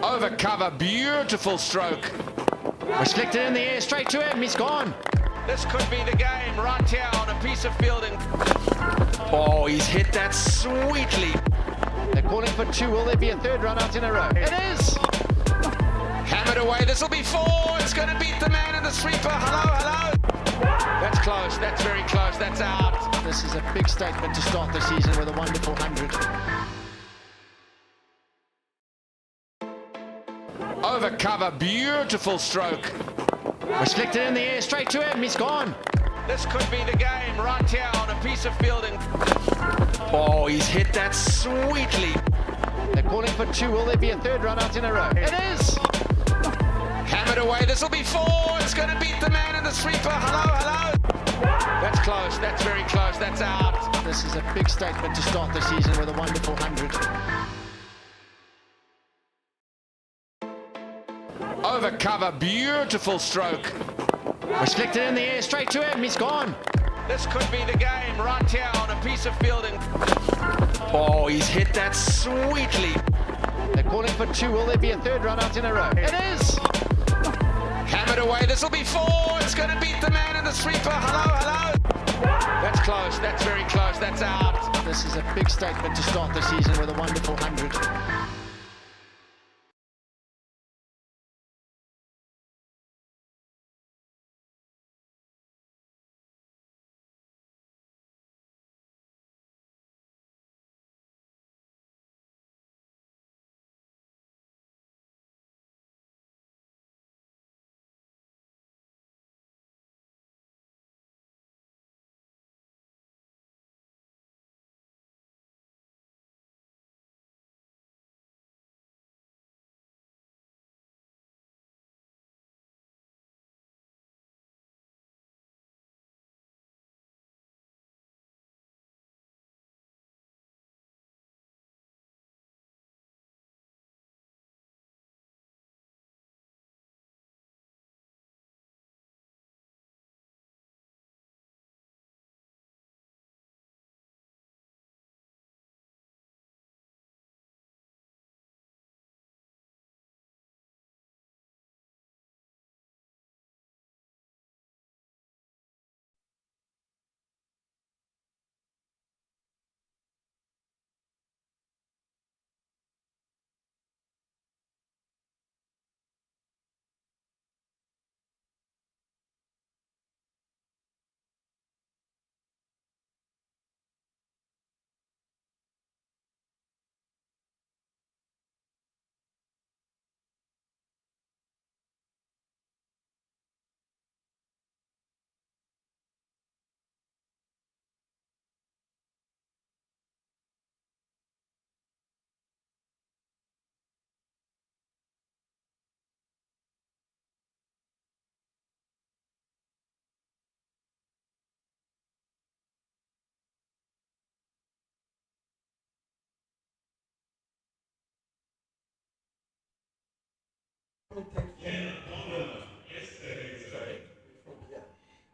Over cover, beautiful stroke. Was flicked it in the air, straight to him, he's gone. This could be the game right here on a piece of fielding. Oh, he's hit that sweetly. They're calling for two. Will there be a third run out in a row? It is! Hammered away, this will be four. It's going to beat the man in the sweeper. Hello. That's close, that's very close, that's out. This is a big statement to start the season with a wonderful 100. Over cover, beautiful stroke. Was flicked it in the air, straight to him, he's gone. This could be the game right here on a piece of fielding. Oh, he's hit that sweetly. They're calling for two. Will there be a third run out in a row? It is! Hammered away, this will be four. It's going to beat the man in the sweeper. Hello. That's close, that's very close, that's out. This is a big statement to start the season with a wonderful 100. Over cover, beautiful stroke. Was flicked it in the air, straight to him, he's gone. This could be the game right here on a piece of fielding. Oh, he's hit that sweetly. They're calling for two. Will there be a third run out in a row? It is! Hammered away, this will be four. It's going to beat the man in the sweeper. Hello. That's close, that's very close, that's out. This is a big statement to start the season with a wonderful 100.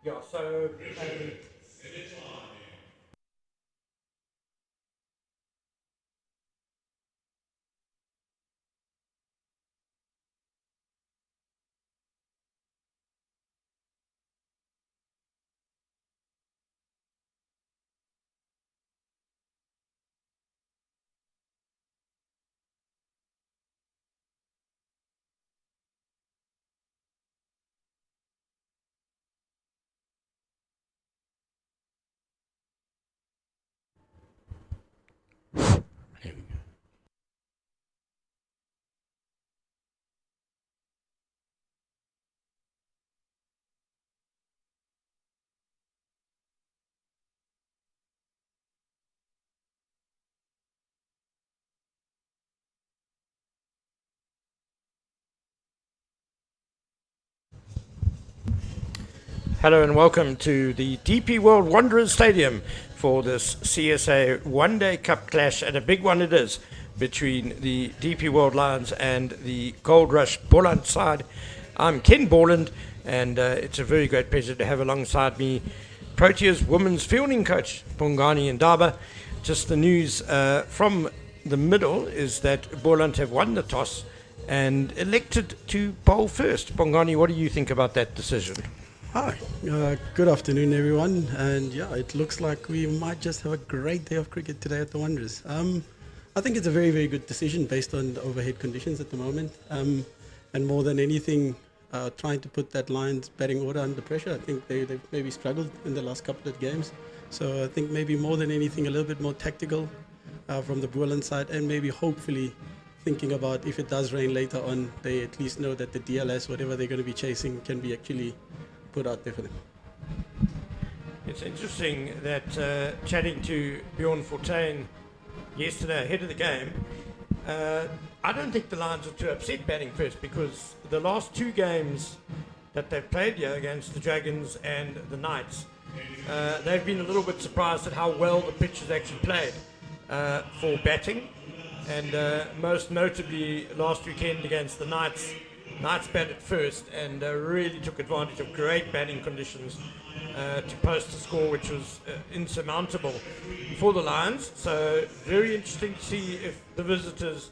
Yeah, so hello and welcome to the DP World Wanderers Stadium for this CSA One-Day Cup clash, and a big one it is, between the DP World Lions and the Goldrush Boland side. I'm Ken Boland, and it's a very great pleasure to have alongside me Proteas women's fielding coach Bongani Ndaba. Just the news from the middle is that Boland have won the toss and elected to bowl first. Bongani, what do you think about that decision? Hi, good afternoon everyone, and yeah, it looks like we might just have a great day of cricket today at the Wanderers. I think it's a very, very good decision based on the overhead conditions at the moment, and more than anything, trying to put that Lions batting order under pressure. I think they've maybe struggled in the last couple of games, so I think maybe more than anything a little bit more tactical from the Boland side, and maybe hopefully thinking about if it does rain later on, they at least know that the DLS, whatever they're going to be chasing, can be actually put out there for them. It's interesting that chatting to Bjorn Fortuin yesterday ahead of the game, I don't think the Lions are too upset batting first, because the last two games that they've played here against the Dragons and the Knights, they've been a little bit surprised at how well the pitch has actually played for batting, and most notably last weekend against the Knights. Knights batted first and really took advantage of great batting conditions to post a score which was insurmountable for the Lions. So very interesting to see if the visitors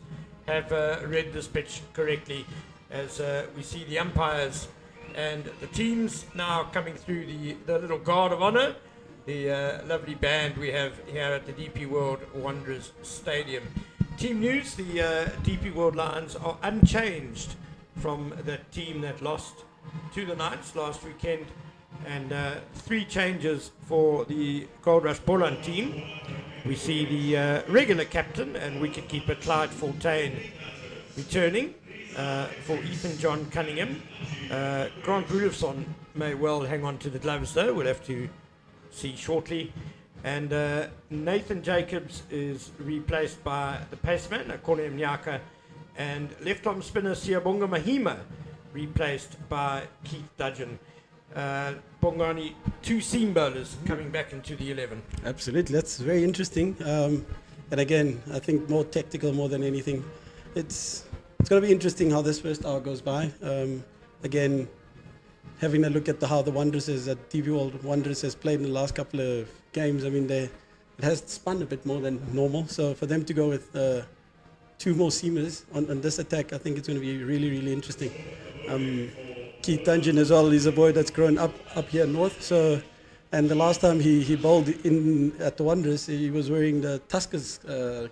have read this pitch correctly, as we see the umpires and the teams now coming through the little guard of honour, the lovely band we have here at the DP World Wanderers Stadium. Team news: the DP World Lions are unchanged from the team that lost to the Knights last weekend, and 3 changes for the Goldrush Boland team. We see the regular captain and wicketkeeper Clyde Fortuin returning for Ethan John Cunningham. Grant Rudolfsson may well hang on to the gloves though, we'll have to see shortly. And Nathan Jacobs is replaced by the paceman, Akone Mnyaka, and left-arm spinner Siyabonga Mahima replaced by Keith Dudgeon. Bongani, 2 seam bowlers coming back into the 11. Absolutely, that's very interesting. And again, I think more tactical more than anything. It's going to be interesting how this first hour goes by. Again, having a look at how the Wanderers, DP World Wanderers has played in the last couple of games, I mean, it has spun a bit more than normal. So for them to go with 2 more seamers on this attack, I think it's going to be really, really interesting. Keith Dudgeon as well, he's a boy that's grown up here north. So, and the last time he bowled in at the Wanderers, he was wearing the Tuskers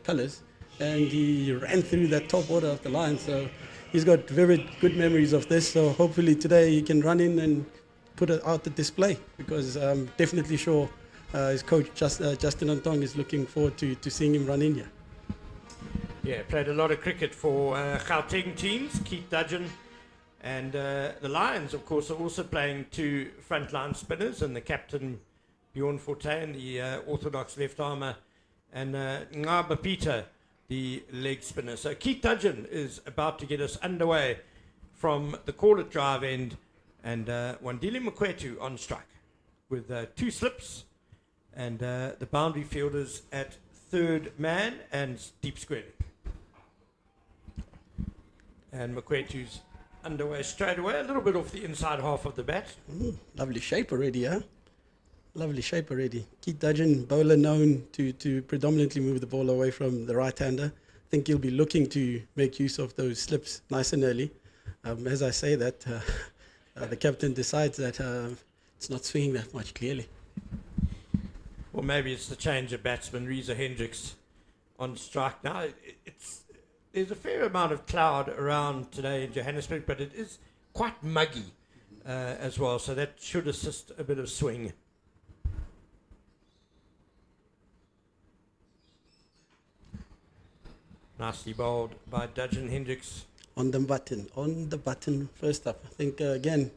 colours, and he ran through that top order of the line. So he's got very good memories of this. So hopefully today he can run in and put it out the display, because I'm definitely sure his coach Justin Antong is looking forward to seeing him run in here. Yeah, played a lot of cricket for Gauteng teams, Keith Dudgeon. And the Lions, of course, are also playing 2 frontline spinners, and the captain, Bjorn Fortuin, the orthodox left-armer, and Ngaba Peter, the leg spinner. So Keith Dudgeon is about to get us underway from the call-it drive end, and Wandile Mkwetu on strike with 2 slips, and the boundary fielders at 3rd man and deep square. And Mkwetu's underway straight away, a little bit off the inside half of the bat. Lovely shape already, huh? Lovely shape already. Keith Dudgeon, bowler known to predominantly move the ball away from the right-hander. I think he'll be looking to make use of those slips nice and early. As I say that, the captain decides that it's not swinging that much, clearly. Well, maybe it's the change of batsman, Reza Hendricks on strike now. There's a fair amount of cloud around today in Johannesburg, but it is quite muggy as well, so that should assist a bit of swing. Nicely bowled by Dudgeon. Hendricks on the button first up. I think again,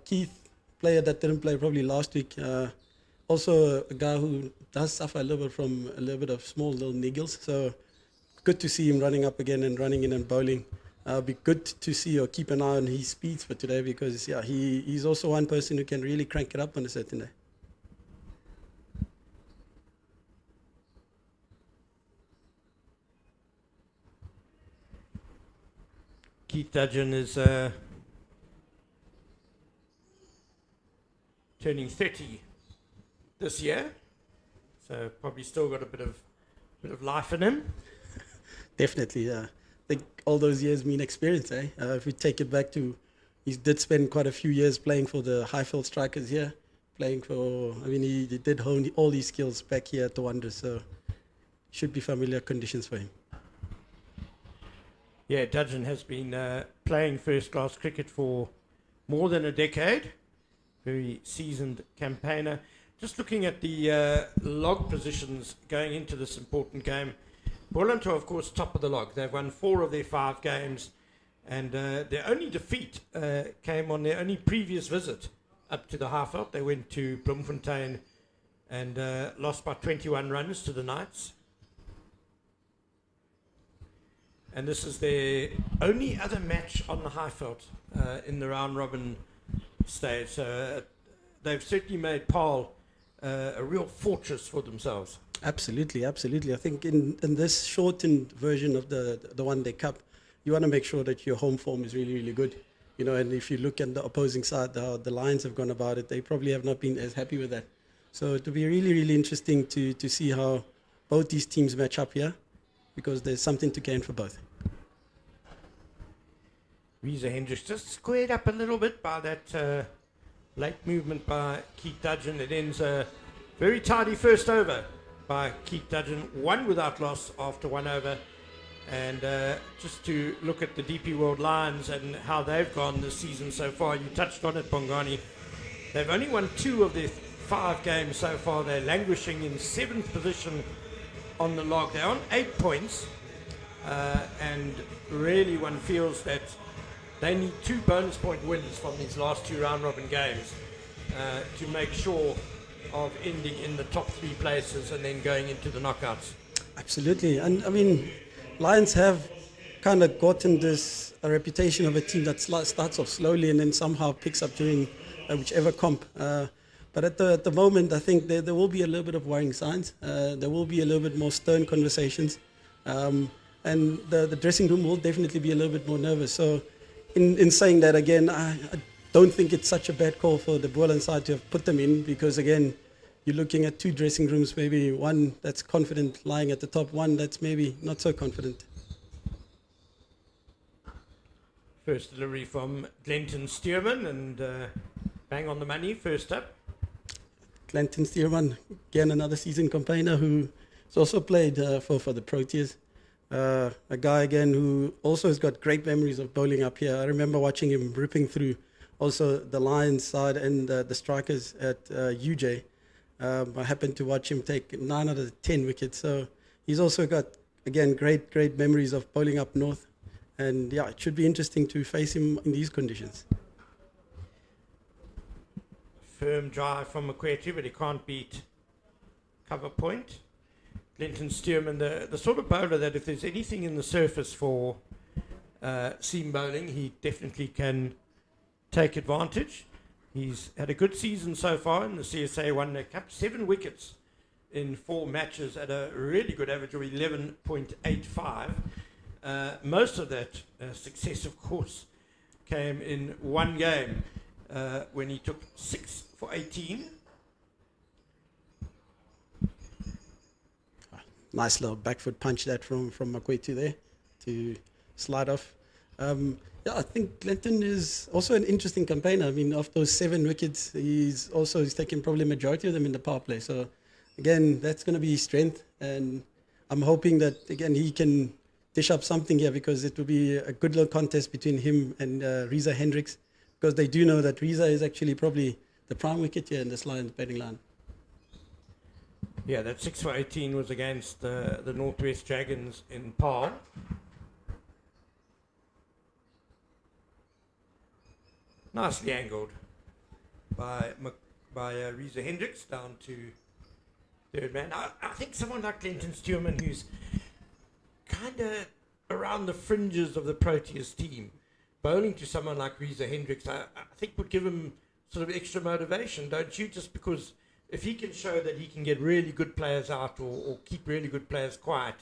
Keith, player that didn't play probably last week, also a guy who does suffer a little bit of small little niggles, so good to see him running up again and running in and bowling. Be good to see or keep an eye on his speeds for today, because yeah, he's also one person who can really crank it up on a certain day. Keith Dudgeon is turning 30 this year, so probably still got a bit of life in him. Definitely, yeah. think all those years mean experience, eh? If we take it back to, he did spend quite a few years playing for the Highfield Strikers here, he did hone all these skills back here at the Wanderers, so should be familiar conditions for him. Yeah, Dudgeon has been playing first-class cricket for more than a decade. Very seasoned campaigner. Just looking at the log positions going into this important game. Boland are, of course, top of the log. They've won 4 of their 5 games. And their only defeat came on their only previous visit up to the Highveld. They went to Bloemfontein and lost by 21 runs to the Knights. And this is their only other match on the Highveld in the round-robin stage. So they've certainly made Paarl a real fortress for themselves. Absolutely, absolutely. I think in this shortened version of the One Day Cup, you want to make sure that your home form is really, really good. You know, and if you look at the opposing side, how the Lions have gone about it, they probably have not been as happy with that. So it will be really, really interesting to see how both these teams match up here, because there's something to gain for both. Reza Hendricks just squared up a little bit by that late movement by Keith Dudgeon. It ends a very tidy first over by Keith Dudgeon, 1 without loss after 1 over. And just to look at the DP World Lions and how they've gone this season so far, you touched on it, Bongani. They've only won 2 of their 5 games so far. They're languishing in 7th position on the log. They're on 8 points, and really one feels that they need 2 bonus point wins from these last 2 round-robin games to make sure of ending in the top 3 places and then going into the knockouts. Absolutely. And I mean, Lions have kind of gotten this a reputation of a team that starts off slowly and then somehow picks up during whichever comp. But at the moment, I think there will be a little bit of worrying signs. There will be a little bit more stern conversations. And the dressing room will definitely be a little bit more nervous. So in saying that, again, I don't think it's such a bad call for the Boland side to have put them in, because, again, you're looking at 2 dressing rooms, maybe one that's confident lying at the top, one that's maybe not so confident. First delivery from Glenton Stearman, and bang on the money, first up. Glenton Stearman, again, another seasoned campaigner who has also played for the Proteas. A guy, again, who also has got great memories of bowling up here. I remember watching him ripping through also the Lions side and the Strikers at UJ. I happened to watch him take 9 out of 10 wickets. So he's also got, again, great memories of bowling up north. And yeah, it should be interesting to face him in these conditions. Firm drive from Makwetu, but he can't beat cover point. Glenton Stearman, the sort of bowler that if there's anything in the surface for seam bowling, he definitely can take advantage. He's had a good season so far in the CSA One Day Cup, 7 wickets in 4 matches at a really good average of 11.85. Most of that success, of course, came in 1 game when he took 6 for 18. Nice little back foot punch that from Makwetu there to slide off. Yeah, I think Glenton is also an interesting campaigner. I mean, of those 7 wickets, he's taken probably a majority of them in the power play. So, again, that's going to be his strength. And I'm hoping that, again, he can dish up something here, because it will be a good little contest between him and Reza Hendricks, because they do know that Reza is actually probably the prime wicket here in this Lions batting line. Yeah, that 6 for 18 was against the Northwest Dragons in Paarl. Nicely angled by Reza Hendricks down to third man. I think someone like Glenton Stearman, who's kind of around the fringes of the Proteas team, bowling to someone like Reza Hendricks, I think would give him sort of extra motivation, don't you? Just because if he can show that he can get really good players out or keep really good players quiet,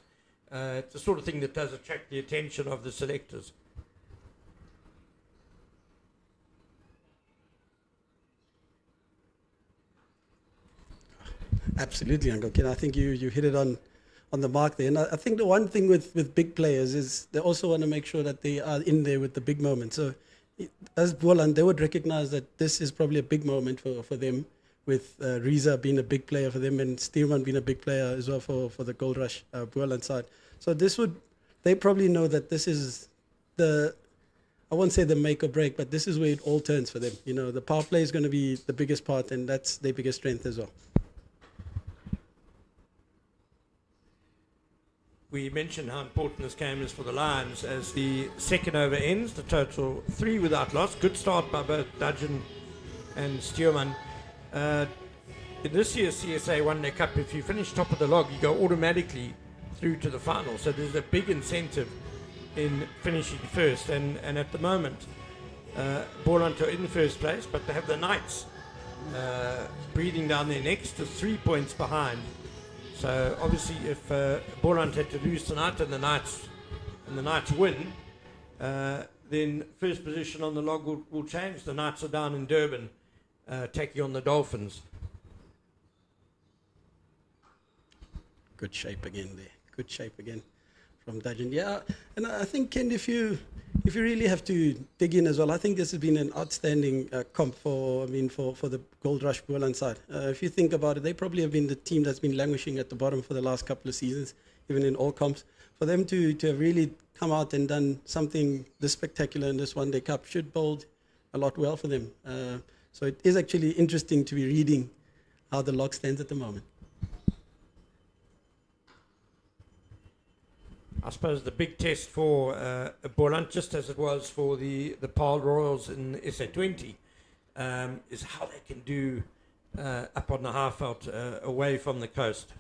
it's the sort of thing that does attract the attention of the selectors. Absolutely, Uncle Ken. I think you hit it on on the mark there. And I think the one thing with big players is they also want to make sure that they are in there with the big moment. So as Boland, they would recognize that this is probably a big moment for them, with Riza being a big player for them and Steelman being a big player as well for the Goldrush Boland side. So they probably know that this is I won't say the make or break, but this is where it all turns for them. You know, the power play is going to be the biggest part, and that's their biggest strength as well. We mentioned how important this game is for the Lions as the second over ends, the total 3 without loss. Good start by both Dudgeon and Steelman. In this year's CSA One Day Cup, if you finish top of the log, you go automatically through to the final. So there's a big incentive in finishing first. And at the moment, Boland are in first place, but they have the Knights breathing down their necks, to 3 points behind. So obviously, if Boland had to lose tonight and the Knights win, then first position on the log will change. The Knights are down in Durban, taking on the Dolphins. Good shape again there. Good shape again from Dudgeon. Yeah, and I think, Ken, if you really have to dig in as well, I think this has been an outstanding comp for the Goldrush Boland side. If you think about it, they probably have been the team that's been languishing at the bottom for the last couple of seasons, even in all comps. For them to have really come out and done something this spectacular in this One Day Cup should bode a lot well for them. So it is actually interesting to be reading how the log stands at the moment. I suppose the big test for Boland, just as it was for the Paarl Royals in SA20, is how they can do up on the half-out away from the coast.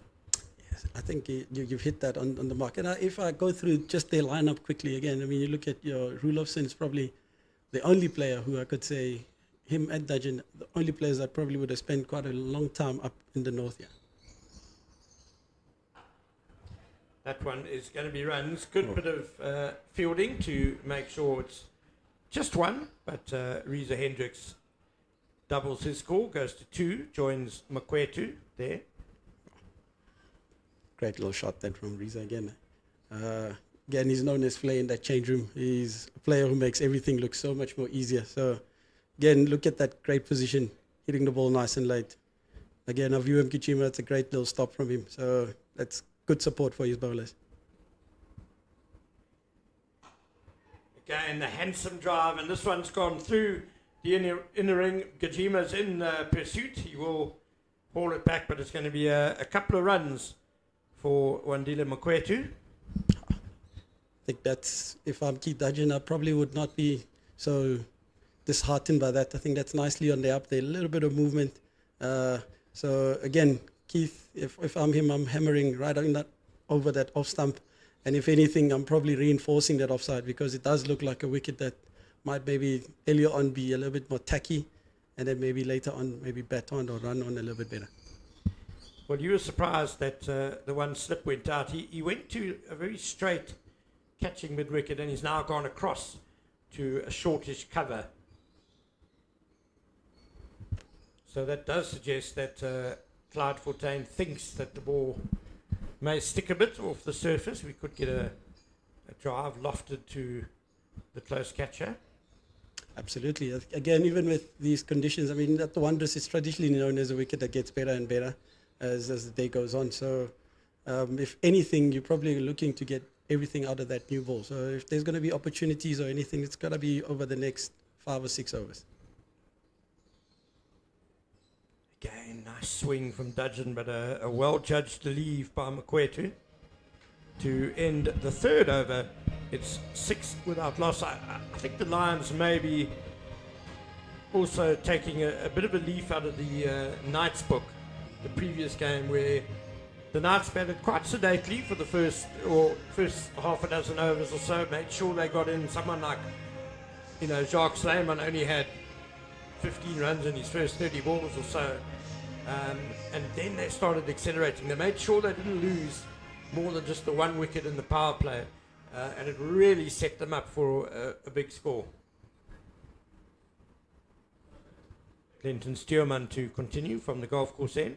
Yes, I think you've hit that on the mark. And if I go through just their lineup quickly again, I mean, you look at your Roelofsen is probably the only player who I could say, him and Dudgeon, the only players that probably would have spent quite a long time up in the north here. That one is going to be runs. Good bit of fielding to make sure it's just one, but Riza Hendricks doubles his score, goes to 2, joins Makwetu there. Great little shot then from Riza again. Again, he's known as Flay in that change room. He's a player who makes everything look so much more easier. So again, look at that great position, hitting the ball nice and late. Again, of UM Kichima, it's a great little stop from him. So that's good support for his bowlers. Again, the handsome drive, and this one's gone through the inner ring. Gajima's in pursuit. He will haul it back, but it's going to be a couple of runs for Wandile Makwetu. I think that's, if I'm Keith Dudgeon, I probably would not be so disheartened by that. I think that's nicely on the up there, a little bit of movement. So again, Keith, if I'm him, I'm hammering right on that, over that off stump. And if anything, I'm probably reinforcing that offside, because it does look like a wicket that might maybe earlier on be a little bit more tacky, and then maybe later on maybe bat on or run on a little bit better. Well, you were surprised that the one slip went out. He went to a very straight catching mid-wicket, and he's now gone across to a shortish cover. So that does suggest that Clyde Fontaine thinks that the ball may stick a bit off the surface. We could get a drive lofted to the close catcher. Absolutely. Again, even with these conditions, I mean, that the Wanderers is traditionally known as a wicket that gets better and better as the day goes on. So if anything, you're probably looking to get everything out of that new ball. So if there's going to be opportunities or anything, it's got to be over the next 5 or 6 overs. Again, nice swing from Dudgeon, but a well-judged leave by Makwetu to end the 3rd over. It's 6 without loss. I think the Lions may be also taking a bit of a leaf out of the Knights book, the previous game, where the Knights batted quite sedately for the first half a dozen overs or so, made sure they got in. Someone like, Jacques Slayman only had 15 runs in his first 30 balls or so. And then they started accelerating. They made sure they didn't lose more than just the 1 wicket in the power play. And it really set them up for a big score. Clinton Stearman to continue from the golf course end.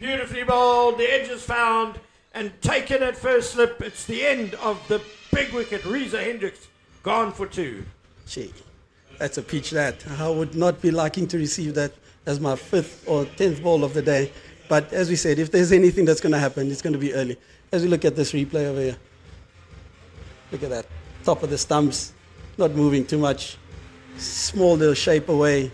Beautifully bowled, the edge is found and taken at first slip. It's the end of the big wicket. Reza Hendricks gone for 2. Gee, that's a pitch that. I would not be liking to receive that as my 5th or 10th ball of the day. But as we said, if there's anything that's going to happen, it's going to be early. As we look at this replay over here, look at that. Top of the stumps, not moving too much. Small little shape away,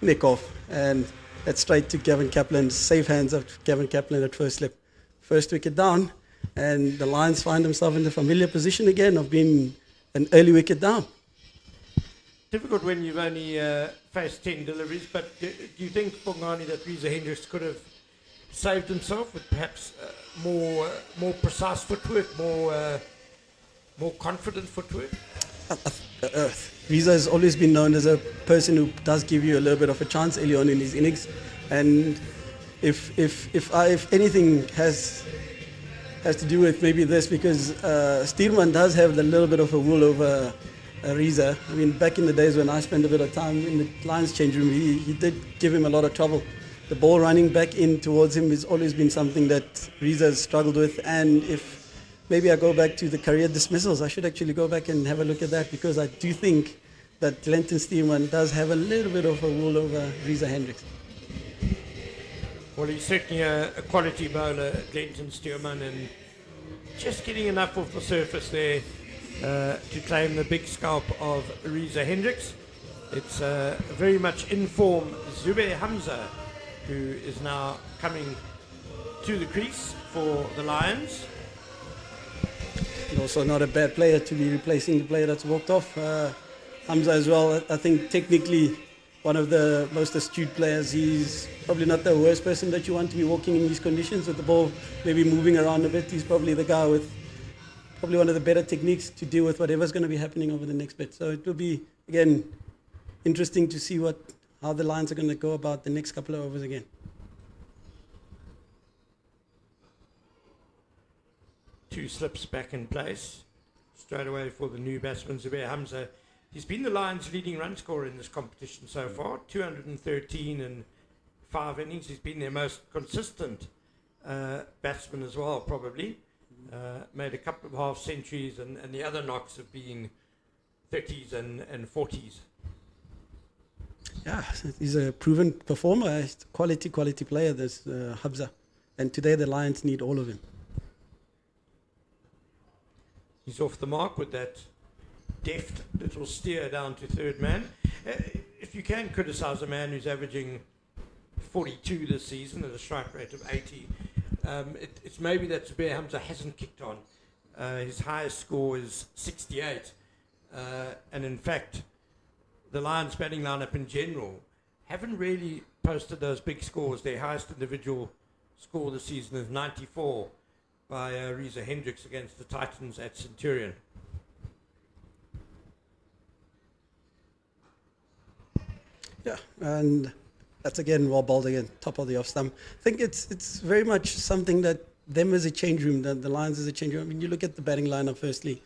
nick off. And that's straight to Gavin Kaplan. Safe hands of Gavin Kaplan at first slip. First wicket down. And the Lions find themselves in the familiar position again of being an early wicket down. Difficult when you've only faced 10 deliveries, but do you think, Bongani, that Reza Hendricks could have saved himself with perhaps more precise footwork, more confident footwork? Reza has always been known as a person who does give you a little bit of a chance early on in his innings, and if anything has to do with maybe this, because Steerman does have a little bit of a wool over Reza. I mean, back in the days when I spent a bit of time in the Lions change room, he did give him a lot of trouble. The ball running back in towards him has always been something that Reza has struggled with. And if maybe I go back to the career dismissals, I should actually go back and have a look at that, because I do think that Lenton Steerman does have a little bit of a wool over Reza Hendricks. Well, he's certainly a quality bowler, Lenton Steerman, and just getting enough off the surface there to claim the big scalp of Reza Hendricks. It's very much in form Zube Hamza, who is now coming to the crease for the Lions. And also not a bad player to be replacing the player that's walked off. Hamza as well, I think technically one of the most astute players. He's probably not the worst person that you want to be walking in these conditions with the ball maybe moving around a bit. He's probably the guy with probably one of the better techniques to deal with whatever's going to be happening over the next bit. So it will be, again, interesting to see how the Lions are going to go about the next couple of overs again. Two slips back in place straight away for the new batsman, Zubair Hamza. He's been the Lions' leading run scorer in this competition so far, 213 in 5 innings. He's been their most consistent batsman as well, probably. Made a couple of half centuries, and the other knocks have been 30s and 40s. Yeah, he's a proven performer, he's a quality player, this Hamza. And today the Lions need all of him. He's off the mark with that deft little steer down to third man. If you can criticise a man who's averaging 42 this season at a strike rate of 80, it's maybe that Zubair Hamza hasn't kicked on. His highest score is 68. And in fact, the Lions batting lineup in general haven't really posted those big scores. Their highest individual score this season is 94 by Reza Hendricks against the Titans at Centurion. Yeah, and that's again well bowled again, top of the off stump. I think it's very much something that them as a change room, the Lions as a change room. I mean, you look at the batting lineup firstly.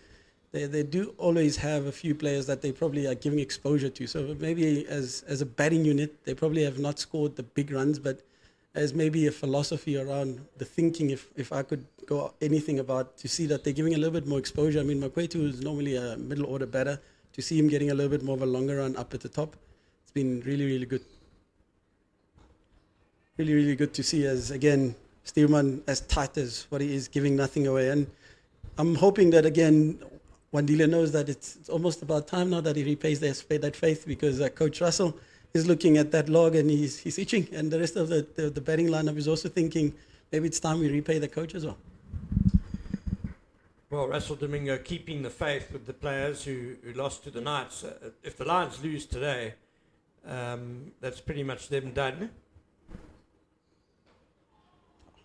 They do always have a few players that they probably are giving exposure to. So maybe as a batting unit, they probably have not scored the big runs, but as maybe a philosophy around the thinking, if I could go anything about, to see that they're giving a little bit more exposure. I mean, Makwetu is normally a middle order batter. To see him getting a little bit more of a longer run up at the top, it's been really, really good. Really, really good to see, as again, Steerman as tight as what he is, giving nothing away. And I'm hoping that again, Wandile knows that it's almost about time now that he repays that faith, because Coach Russell is looking at that log and he's itching, and the rest of the batting lineup is also thinking maybe it's time we repay the coach as well. Well, Russell Domingo keeping the faith with the players who lost to the Knights. If the Lions lose today, that's pretty much them done.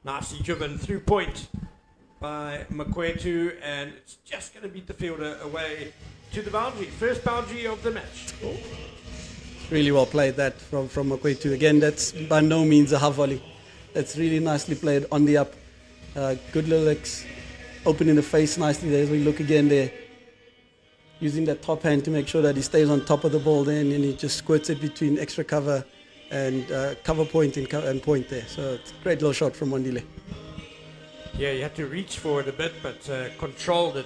Nicely driven through point by Makwetu, and it's just going to beat the fielder away to the boundary. First boundary of the match. Oh. Really well played that from Makwetu. Again, that's by no means a half volley. That's really nicely played on the up. Good little legs, open in the face nicely there as we look again there. Using that top hand to make sure that he stays on top of the ball there, and then he just squirts it between extra cover and cover point and point there. So it's a great little shot from Wandile. Yeah, you had to reach for it a bit, but controlled it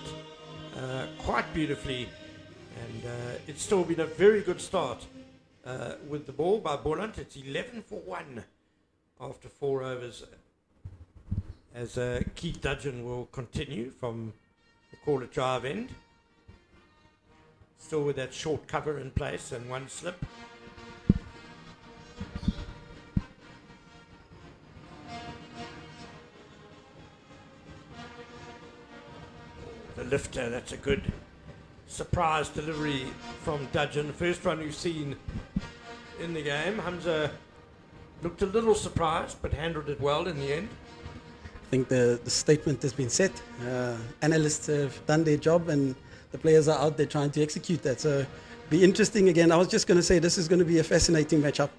quite beautifully. And it's still been a very good start with the ball by Boland. It's 11 for 1 after 4 overs. As Keith Dudgeon will continue from the corner drive end. Still with that short cover in place and 1 slip. The lifter, that's a good surprise delivery from Dudgeon. The first one we've seen in the game. Hamza looked a little surprised, but handled it well in the end. I think the statement has been set. Analysts have done their job and the players are out there trying to execute that. So be interesting again. I was just going to say this is going to be a fascinating matchup.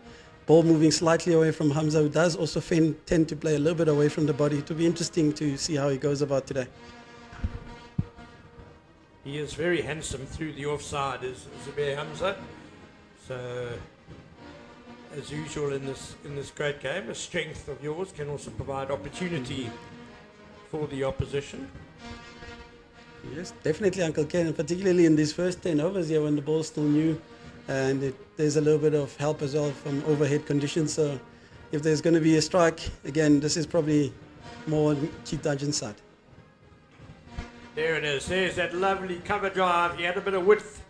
Ball moving slightly away from Hamza, who does also tend to play a little bit away from the body. It will be interesting to see how he goes about today. He is very handsome through the offside, is Zubair Hamza. So, as usual in this great game, a strength of yours can also provide opportunity for the opposition. Yes, definitely, Uncle Ken, and particularly in these first 10 overs here when the ball's still new, and there's a little bit of help as well from overhead conditions. So, if there's going to be a strike, again, this is probably more on Keith Dudgeon's side. There it is. There's that lovely cover drive. He had a bit of width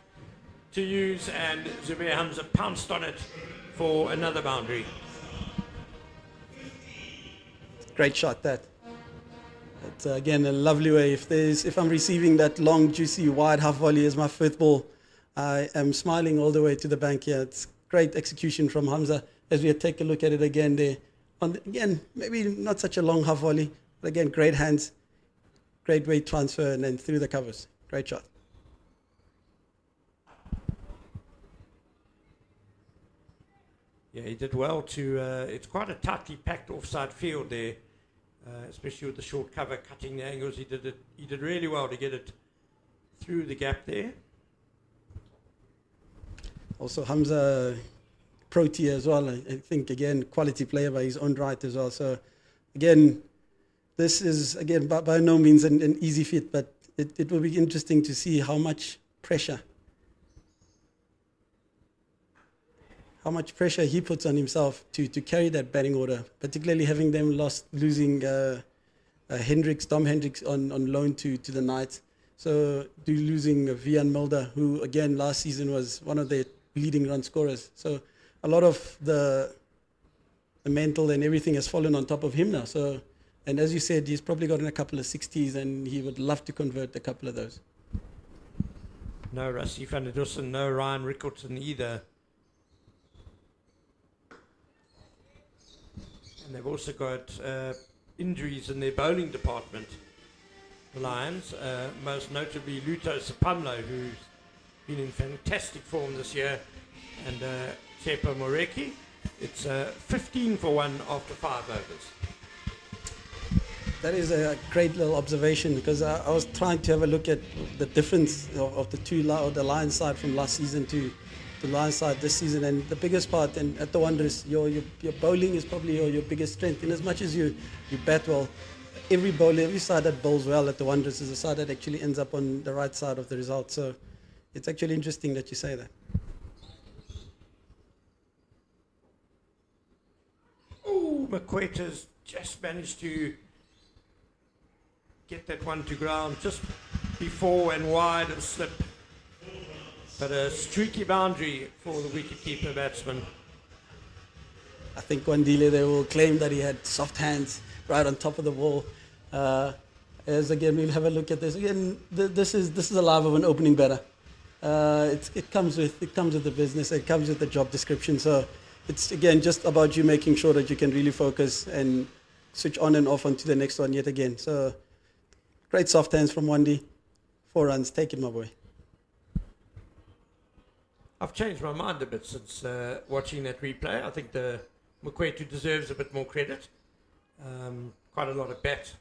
to use, and Zubair Hamza pounced on it for another boundary. Great shot, that. It's again a lovely way. If I'm receiving that long, juicy, wide half volley as my fifth ball, I am smiling all the way to the bank here. It's great execution from Hamza. As we take a look at it again there, again maybe not such a long half volley, but again great hands. Great weight transfer and then through the covers. Great shot. Yeah, he did well to, it's quite a tightly packed offside field there, especially with the short cover cutting the angles. He did really well to get it through the gap there. Also Hamza, pro tier as well. I think again, quality player by his own right as well. So again, this is, again, by no means an easy fit, but it will be interesting to see how much pressure he puts on himself to carry that batting order, particularly having them losing Hendricks, Dom Hendricks on loan to the Knights. So losing Vian Mulder, who again last season was one of their leading run scorers. So a lot of the mental and everything has fallen on top of him now. So. And as you said, he's probably gotten a couple of 60s and he would love to convert a couple of those. No Rassie van der Dussen, no Ryan Rickleton either. And they've also got injuries in their bowling department, the Lions, most notably Luto Sapamlo, who's been in fantastic form this year, and Tsepo Moreki. It's 15 for 1 after 5 overs. That is a great little observation because I was trying to have a look at the difference of the Lions side from last season to the Lions side this season, and the biggest part and at the Wanderers, your bowling is probably your biggest strength. In as much as you bat well, every side that bowls well at the Wanderers is a side that actually ends up on the right side of the result. So it's actually interesting that you say that. Oh, Makweta's just managed to get that one to ground just before and wide of slip. But a streaky boundary for the wicketkeeper batsman. I think Wandile, they will claim that he had soft hands right on top of the ball. As again, we'll have a look at this. Again, this is a live of an opening batter. It comes with the business. It comes with the job description. So it's again just about you making sure that you can really focus and switch on and off onto the next one yet again. So great soft hands from Wandi. 4 runs. Take it, my boy. I've changed my mind a bit since watching that replay. I think the Mokwetu deserves a bit more credit. Quite a lot of bat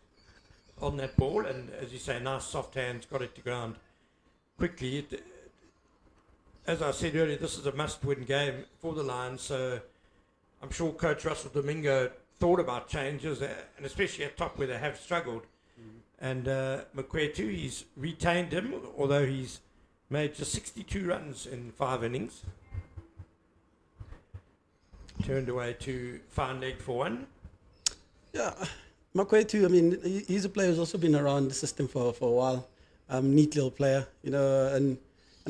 on that ball, and as you say, nice soft hands, got it to ground quickly. As I said earlier, this is a must-win game for the Lions, so I'm sure Coach Russell Domingo thought about changes, and especially at top where they have struggled. And Makwetu, he's retained him, although he's made just 62 runs in 5 innings. Turned away to fine leg for 1. Yeah, Makwetu, I mean, he's a player who's also been around the system for a while. Neat little player, you know, and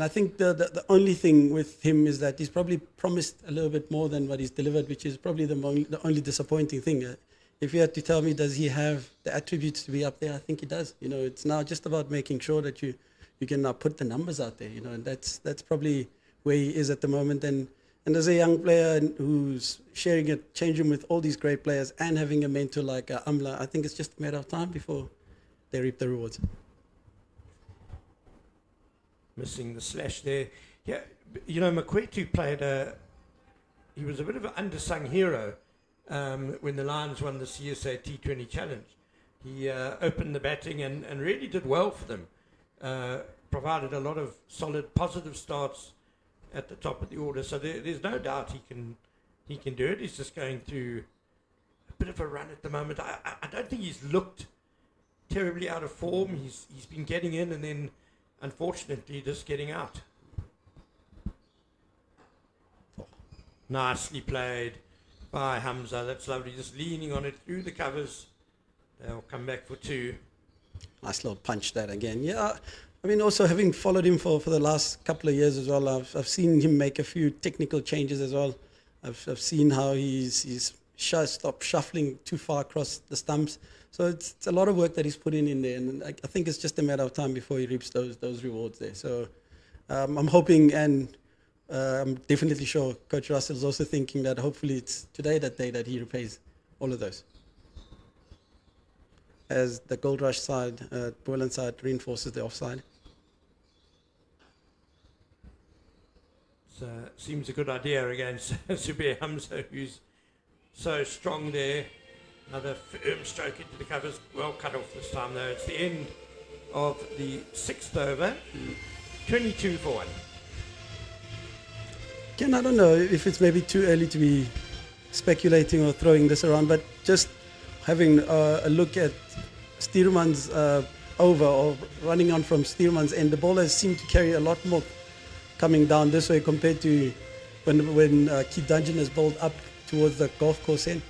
I think the only thing with him is that he's probably promised a little bit more than what he's delivered, which is probably the only disappointing thing. If you had to tell me, does he have the attributes to be up there? I think he does. You know, it's now just about making sure that you can now put the numbers out there, you know, and that's probably where he is at the moment. And as a young player who's sharing a change room with all these great players and having a mentor like Amla, I think it's just a matter of time before they reap the rewards. Missing the slash there. Yeah, you know, Makwetu he was a bit of an undersung hero when the Lions won the CSA T20 Challenge. He opened the batting and really did well for them. Provided a lot of solid, positive starts at the top of the order. So there's no doubt he can do it. He's just going through a bit of a run at the moment. I don't think he's looked terribly out of form. He's been getting in and then, unfortunately, just getting out. Nicely played by Hamza. That's lovely. Just leaning on it through the covers. They'll come back for 2. Nice little punch that again. Yeah, I mean, also having followed him for the last couple of years as well, I've seen him make a few technical changes as well. I've seen how he's stopped shuffling too far across the stumps. So it's a lot of work that he's put in there, and I think it's just a matter of time before he reaps those rewards there. So I'm hoping, and I'm definitely sure Coach Russell is also thinking that hopefully it's today that day that he repays all of those. As the Goldrush side, Boland side reinforces the offside. So seems a good idea against Zubair Hamza, who's so strong there. Another firm stroke into the covers. Well cut off this time though. It's the end of the 6th over. 22 for 1. Again, I don't know if it's maybe too early to be speculating or throwing this around, but just having a look at Steerman's over or running on from Steerman's end, the bowlers seem to carry a lot more coming down this way compared to when Keith Dungeon has bowled up towards the golf course end.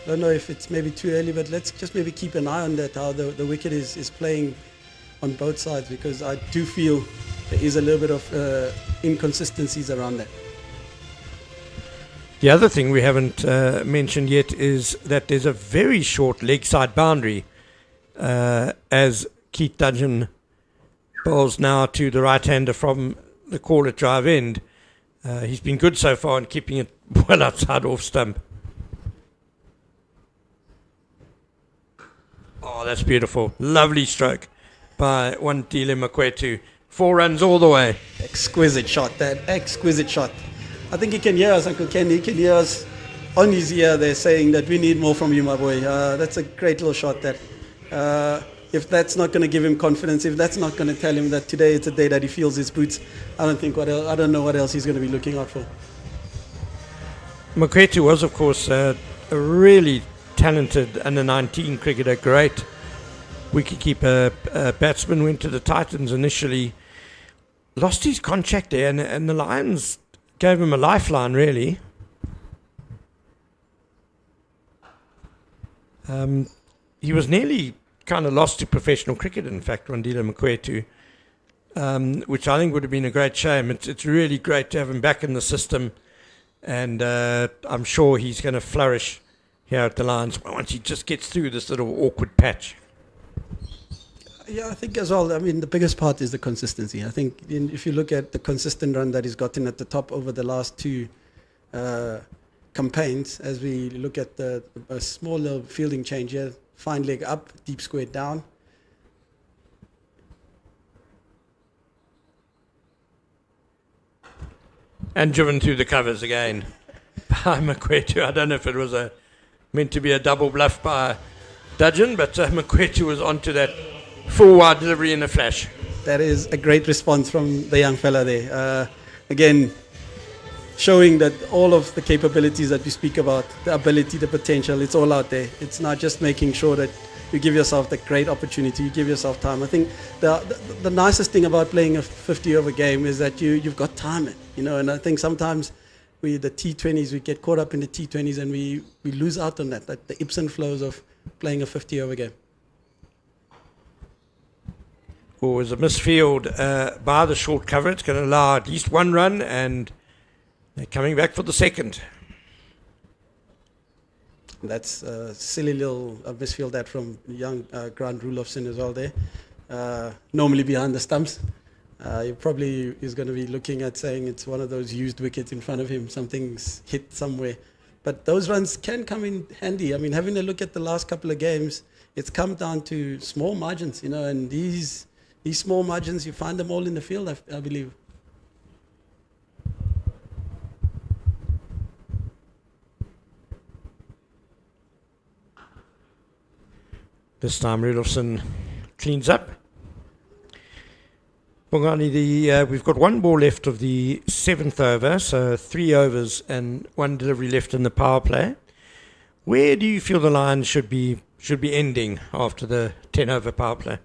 I don't know if it's maybe too early, but let's just maybe keep an eye on that, how the wicket is playing on both sides, because I do feel there is a little bit of inconsistencies around that. The other thing we haven't mentioned yet is that there's a very short leg side boundary as Keith Dudgeon bowls now to the right-hander from the call at drive end. He's been good so far in keeping it well outside off stump. Oh, that's beautiful. Lovely stroke by Wandile Makwetu. 4 runs all the way. Exquisite shot, that exquisite shot. I think he can hear us, Uncle Ken. He can hear us on his ear. They're saying that we need more from you, my boy. That's a great little shot. That if that's not going to give him confidence, if that's not going to tell him that today it's a day that he feels his boots, I don't know what else he's going to be looking out for. Makwetu was, of course, a really talented under-19 cricketer, great wicketkeeper batsman. Went to the Titans initially, lost his contract there, and the Lions gave him a lifeline, really. He was nearly kind of lost to professional cricket, in fact, Wandile Makwetu, which I think would have been a great shame. It's really great to have him back in the system, and I'm sure he's going to flourish here at the Lions once he just gets through this little awkward patch. Yeah, I think as well, I mean, the biggest part is the consistency. I think if you look at the consistent run that he's gotten at the top over the last 2 campaigns, as we look at a small little fielding change here, fine leg up, deep square down. And driven through the covers again by Makwetu. I don't know if it was meant to be a double bluff by Dudgeon, but Makwetu was onto that full wide delivery in a flash. That is a great response from the young fella there. Again, showing that all of the capabilities that we speak about, the ability, the potential, it's all out there. It's not just making sure that you give yourself the great opportunity, you give yourself time. I think the nicest thing about playing a 50-over game is that you've got time, and I think sometimes the T20s, we get caught up in the T20s and we lose out on that, the ebbs and flows of playing a 50-over game. Well, it was a misfield by the short cover. It's going to allow at least one run, and they're coming back for the second. That's a silly little misfield that from young Grant Rulofsson as well there. Normally behind the stumps. He probably is going to be looking at saying it's one of those used wickets in front of him. Something's hit somewhere. But those runs can come in handy. I mean, having a look at the last couple of games, it's come down to small margins, and these small margins, you find them all in the field, I believe. This time Rudolfsson cleans up. Bongani, we've got one ball left of the 7th over, so 3 overs and 1 delivery left in the power play. Where do you feel the Lions should be ending after the 10-over power play?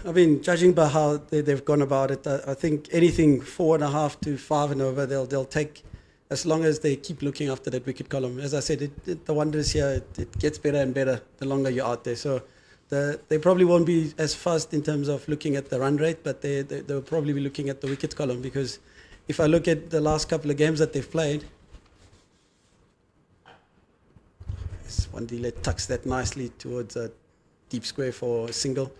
I mean, judging by how they've gone about it, I think anything 4.5 to 5 and over, they'll take, as long as they keep looking after that wicket column. As I said, the Wanderers here, it gets better and better the longer you're out there. So they probably won't be as fast in terms of looking at the run rate, but they'll probably be looking at the wicket column, because if I look at the last couple of games that they've played, Wandile tucks that nicely towards a deep square for a single.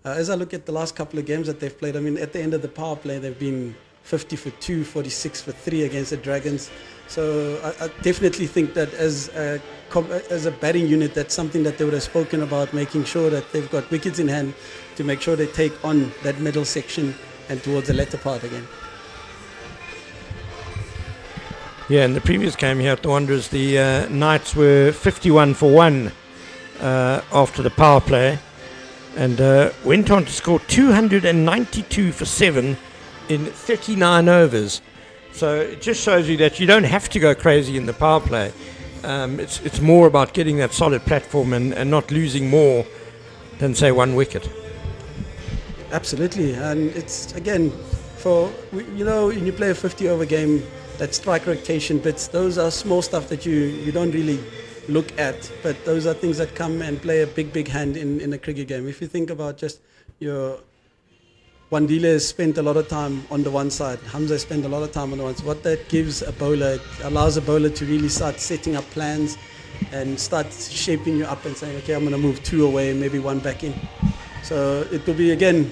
As I look at the last couple of games that they've played, I mean, at the end of the power play, they've been 50 for 2, 46 for 3 against the Dragons. So I definitely think that as a batting unit, that's something that they would have spoken about, making sure that they've got wickets in hand to make sure they take on that middle section and towards the latter part again. Yeah, in the previous game here at the Wanderers, the Knights were 51 for 1 after the power play, and went on to score 292 for 7 in 39 overs. So it just shows you that you don't have to go crazy in the power play. It's more about getting that solid platform and not losing more than, say, 1 wicket. Absolutely, and it's, again, when you play a 50-over game, that strike rotation bits, those are small stuff that you don't really look at, but those are things that come and play a big hand in a cricket game. If you think about just your Wandile has spent a lot of time on the one side, Hamza has spent a lot of time on the one side. What that gives a bowler, it allows a bowler to really start setting up plans and start shaping you up and saying, okay, I'm going to move 2 away and maybe 1 back in. So it will be, again,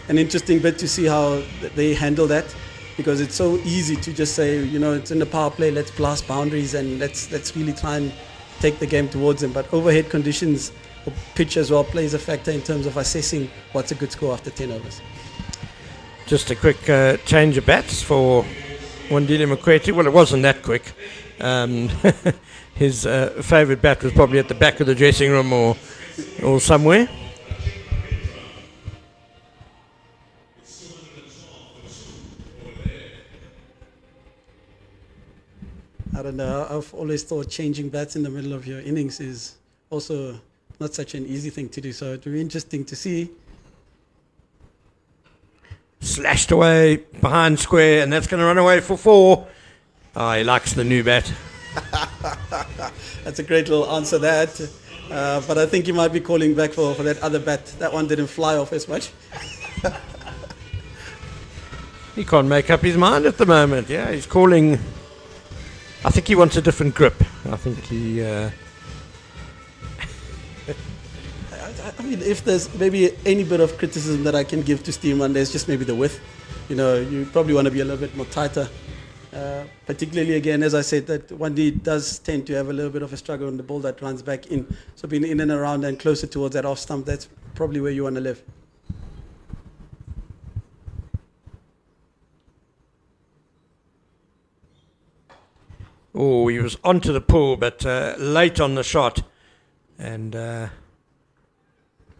an interesting bit to see how they handle that, because it's so easy to just say, it's in the power play, let's blast boundaries and let's really try and take the game towards them. But overhead conditions, or pitch as well, plays a factor in terms of assessing what's a good score after 10 overs. Just a quick change of bats for Wandile Mokwete. Well, it wasn't that quick. His favourite bat was probably at the back of the dressing room or somewhere. I don't know. I've always thought changing bats in the middle of your innings is also not such an easy thing to do. So it will be interesting to see. Slashed away behind square, and that's going to run away for 4. Oh, he likes the new bat. That's a great little answer, that. But I think he might be calling back for that other bat. That one didn't fly off as much. He can't make up his mind at the moment. Yeah, he's calling. I think he wants a different grip. I think he... I mean, if there's maybe any bit of criticism that I can give to Steve Monday, it's just maybe the width. You probably want to be a little bit more tighter. Particularly, again, as I said, that Wandi does tend to have a little bit of a struggle on the ball that runs back in. So being in and around and closer towards that off stump, that's probably where you want to live. Oh, he was onto the pull, but late on the shot. And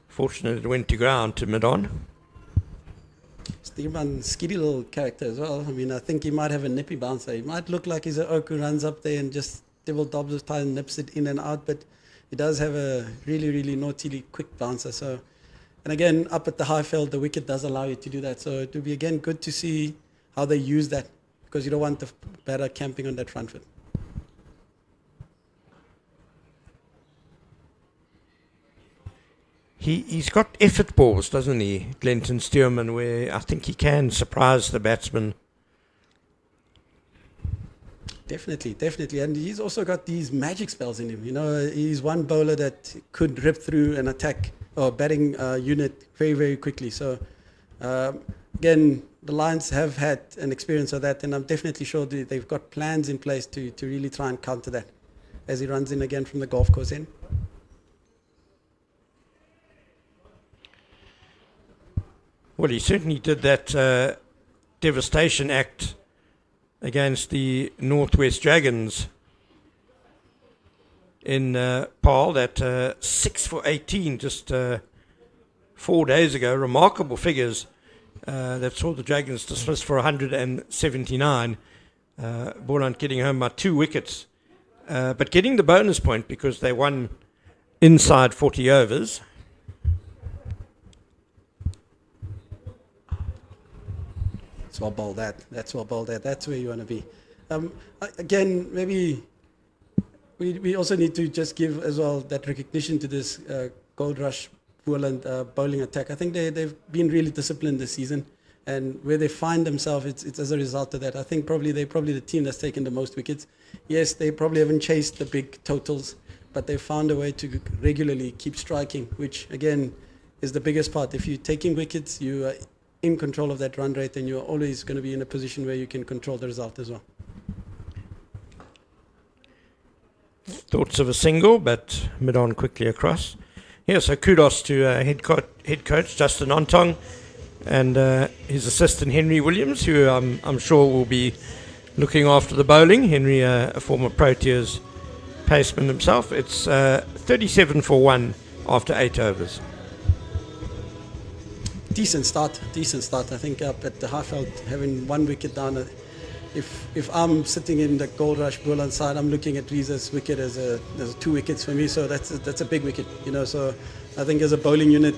fortunately, it went to ground to mid-on. the man skiddy little character as well. I mean, I think he might have a nippy bouncer. He might look like he's an oak who runs up there and just devil dobs his tie and nips it in and out, but he does have a really, really naughtily quick bouncer. So, and again, up at the high field, the wicket does allow you to do that. So it will be, again, good to see how they use that, because you don't want the batter camping on that front foot. He's got effort balls, doesn't he, Glenton Stearman, where I think he can surprise the batsman. Definitely. And he's also got these magic spells in him. You know, he's one bowler that could rip through an attack or batting unit very, very quickly. So, again, the Lions have had an experience of that, and I'm definitely sure they've got plans in place to really try and counter that as he runs in again from the golf course end. Well, he certainly did that devastation act against the Northwest Dragons in Paarl, that 6 for 18 just 4 days ago. Remarkable figures that saw the Dragons dismissed for 179. Boland getting home by 2 wickets, but getting the bonus point because they won inside 40 overs. That's well bowled that. That's where you want to be. Again, maybe we also need to just give as well that recognition to this Goldrush Boland bowling attack. I think they've been really disciplined this season, and where they find themselves, it's as a result of that. I think they're probably the team that's taken the most wickets. Yes, they probably haven't chased the big totals, but they found a way to regularly keep striking, which again is the biggest part. If you're taking wickets, you are in control of that run rate, and you're always going to be in a position where you can control the result as well. Thoughts of a single, but mid-on quickly across. Yeah, so kudos to head coach Justin Ontong and his assistant Henry Williams, who I'm sure will be looking after the bowling. Henry, a former Proteas paceman himself. It's 37 for 1 after 8 overs. Decent start. I think up at the Highveld, having 1 wicket down. If I'm sitting in the Goldrush Boland side, I'm looking at Riza's wicket as 2 wickets for me. So that's a big wicket, you know. So I think as a bowling unit,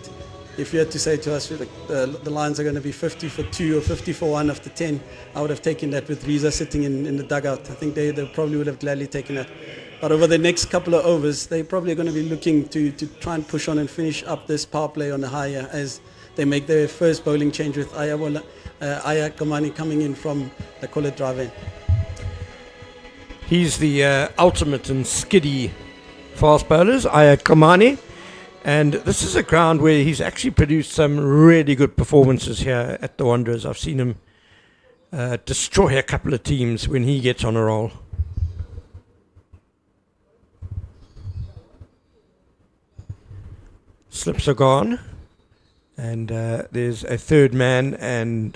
if you had to say to us the Lions are going to be 50 for 2 or 50 for 1 after 10, I would have taken that with Riza sitting in the dugout. I think they probably would have gladly taken that. But over the next couple of overs, they probably are going to be looking to try and push on and finish up this power play on the higher as they make their first bowling change with Aya Kamani coming in from the Collet drive in. He's the ultimate and skiddy fast bowlers, Aya Kamani. And this is a ground where he's actually produced some really good performances here at the Wanderers. I've seen him destroy a couple of teams when he gets on a roll. Slips are gone. And there's a third man and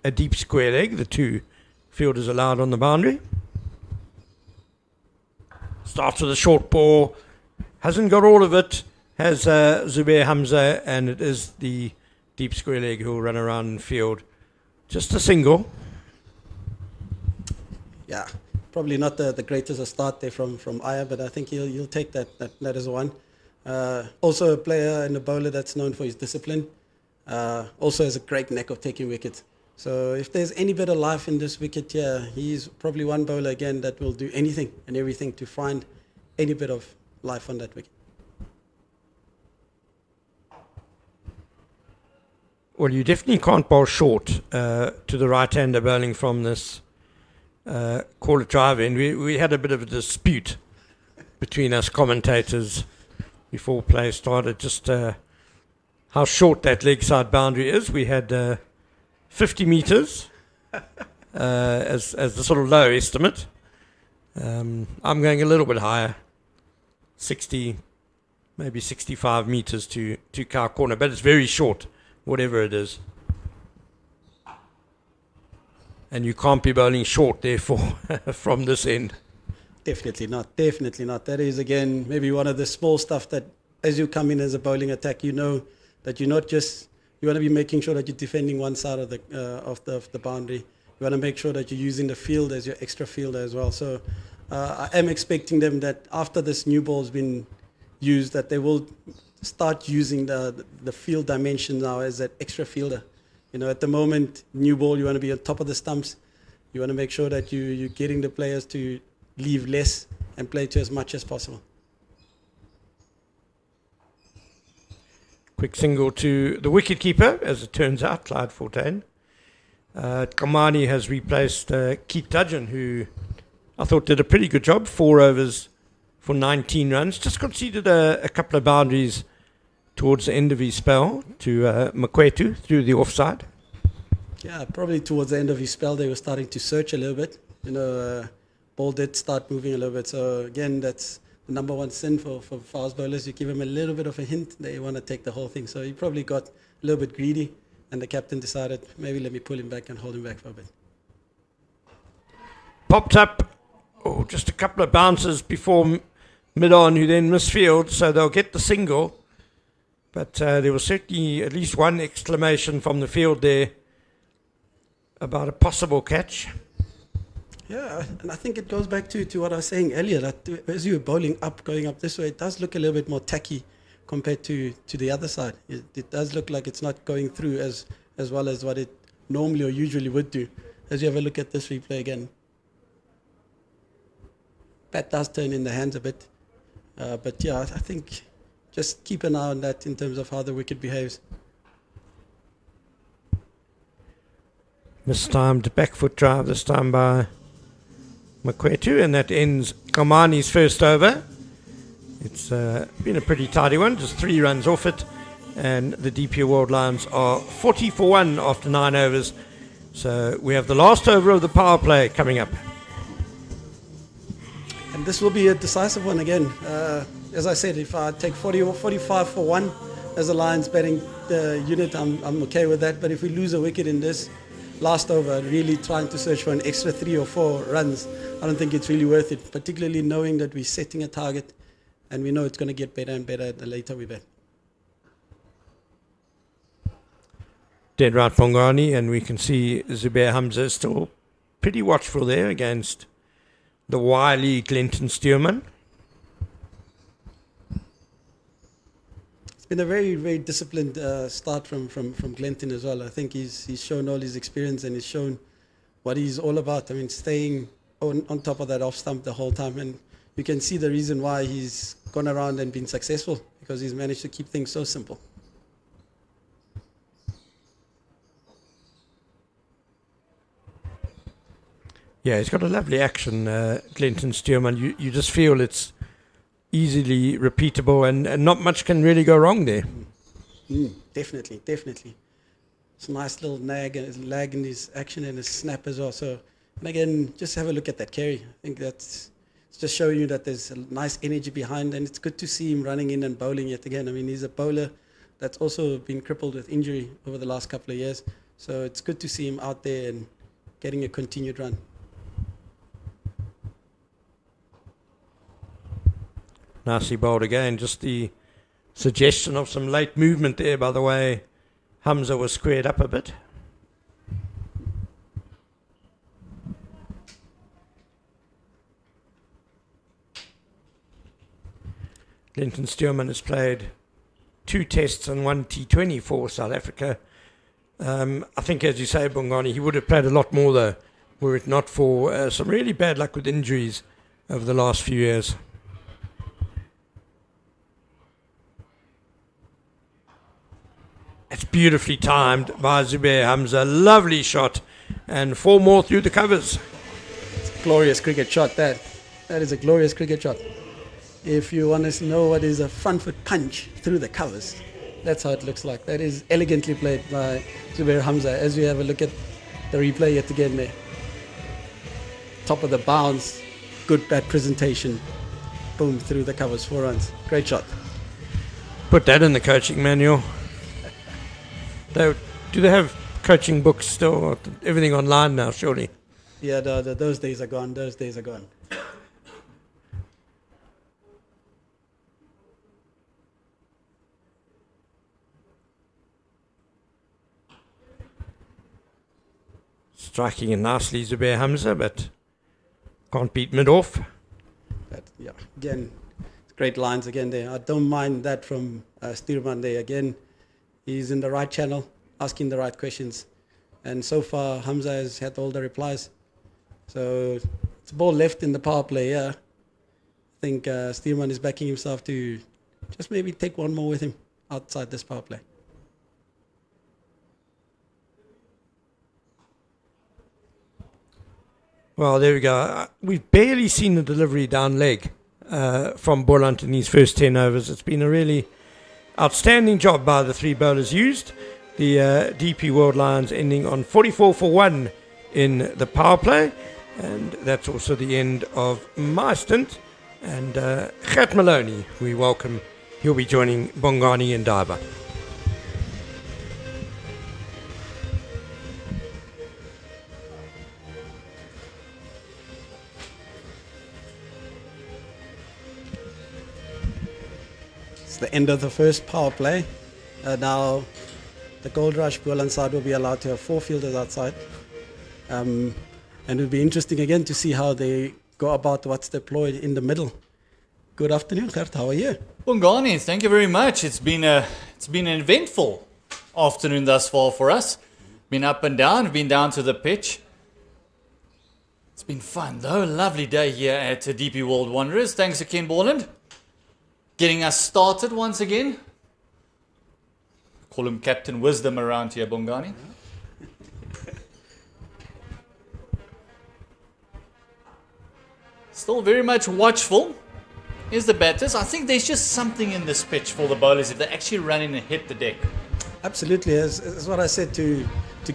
a deep square leg. The 2 fielders allowed on the boundary. Starts with a short ball. Hasn't got all of it. Has Zubair Hamza, and it is the deep square leg who will run around in field. Just a single. Yeah, probably not the greatest of start there from Aya, but I think he'll take that as a 1. Also a player and a bowler that's known for his discipline. Also has a great knack of taking wickets. So if there's any bit of life in this wicket here, he's probably one bowler again that will do anything and everything to find any bit of life on that wicket. Well, you definitely can't bowl short to the right-hander bowling from this call it drive in. We had a bit of a dispute between us commentators before play started, just how short that leg side boundary is. We had 50 metres as the sort of low estimate. I'm going a little bit higher, 60, maybe 65 metres to cow corner, but it's very short, whatever it is. And you can't be bowling short, therefore, from this end. Definitely not. That is, again, maybe one of the small stuff that as you come in as a bowling attack, you know that you're not just you want to be making sure that you're defending one side of the boundary. You want to make sure that you're using the field as your extra fielder as well. So I am expecting them that after this new ball's been used, that they will start using the field dimension now as that extra fielder. You know, at the moment, new ball, you want to be on top of the stumps. You want to make sure that you're getting the players to leave less and play to as much as possible. Quick single to the wicketkeeper, as it turns out, Clyde Fortuin. Kamani has replaced Keith Dudgeon, who I thought did a pretty good job. 4 overs for 19 runs. Just conceded a couple of boundaries towards the end of his spell to Makwetu through the offside. Yeah, probably towards the end of his spell, they were starting to search a little bit. You know, ball did start moving a little bit. So again, that's the number one sin for fast bowlers. You give them a little bit of a hint, they want to take the whole thing. So he probably got a little bit greedy, and the captain decided, maybe let me pull him back and hold him back for a bit. Popped up, just a couple of bounces before mid-on, who then misfield, so they'll get the single. But there was certainly at least one exclamation from the field there about a possible catch. Yeah, and I think it goes back to what I was saying earlier, that as you're bowling up, going up this way, it does look a little bit more tacky compared to the other side. It does look like it's not going through as well as what it normally or usually would do. As you have a look at this replay again, bat does turn in the hands a bit. But yeah, I think just keep an eye on that in terms of how the wicket behaves. Mistimed back foot drive this time by Makwetu, and that ends Kamani's first over. It's been a pretty tidy one, just 3 runs off it, and the DP World Lions are 40 for 1 after 9 overs. So we have the last over of the power play coming up. And this will be a decisive one again. As I said, if I take 40 or 45 for 1 as a Lions batting unit, I'm okay with that. But if we lose a wicket in this last over, really trying to search for an extra 3 or 4 runs, I don't think it's really worth it, particularly knowing that we're setting a target and we know it's going to get better and better the later we bat. Dead right Bongani, and we can see Zubair Hamza still pretty watchful there against the wily Glenton Stearman. It's been a very, very disciplined start from Glenton as well. I think he's shown all his experience and he's shown what he's all about. I mean, staying on top of that off stump the whole time, and you can see the reason why he's gone around and been successful, because he's managed to keep things so simple. Yeah, he's got a lovely action, Glenton Stearman. You just feel it's easily repeatable, and not much can really go wrong there. Definitely. It's a nice little lag in his action and his snap as well. So, and again, just have a look at that carry. I think it's just showing you that there's a nice energy behind, and it's good to see him running in and bowling yet again. I mean, he's a bowler that's also been crippled with injury over the last couple of years. So it's good to see him out there and getting a continued run. Nicely bowled again. Just the suggestion of some late movement there, by the way. Hamza was squared up a bit. Glenton Stearman has played 2 tests and 1 T20 for South Africa. I think, as you say, Bongani, he would have played a lot more, though, were it not for some really bad luck with injuries over the last few years. It's beautifully timed by Zubair Hamza. Lovely shot. And 4 more through the covers. It's a glorious cricket shot, that. That is a glorious cricket shot. If you want to know what is a front foot punch through the covers, that's how it looks like. That is elegantly played by Zubair Hamza. As we have a look at the replay yet again there. Top of the bounce. Good bat presentation. Boom, through the covers. 4 runs. Great shot. Put that in the coaching manual. Do they have coaching books still? Everything online now, surely? Yeah, those days are gone. Those days are gone. striking it nicely, Zubair Hamza, but can't beat mid-off. But yeah, again, great lines again there. I don't mind that from Stuurman there. Again, he's in the right channel, asking the right questions. And so far, Hamza has had all the replies. So it's a ball left in the power play, yeah. I think Stuurman is backing himself to just maybe take one more with him outside this power play. Well, there we go. We've barely seen the delivery down leg from Boland in these first 10 overs. It's been a really outstanding job by the three bowlers used. The DP World Lions ending on 44 for 1 in the power play. And that's also the end of my stint. And Gert Maloney, we welcome. He'll be joining Bongani and Daiba. The end of the first power play. Now the Goldrush Boland side will be allowed to have 4 fielders outside. And it'll be interesting again to see how they go about what's deployed in the middle. Good afternoon, Gert. How are you? Bongani, thank you very much. It's been an eventful afternoon thus far for us. Been up and down, been down to the pitch. It's been fun though. Lovely day here at DP World Wanderers. Thanks to Ken Boland. Getting us started once again. Call him Captain Wisdom around here, Bongani. Still very much watchful is the batters. I think there's just something in this pitch for the bowlers if they actually run in and hit the deck. Absolutely. As what I said to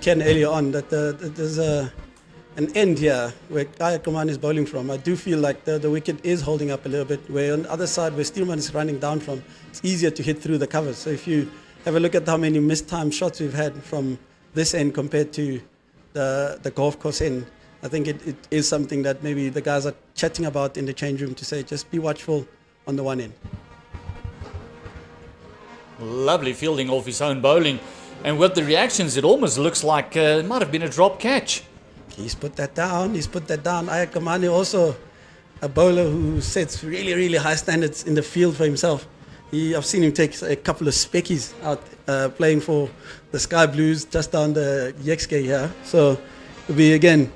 Ken earlier on, that there's an end here where Kaya Koman is bowling from. I do feel like the wicket is holding up a little bit, where on the other side where Stuurman is running down from, it's easier to hit through the covers. So if you have a look at how many mistimed shots we've had from this end compared to the golf course end, I think it is something that maybe the guys are chatting about in the change room to say, just be watchful on the one end. Lovely fielding off his own bowling. And with the reactions, it almost looks like it might have been a drop catch. He's put that down. Ayakamani also a bowler who sets really, really high standards in the field for himself. I've seen him take a couple of speckies out playing for the Sky Blues just down the Yexke here. So it'll be, again,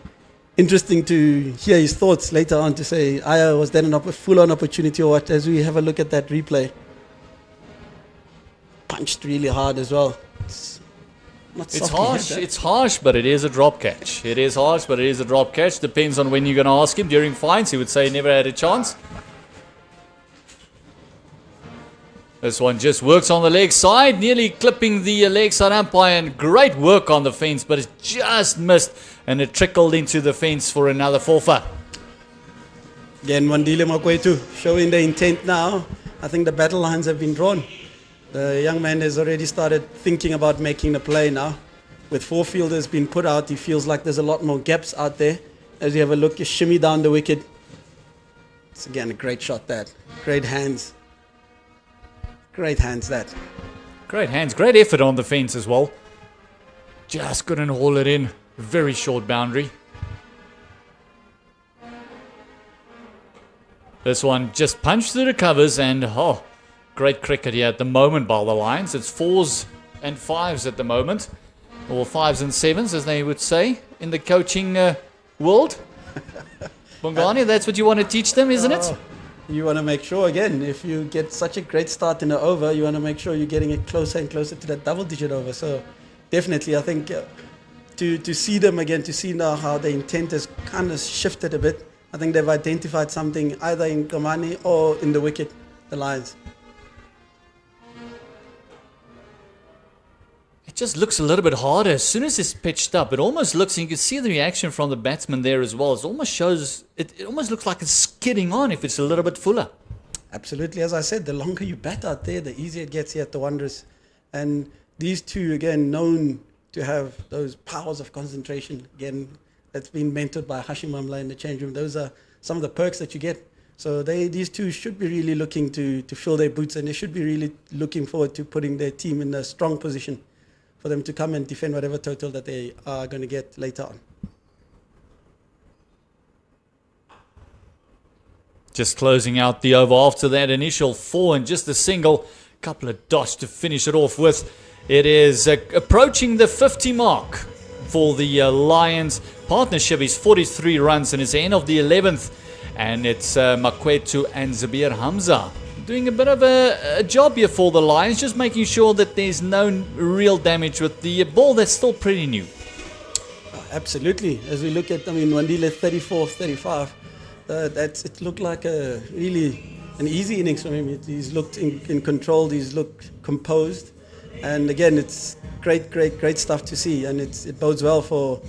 interesting to hear his thoughts later on to say, Aya, was that a full-on opportunity or what, as we have a look at that replay. Punched really hard as well. It's harsh. It's harsh, but it is a drop catch. It is harsh, but it is a drop catch. Depends on when you're going to ask him. During fines, he would say he never had a chance. This one just works on the leg side, nearly clipping the leg side umpire, and great work on the fence, but it just missed, and it trickled into the fence for another forfeit. Again, Wandile Makwetu showing the intent now. I think the battle lines have been drawn. The young man has already started thinking about making the play now. With 4 fielders being put out, he feels like there's a lot more gaps out there. As you have a look, you shimmy down the wicket. It's again a great shot that. Great hands. Great hands that. Great hands, great effort on the fence as well. Just couldn't haul it in. Very short boundary. This one just punched through the covers and great cricket here at the moment by the Lions. It's 4s and 5s at the moment. Or 5s and 7s as they would say in the coaching world. Bongani, that's what you want to teach them, isn't it? You want to make sure, again, if you get such a great start in the over, you want to make sure you're getting it closer and closer to that double-digit over. So definitely, I think to see them again, to see now how the intent has kind of shifted a bit, I think they've identified something either in Kamani or in the wicket, the Lions. It just looks a little bit harder. As soon as it's pitched up, it almost looks, and you can see the reaction from the batsman there as well. It almost looks like it's skidding on if it's a little bit fuller. Absolutely. As I said, the longer you bat out there, the easier it gets here at the Wanderers. And these two, again, known to have those powers of concentration. Again, that's been mentored by Hashim Amla in the change room. Those are some of the perks that you get. So these two should be really looking to fill their boots, and they should be really looking forward to putting their team in a strong position for them to come and defend whatever total that they are going to get later on. Just closing out the over after that initial 4 and just a single. Couple of dots to finish it off with. It is approaching the 50 mark for the Lions. Partnership is 43 runs and it's the end of the 11th. And it's Makwetu and Zabir Hamza doing a bit of a job here for the Lions, just making sure that there's no real damage with the ball that's still pretty new. Absolutely. As we look at, Wandile 34, 35, it looked like really an easy innings for him. He's looked in control, he's looked composed. And again, it's great stuff to see. And it bodes well for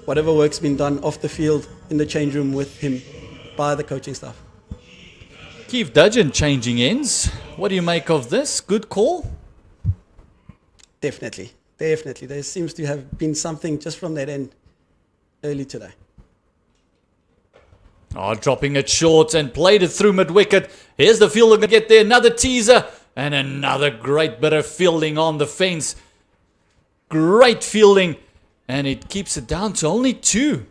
whatever work's been done off the field in the change room with him by the coaching staff. Keith Dudgeon changing ends. What do you make of this? Good call? Definitely. There seems to have been something just from that end early today. Oh, dropping it short and played it through mid-wicket. Here's the fielder going to get there. Another teaser and another great bit of fielding on the fence. Great fielding. And it keeps it down to only 2.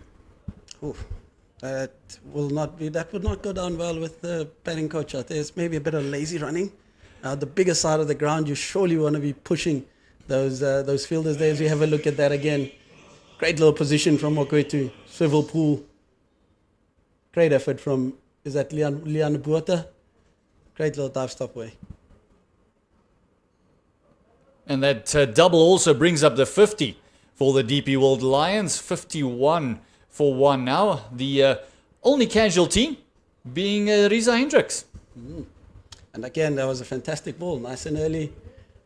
Oof. That would not go down well with the batting coach out there. It's maybe a bit of lazy running. The bigger side of the ground, you surely want to be pushing those fielders there. As we have a look at that again, great little position from Makwetu, swivel pool. Great effort from, is that Liana Buota? Great little dive stop way. And that double also brings up the 50 for the DP World Lions. 51 for 1 now. The only casualty being Riza Hendricks. And again, that was a fantastic ball. Nice and early.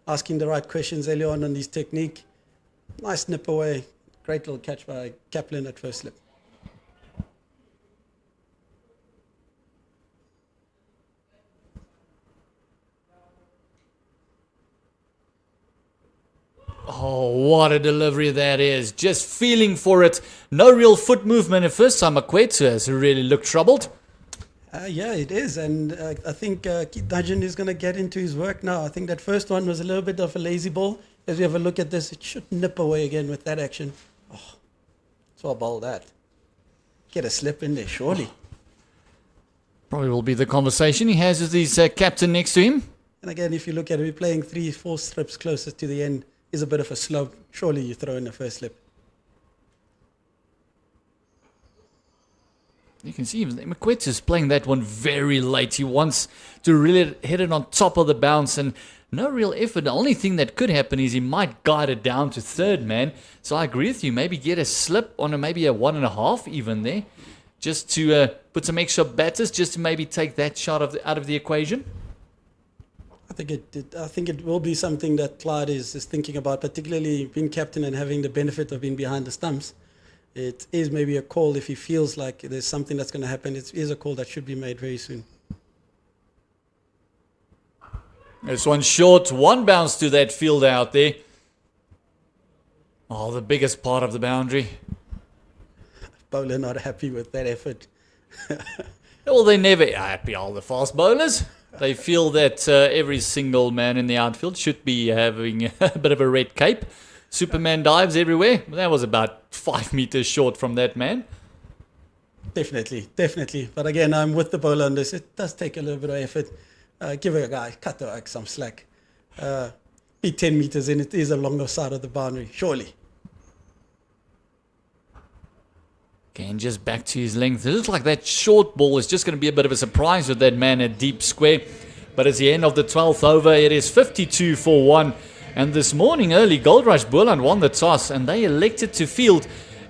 Asking the right questions early on his technique. Nice nip away. Great little catch by Kaplan at first slip. Oh, what a delivery that is. Just feeling for it. No real foot movement. The first time Makwetu has really looked troubled. Yeah, it is. And I think Keith Dudgeon is going to get into his work now. I think that first one was a little bit of a lazy ball. As we have a look at this, it should nip away again with that action. Oh, so bowl that. Get a slip in there, surely. Probably will be the conversation he has with his captain next to him. And again, if you look at it, we're playing 3-4 strips closer to the end. Is a bit of a slope. Surely you throw in the first slip. You can see Makwetu is playing that one very late. He wants to really hit it on top of the bounce and no real effort. The only thing that could happen is he might guide it down to third man. So I agree with you. Maybe get a slip on maybe a 1.5 even there. Just to put some extra batters, just to maybe take that shot out of the equation. I think it will be something that Clyde is thinking about, particularly being captain and having the benefit of being behind the stumps. It is maybe a call if he feels like there's something that's going to happen. It is a call that should be made very soon. This one short, 1 bounce to that fielder out there. Oh, the biggest part of the boundary. Bowler not happy with that effort. Well, they never are happy, all the fast bowlers. They feel that every single man in the outfield should be having a bit of a red cape. Superman dives everywhere. That was about 5 meters short from that man. Definitely. But again, I'm with the bowler on this. It does take a little bit of effort. Give a guy, cut the work some slack. Be 10 meters in, it is a longer side of the boundary, surely. Again, just back to his length. It looks like that short ball is just going to be a bit of a surprise with that man at deep square. But it's the end of the 12th over. It is 52 for 1. And this morning early, Goldrush Boland won the toss and they elected to field.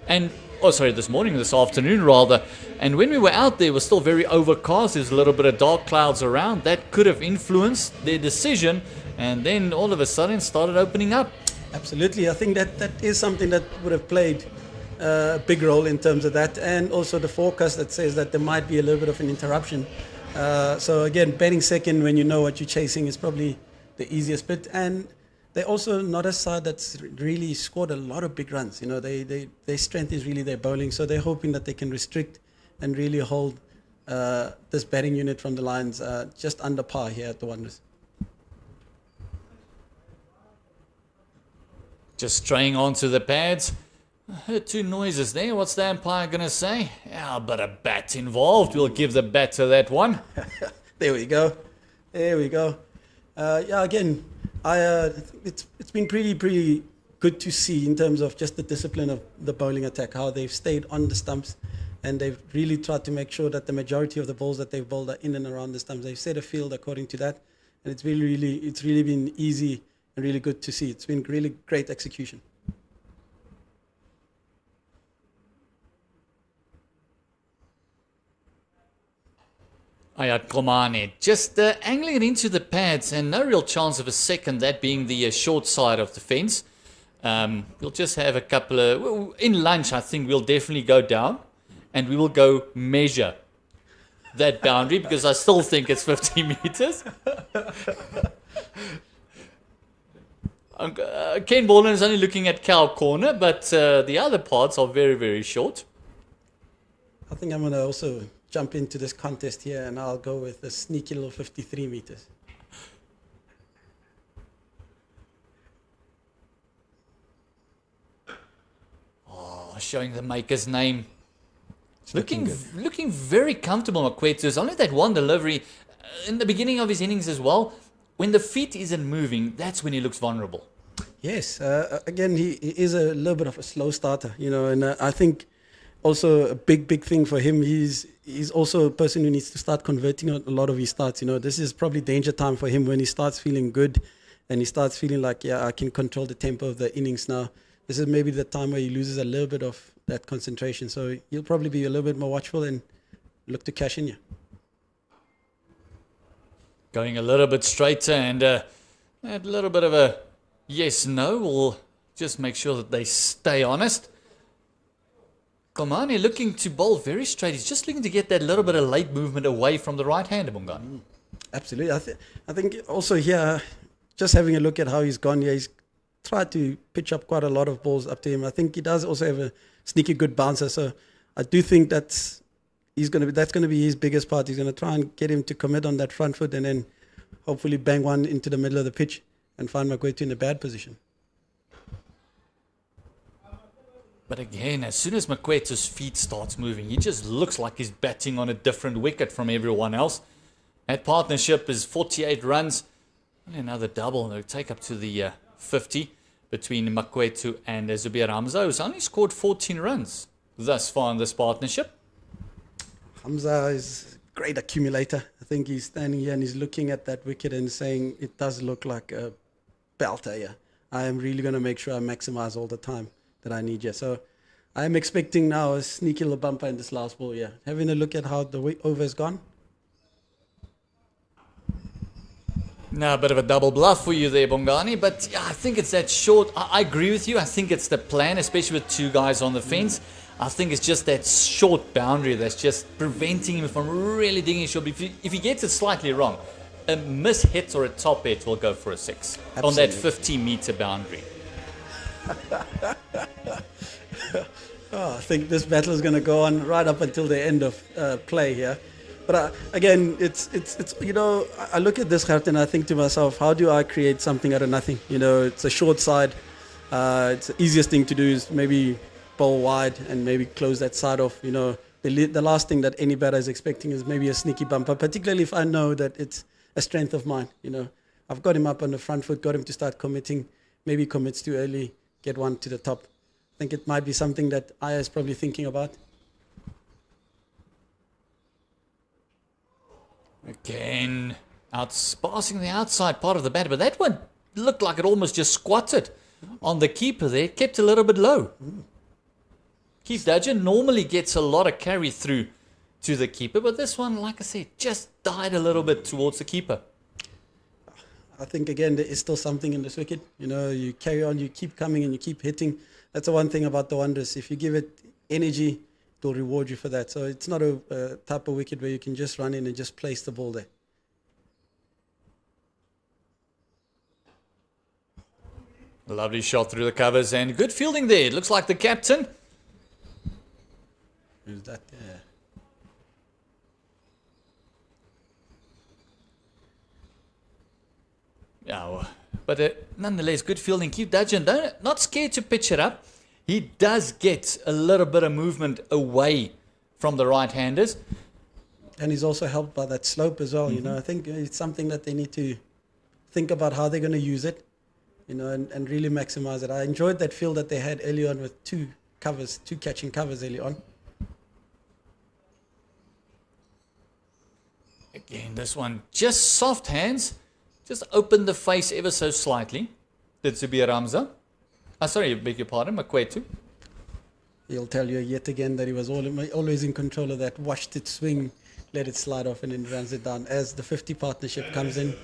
This afternoon rather. And when we were out there, it was still very overcast. There's a little bit of dark clouds around. That could have influenced their decision. And then all of a sudden it started opening up. Absolutely. I think that is something that would have played a big role in terms of that. And also the forecast that says that there might be a little bit of an interruption. So again, batting second when you know what you're chasing is probably the easiest bit. And they're also not a side that's really scored a lot of big runs. You know, their strength is really their bowling. So they're hoping that they can restrict and really hold this batting unit from the Lions just under par here at the Wanderers. Just straying onto the pads. Heard two noises there. What's the umpire going to say? Yeah, but a bat involved. We'll give the batter that one. There we go. There we go. Yeah, again, it's been pretty good to see in terms of just the discipline of the bowling attack, how they've stayed on the stumps, and they've really tried to make sure that the majority of the balls that they've bowled are in and around the stumps. They've set a field according to that, and it's really been easy and really good to see. It's been really great execution. Ayat Komane just angling it into the pads, and no real chance of a second, that being the short side of the fence. We'll just have a couple of... In lunch, I think we'll definitely go down, and we will go measure that boundary, because I still think it's 50 meters. Ken Boland is only looking at cow corner, but the other parts are very, very short. I think I'm going to also jump into this contest here, and I'll go with a sneaky little 53 meters. Oh, showing the maker's name. Looking very comfortable, Makwetu. There's only that one delivery in the beginning of his innings as well. When the feet isn't moving, that's when he looks vulnerable. Yes, again, he is a little bit of a slow starter, you know, and I think also a big thing for him, he's also a person who needs to start converting a lot of his starts. You know, this is probably danger time for him when he starts feeling good and he starts feeling like, yeah, I can control the tempo of the innings now. This is maybe the time where he loses a little bit of that concentration. So he'll probably be a little bit more watchful and look to cash in here. Going a little bit straighter, and a little bit of a yes-no. We'll just make sure that they stay honest. Komane looking to bowl very straight. He's just looking to get that little bit of late movement away from the right-hander, Bongani. Absolutely. I think also here, just having a look at how he's gone here, he's tried to pitch up quite a lot of balls up to him. I think he does also have a sneaky good bouncer. So I do think that's going to be his biggest part. He's going to try and get him to commit on that front foot and then hopefully bang one into the middle of the pitch and find Makwetu in a bad position. But again, as soon as Makwetu's feet starts moving, he just looks like he's batting on a different wicket from everyone else. That partnership is 48 runs. And another double. They'll take up to the 50 between Makwetu and Zubir Hamza, who's only scored 14 runs thus far in this partnership. Hamza is a great accumulator. I think he's standing here and he's looking at that wicket and saying, it does look like a belter here. I am really going to make sure I maximize all the time that I need here. So I'm expecting now a sneaky little bumper in this last ball here. Having a look at how the over has gone. Now, a bit of a double bluff for you there, Bongani, but yeah, I think it's that short. I agree with you. I think it's the plan, especially with two guys on the fence. I think it's just that short boundary that's just preventing him from really digging his shot. If he gets it slightly wrong, a miss hit or a top hit will go for a 6. Absolutely. On that 50-meter boundary. I think this battle is going to go on right up until the end of play here. But again, it's you know, I look at this, Gert, and I think to myself, how do I create something out of nothing? You know, it's a short side. It's the easiest thing to do is maybe bowl wide and maybe close that side off. You know, the last thing that any batter is expecting is maybe a sneaky bumper, particularly if I know that it's a strength of mine. You know, I've got him up on the front foot, got him to start committing. Maybe commits too early, get one to the top. I think it might be something that Aya is probably thinking about. Again, passing the outside part of the bat, but that one looked like it almost just squatted on the keeper there, kept a little bit low. Keith Dudgeon normally gets a lot of carry through to the keeper, but this one, like I said, just died a little bit towards the keeper. I think, again, there is still something in this wicket. You know, you carry on, you keep coming and you keep hitting. That's the one thing about the Wanderers. If you give it energy, it will reward you for that. So it's not a type of wicket where you can just run in and just place the ball there. A lovely shot through the covers and good fielding there. It looks like the captain. Who's that there? Yeah, but nonetheless, good fielding. Keith Dudgeon, not scared to pitch it up. he does get a little bit of movement away from the right-handers. And he's also helped by that slope as well. You know, I think it's something that they need to think about how they're going to use it, you know, and really maximize it. I enjoyed that field that they had early on with two catching covers early on. Again, this one, just soft hands, just open the face ever so slightly. Did Zubir Hamza. Sorry, beg your pardon, Makwetu. He'll tell you yet again that he was always in control of that, watched it swing, let it slide off, and then runs it down. As the 50 partnership comes in,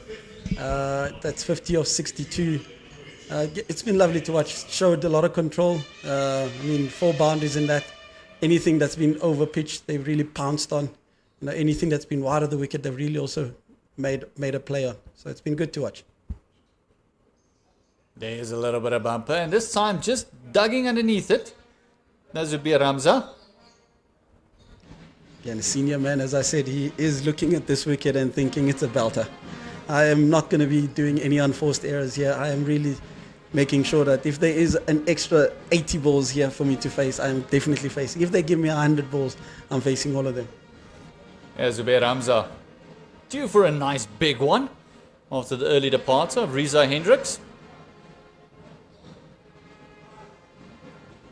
that's 50 of 62. It's been lovely to watch. Showed a lot of control. I mean, 4 boundaries in that. Anything that's been over pitched, they've really pounced on. You know, anything that's been wide of the wicket, they've really also made a play on. So it's been good to watch. There's a little bit of bumper, and this time just dugging underneath it. That's Zubir Hamza. Yeah, and the senior man, as I said, he is looking at this wicket and thinking it's a belter. I am not going to be doing any unforced errors here. I am really making sure that if there is an extra 80 balls here for me to face, I am definitely facing. If they give me 100 balls, I'm facing all of them. Yeah, Zubir Hamza due for a nice big one after the early departure of Hendricks.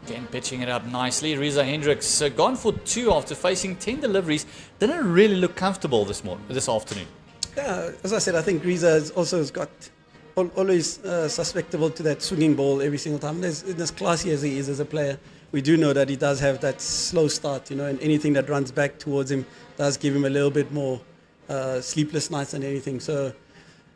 Again, pitching it up nicely. Hendricks gone for 2 after facing 10 deliveries. Didn't really look comfortable this afternoon. Yeah, as I said, I think Reza has got always susceptible to that swinging ball every single time. As classy as he is as a player, we do know that he does have that slow start, you know, and anything that runs back towards him does give him a little bit more sleepless nights than anything. So,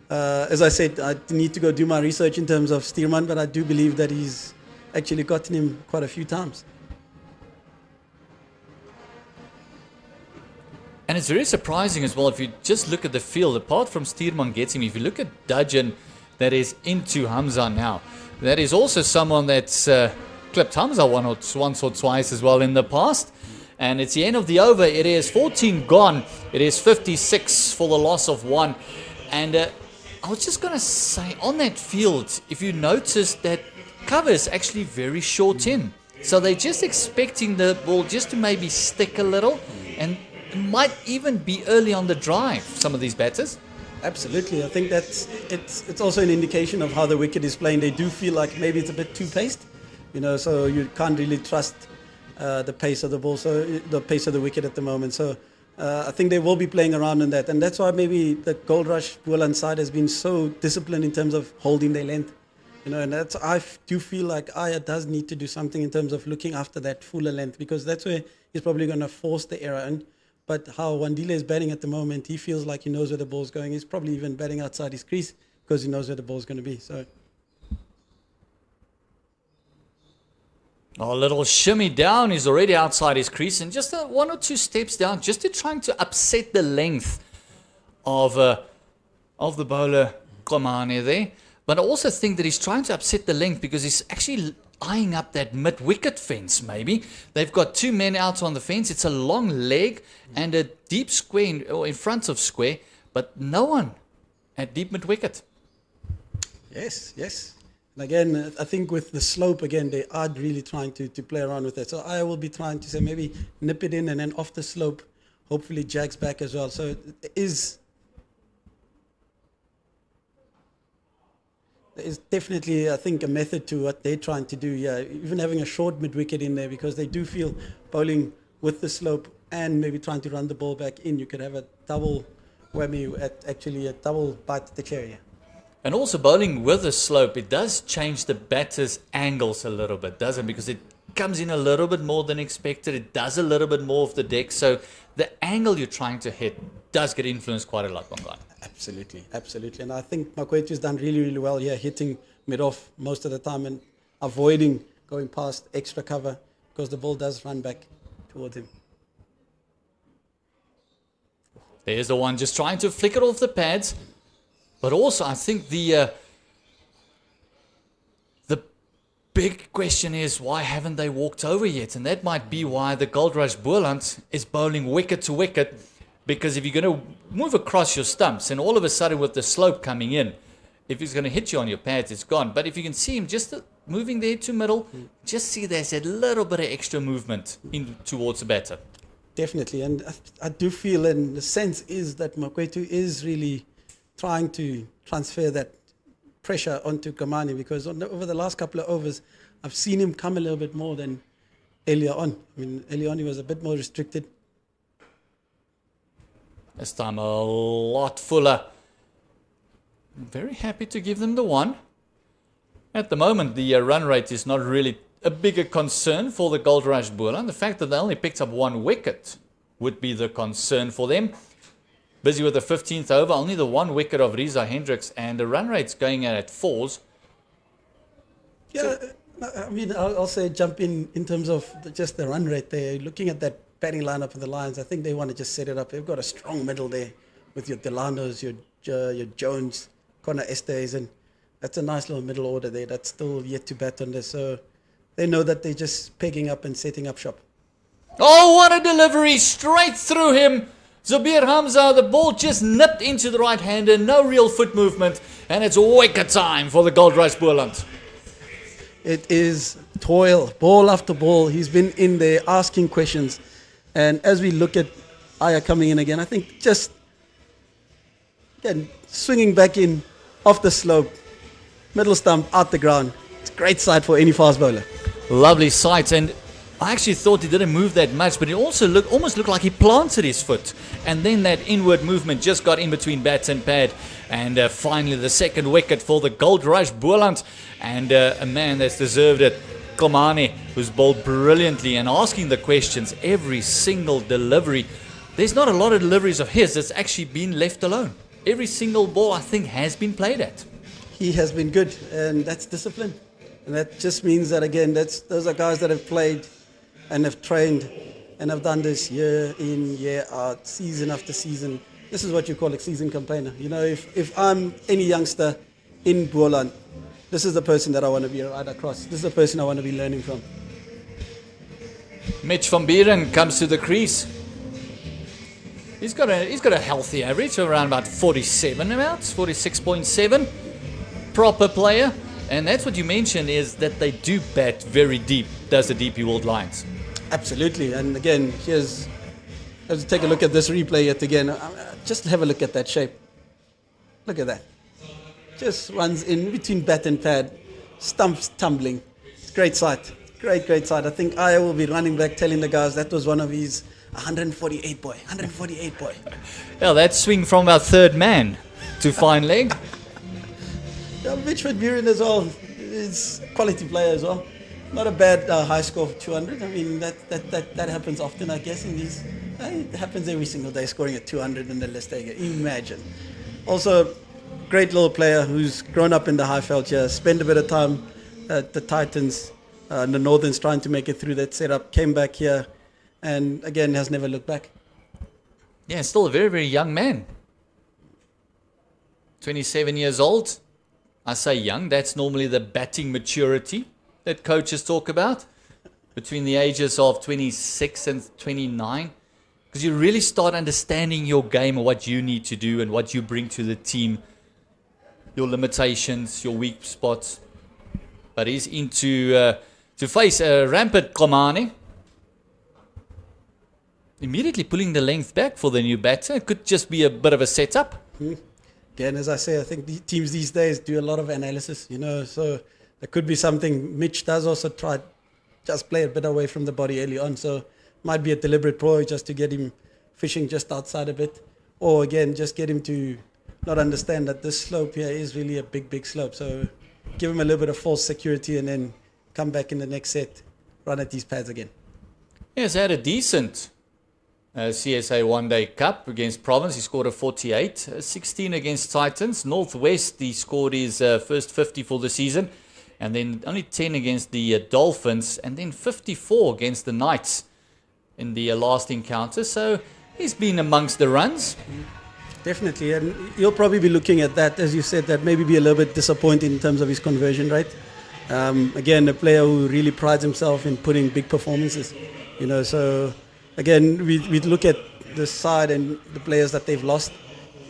as I said, I need to go do my research in terms of Steerman, but I do believe that he's actually gotten him quite a few times. And it's very surprising as well if you just look at the field. Apart from Steerman gets him, if you look at Dudgeon, that is into Hamza now. That is also someone that's clipped Hamza once or twice as well in the past. And it's the end of the over. It is 14 gone. It is 56 for the loss of 1. And I was just going to say, on that field, if you notice that cover is actually very short in. So they're just expecting the ball just to maybe stick a little. And it might even be early on the drive, some of these batters. Absolutely. I think it's also an indication of how the wicket is playing. They do feel like maybe it's a bit too paced, you know, so you can't really trust the pace of the ball, so the pace of the wicket at the moment. So I think they will be playing around in that. And that's why maybe the Goldrush Boland side has been so disciplined in terms of holding their length. You know, and I do feel like Aya does need to do something in terms of looking after that fuller length, because that's where he's probably going to force the error in. But how Wandile is batting at the moment, he feels like he knows where the ball's going. He's probably even batting outside his crease because he knows where the ball's going to be. So, a little shimmy down. He's already outside his crease, and just 1 or 2 steps down, just to trying to upset the length of the bowler Komane there. But I also think that he's trying to upset the length because he's actually eyeing up that mid-wicket fence, maybe. They've got 2 men out on the fence. It's a long leg and a deep square in front of square, but no one at deep mid-wicket. Yes. And again, I think with the slope, again, they are really trying to play around with it. So I will be trying to say maybe nip it in and then off the slope, hopefully Jack's back as well. So there is definitely, I think, a method to what they're trying to do. Yeah, even having a short mid-wicket in there, because they do feel bowling with the slope and maybe trying to run the ball back in, you could have a double whammy, actually a double bite at the cherry. Yeah. And also bowling with a slope, it does change the batter's angles a little bit, doesn't it? Because it comes in a little bit more than expected. It does a little bit more of the deck. So the angle you're trying to hit does get influenced quite a lot, Bongai. Absolutely. And I think Makwetu's done really, really well here, hitting mid-off most of the time and avoiding going past extra cover because the ball does run back towards him. There's the one just trying to flick it off the pads. But also, I think the big question is, why haven't they walked over yet? And that might be why the Goldrush Boland is bowling wicket to wicket. Because if you're going to move across your stumps and all of a sudden with the slope coming in, if he's going to hit you on your pads, it's gone. But if you can see him just moving there to middle. Just see there's a little bit of extra movement in towards the batter. Definitely, and I do feel, and the sense is that Makwetu is really trying to transfer that pressure onto Kamani, because over the last couple of overs, I've seen him come a little bit more than earlier on. I mean, earlier on he was a bit more restricted. This time a lot fuller. Very happy to give them the one. At the moment, the run rate is not really a bigger concern for the Goldrush Boland. The fact that they only picked up 1 wicket would be the concern for them. Busy with the 15th over, only the 1 wicket of Riza Hendricks, and the run rate's going at 4s. Yeah, I mean, I'll say jump in terms of just the run rate there. Looking at that batting lineup of the Lions, I think they want to just set it up. They've got a strong middle there with your Delandos, your Jones, Connor Esterhuizen. That's a nice little middle order there that's still yet to bat on this. So they know that they're just pegging up and setting up shop. Oh, what a delivery! Straight through him. Zubir Hamza, the ball just nipped into the right-hander. No real foot movement. And it's wicket time for the Goldrush Boland. It is toil, ball after ball. He's been in there asking questions. And as we look at Aya coming in again, I think just again, swinging back in off the slope, middle stump, out the ground. It's a great sight for any fast bowler. Lovely sight, and I actually thought he didn't move that much, but it also almost looked like he planted his foot, and then that inward movement just got in between bat and pad, and finally the second wicket for the Goldrush Boland, and a man that's deserved it, Komani, who's bowled brilliantly and asking the questions every single delivery. There's not a lot of deliveries of his that's actually been left alone. Every single ball, I think, has been played at. He has been good, and that's discipline. And that just means that, again, those are guys that have played and have trained and have done this year in, year out, season after season. This is what you call a seasoned campaigner. You know, if I'm any youngster in Boland, this is the person that I want to be right across. This is the person I want to be learning from. Mitch van Buren comes to the crease. He's got a healthy average of around about 47 amounts, 46.7. Proper player. And that's what you mentioned, is that they do bat very deep, does the DP World Lions. Absolutely. And again, let's take a look at this replay yet again. Just have a look at that shape. Look at that. Just runs in between bat and pad, stumps tumbling. It's a great sight. Great sight. I think I will be running back telling the guys that was one of his 148 boy. Well, that swing from our third man to fine leg. Yeah, Mitch van Buren as well is a quality player as well. Not a bad high score of 200. I mean, that happens often, I guess, in these. It happens every single day, scoring at 200 in the list. Imagine. Also, great little player who's grown up in the Highveld here, spent a bit of time at the Titans, the Northerns, trying to make it through that setup, came back here, and again has never looked back. Yeah, still a very, very young man. 27 years old. I say young, that's normally the batting maturity that coaches talk about, between the ages of 26 and 29. Because you really start understanding your game and what you need to do and what you bring to the team, your limitations, your weak spots. But he's into to face a rampant Komani. Immediately pulling the length back for the new batter. It could just be a bit of a setup. Again, as I say, I think the teams these days do a lot of analysis, you know, so there could be something. Mitch does also try just play a bit away from the body early on, so might be a deliberate ploy just to get him fishing just outside a bit, or again, just get him to not understand that this slope here is really a big slope, so give him a little bit of false security and then come back in the next set, run at these pads again. He has had a decent CSA one-day cup against Province. He scored a 48, 16 against Titans. Northwest, he scored his first 50 for the season, and then only 10 against the Dolphins, and then 54 against the Knights in the last encounter. So he's been amongst the runs. Definitely, and you'll probably be looking at that, as you said, that maybe be a little bit disappointed in terms of his conversion rate. Again, a player who really prides himself in putting big performances, you know, so again, we look at the side and the players that they've lost.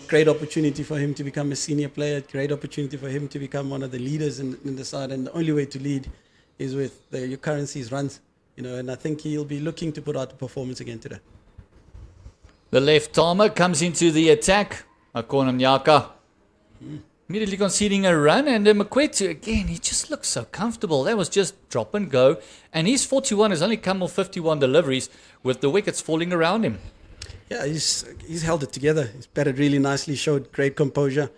great opportunity for him to become a senior player, great opportunity for him to become one of the leaders in the side. And the only way to lead is with your currency's runs, and I think he'll be looking to put out a performance again today. The left-armer comes into the attack. Akona Mnyaka immediately conceding a run, and Makwetu, again, he just looks so comfortable. That was just drop and go. And his 41 has only come off 51 deliveries with the wickets falling around him. Yeah, he's held it together. He's batted really nicely, showed great composure,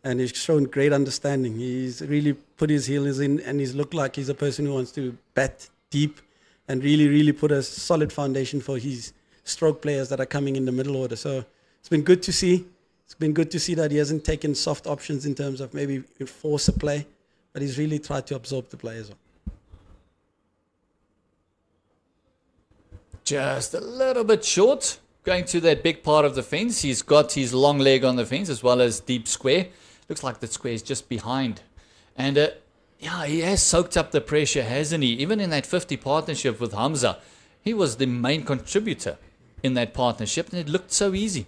and he's shown great understanding. He's really put his heels in, and he's looked like he's a person who wants to bat deep and really, really put a solid foundation for his stroke players that are coming in the middle order. So it's been good to see. It's been good to see that he hasn't taken soft options in terms of maybe force a play, but he's really tried to absorb the play as well. Just a little bit short. Going to that big part of the fence. He's got his long leg on the fence as well as deep square. Looks like the square is just behind. And yeah, he has soaked up the pressure, hasn't he? Even in that 50 partnership with Hamza, he was the main contributor in that partnership, and it looked so easy.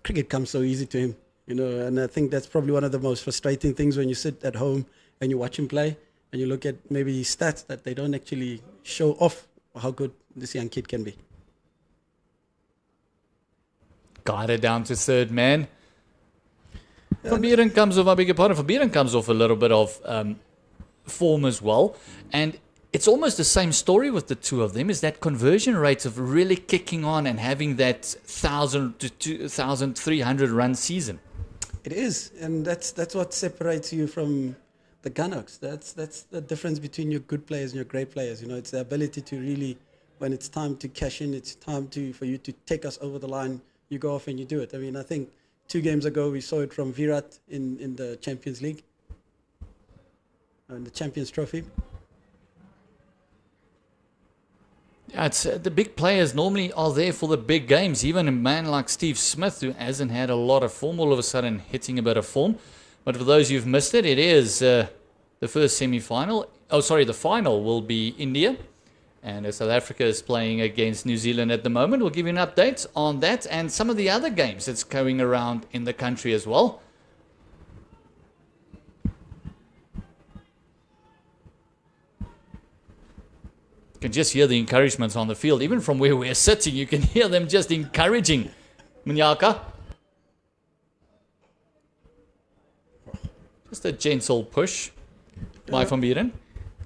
Cricket comes so easy to him, and I think that's probably one of the most frustrating things when you sit at home and you watch him play and you look at maybe stats that they don't actually show off how good this young kid can be. Guided down to third man. Van Buren comes off, I beg your pardon, Van Buren comes off a little bit of form as well. And it's almost the same story with the two of them, is that conversion rate of really kicking on and having that 1,000 to 2,300 run season. It is, and that's what separates you from the Gunnocks. That's the difference between your good players and your great players. It's the ability to really, when it's time to cash in, it's time for you to take us over the line. You go off and you do it. I mean, I think 2 games ago we saw it from Virat in the Champions League, in the Champions Trophy. Yeah, it's the big players normally are there for the big games. Even a man like Steve Smith, who hasn't had a lot of form, all of a sudden hitting a bit of form. But for those who've missed it, it is the first semi-final. Oh, sorry, the final will be India. And South Africa is playing against New Zealand at the moment. We'll give you an update on that and some of the other games that's going around in the country as well. You can just hear the encouragements on the field. Even from where we're sitting, you can hear them just encouraging Mnyaka. Just a gentle push by Van Buren.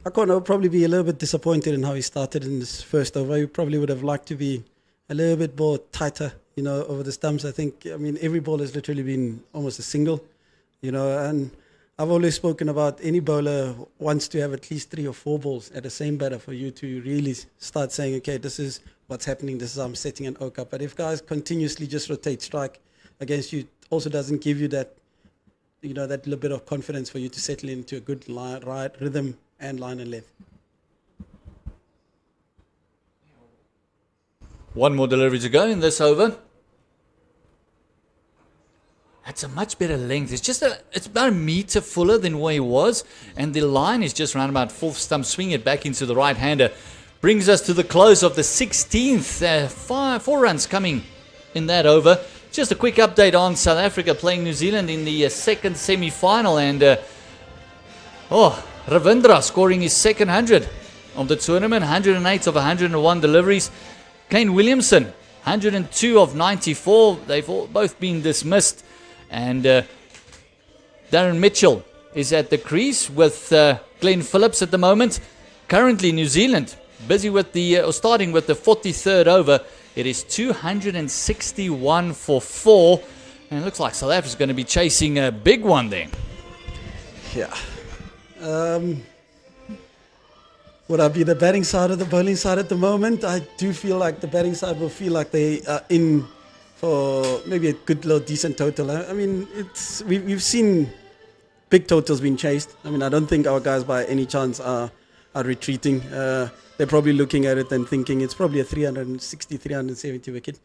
Akona will probably be a little bit disappointed in how he started in this first over. He probably would have liked to be a little bit more tighter, over the stumps. Every ball has literally been almost a single, and I've always spoken about any bowler wants to have at least 3 or 4 balls at the same batter for you to really start saying, okay, this is what's happening, this is how I'm setting an oak up. But if guys continuously just rotate strike against you, it also doesn't give you that, that little bit of confidence for you to settle into a good right rhythm and line and length. One more delivery to go in this over. That's a much better length. It's about a meter fuller than where he was, and the line is just around about 4th stump. Swing it back into the right-hander. Brings us to the close of the 16th. 4 runs coming in that over. Just a quick update on South Africa playing New Zealand in the second semi-final, and Ravindra scoring his second 100 of the tournament, 108 of 101 deliveries. Kane Williamson, 102 of 94. They've both been dismissed. And Darren Mitchell is at the crease with Glenn Phillips at the moment. Currently New Zealand busy with starting with the 43rd over. It is 261 for 4. And it looks like South Africa's going to be chasing a big one there. Yeah. Would I be the batting side or the bowling side at the moment? I do feel like the batting side will feel like they are in for maybe a good little decent total. We've seen big totals being chased. I don't think our guys by any chance are retreating. They're probably looking at it and thinking it's probably a 360, 370 wicket.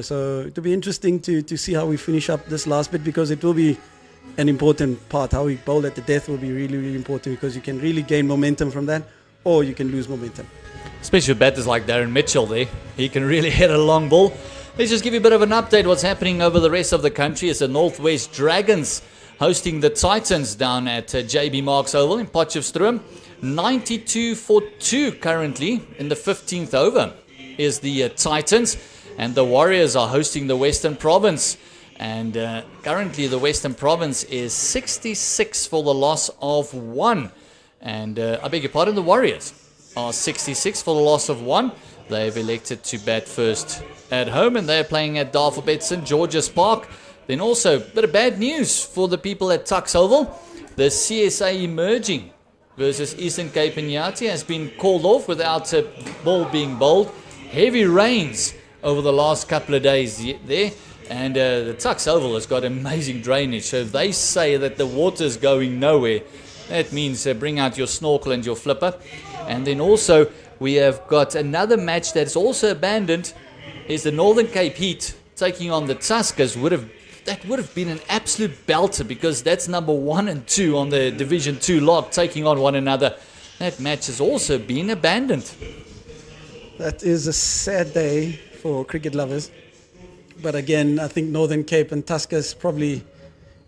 So it'll be interesting to see how we finish up this last bit, because it will be an important part. How we bowl at the death will be really, really important, because you can really gain momentum from that, or you can lose momentum. Especially with batters like Darren Mitchell there. He can really hit a long ball. Let's just give you a bit of an update what's happening over the rest of the country. It's the Northwest Dragons hosting the Titans down at JB Marks Oval in Potchefstroom. 92 for 2 currently in the 15th over is the Titans. And the Warriors are hosting the Western Province. And currently the Western Province is 66 for the loss of 1. And I beg your pardon, the Warriors are 66 for the loss of 1. They've elected to bat first at home, and they're playing at Dafabet St. George's Park. Then also, a bit of bad news for the people at Tuks Oval. The CSA emerging versus Eastern Cape Inyati has been called off without a ball being bowled. Heavy rains over the last couple of days there. And the Tuks Oval has got amazing drainage. So if they say that the water's going nowhere, that means bring out your snorkel and your flipper. And then also, we have got another match that's also abandoned. Is the Northern Cape Heat taking on the Tuskers. That would have been an absolute belter, because that's number 1 and 2 on the Division 2 lot taking on one another. That match has also been abandoned. That is a sad day for cricket lovers. But again, I think Northern Cape and Tuskers probably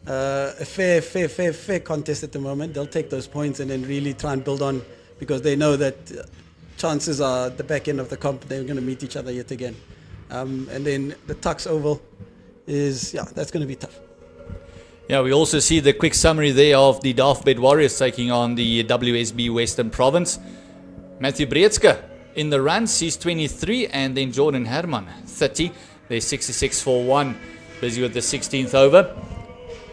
a fair contest at the moment. They'll take those points and then really try and build on, because they know that chances are at the back end of the comp they're going to meet each other yet again. And then the Tuks Oval is, that's going to be tough. Yeah, we also see the quick summary there of the Dafabet Warriors taking on the WSB Western Province. Matthew Breedske in the runs, he's 23, and then Jordan Herman, 30. They're 66 for 1, busy with the 16th over.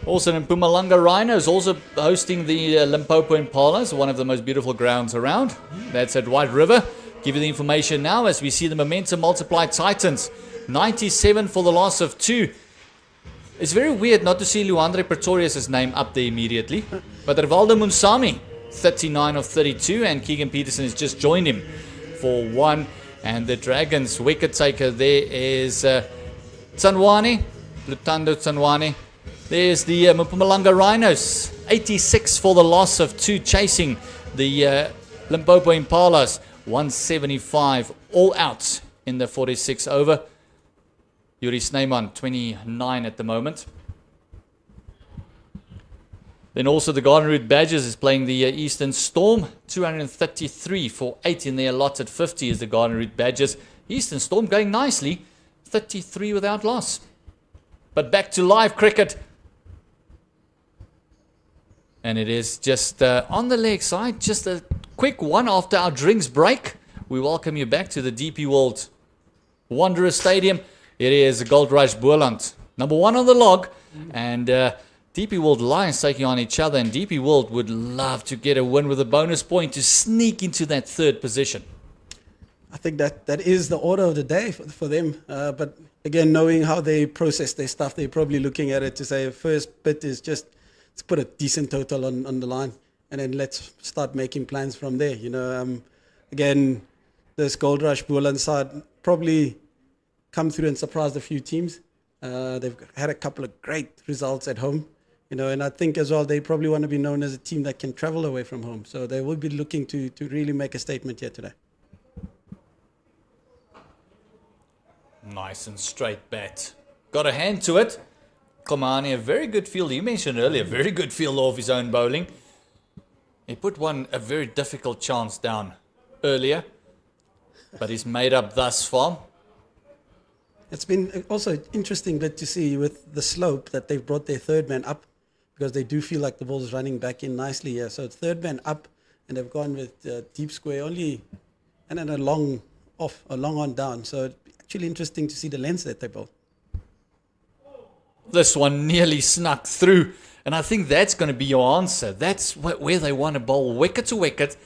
Also in Mpumalanga Rhinos, also hosting the Limpopo Impalas, one of the most beautiful grounds around. That's at White River. Give you the information now as we see the momentum multiply. Titans, 97 for the loss of 2. It's very weird not to see Luandre Pretorius' name up there immediately. But Rivaldo Munsami, 39 of 32, and Keegan Peterson has just joined him for 1. And the Dragons wicket taker there is Tsanwane, Lutando Tsanwane. There's the Mpumalanga Rhinos, 86 for the loss of 2, chasing the Limpopo Impalas, 175 all out in the 46 over. Yuri Snyman, 29 at the moment. Then also the Garden Route Badgers is playing the Eastern Storm, 233 for 8 in their allotted 50 is the Garden Route Badgers. Eastern Storm going nicely, 33 without loss. But back to live cricket. And it is just on the leg side, just a quick one after our drinks break. We welcome you back to the DP World Wanderers Stadium. It is Goldrush Boland, number 1 on the log. And DP World Lions taking on each other. And DP World would love to get a win with a bonus point to sneak into that 3rd position. I think that is the order of the day for them. But again, knowing how they process their stuff, they're probably looking at it to say, first bit is just, let's put a decent total on the line, and then let's start making plans from there. Again, this Goldrush Boland side probably come through and surprised a few teams. They've had a couple of great results at home, and I think as well they probably want to be known as a team that can travel away from home. So they will be looking to really make a statement here today. Nice and straight bat. Got a hand to it. Komani, a very good fielder. You mentioned earlier, very good fielder off his own bowling. He put a very difficult chance down earlier, but he's made up thus far. It's been also interesting to see with the slope that they've brought their 3rd man up, because they do feel like the ball is running back in nicely here. So 3rd man up, and they've gone with deep square only, and then a long on down. So it's actually interesting to see the lengths that they bowl. This one nearly snuck through, and I think that's going to be your answer. That's where they want to bowl, wicket to wicket.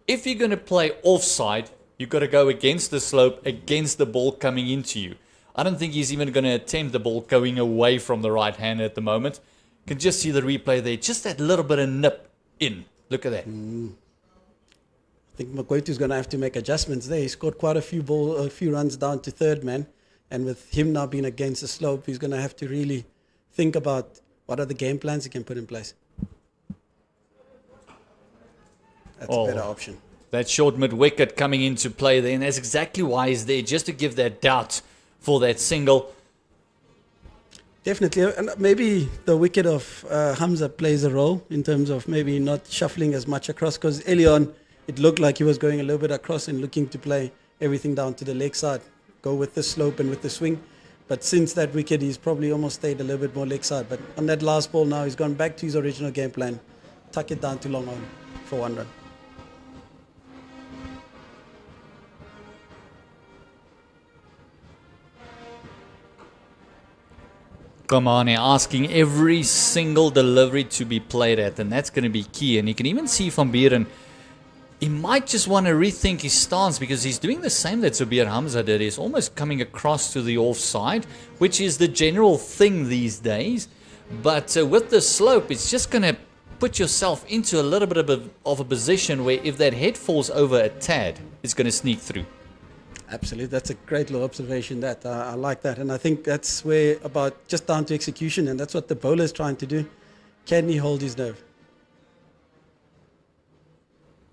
If you're going to play offside, you've got to go against the slope, against the ball coming into you. I don't think he's even going to attempt the ball going away from the right hand at the moment. You can just see the replay there, just that little bit of nip in. Look at that. I think Makwetu's going to have to make adjustments there. He scored quite a few runs down to 3rd man. And with him now being against the slope, he's going to have to really think about what are the game plans he can put in place. That's a better option. That short mid-wicket coming into play there, and that's exactly why he's there, just to give that doubt for that single. Definitely, and maybe the wicket of Hamza plays a role in terms of maybe not shuffling as much across, because early on it looked like he was going a little bit across and looking to play everything down to the leg side, go with the slope and with the swing. But since that wicket, he's probably almost stayed a little bit more leg side. But on that last ball now, he's gone back to his original game plan, tuck it down to long on for 1 run. Come on, asking every single delivery to be played at, and that's going to be key. And you can even see Van Buren, he might just want to rethink his stance, because he's doing the same that Zubair Hamza did. He's almost coming across to the offside, which is the general thing these days. But with the slope, it's just going to put yourself into a little bit of a position where if that head falls over a tad, it's going to sneak through. Absolutely, that's a great little observation. That I like that, and I think that's where about just down to execution, and that's what the bowler is trying to do. Can he hold his nerve?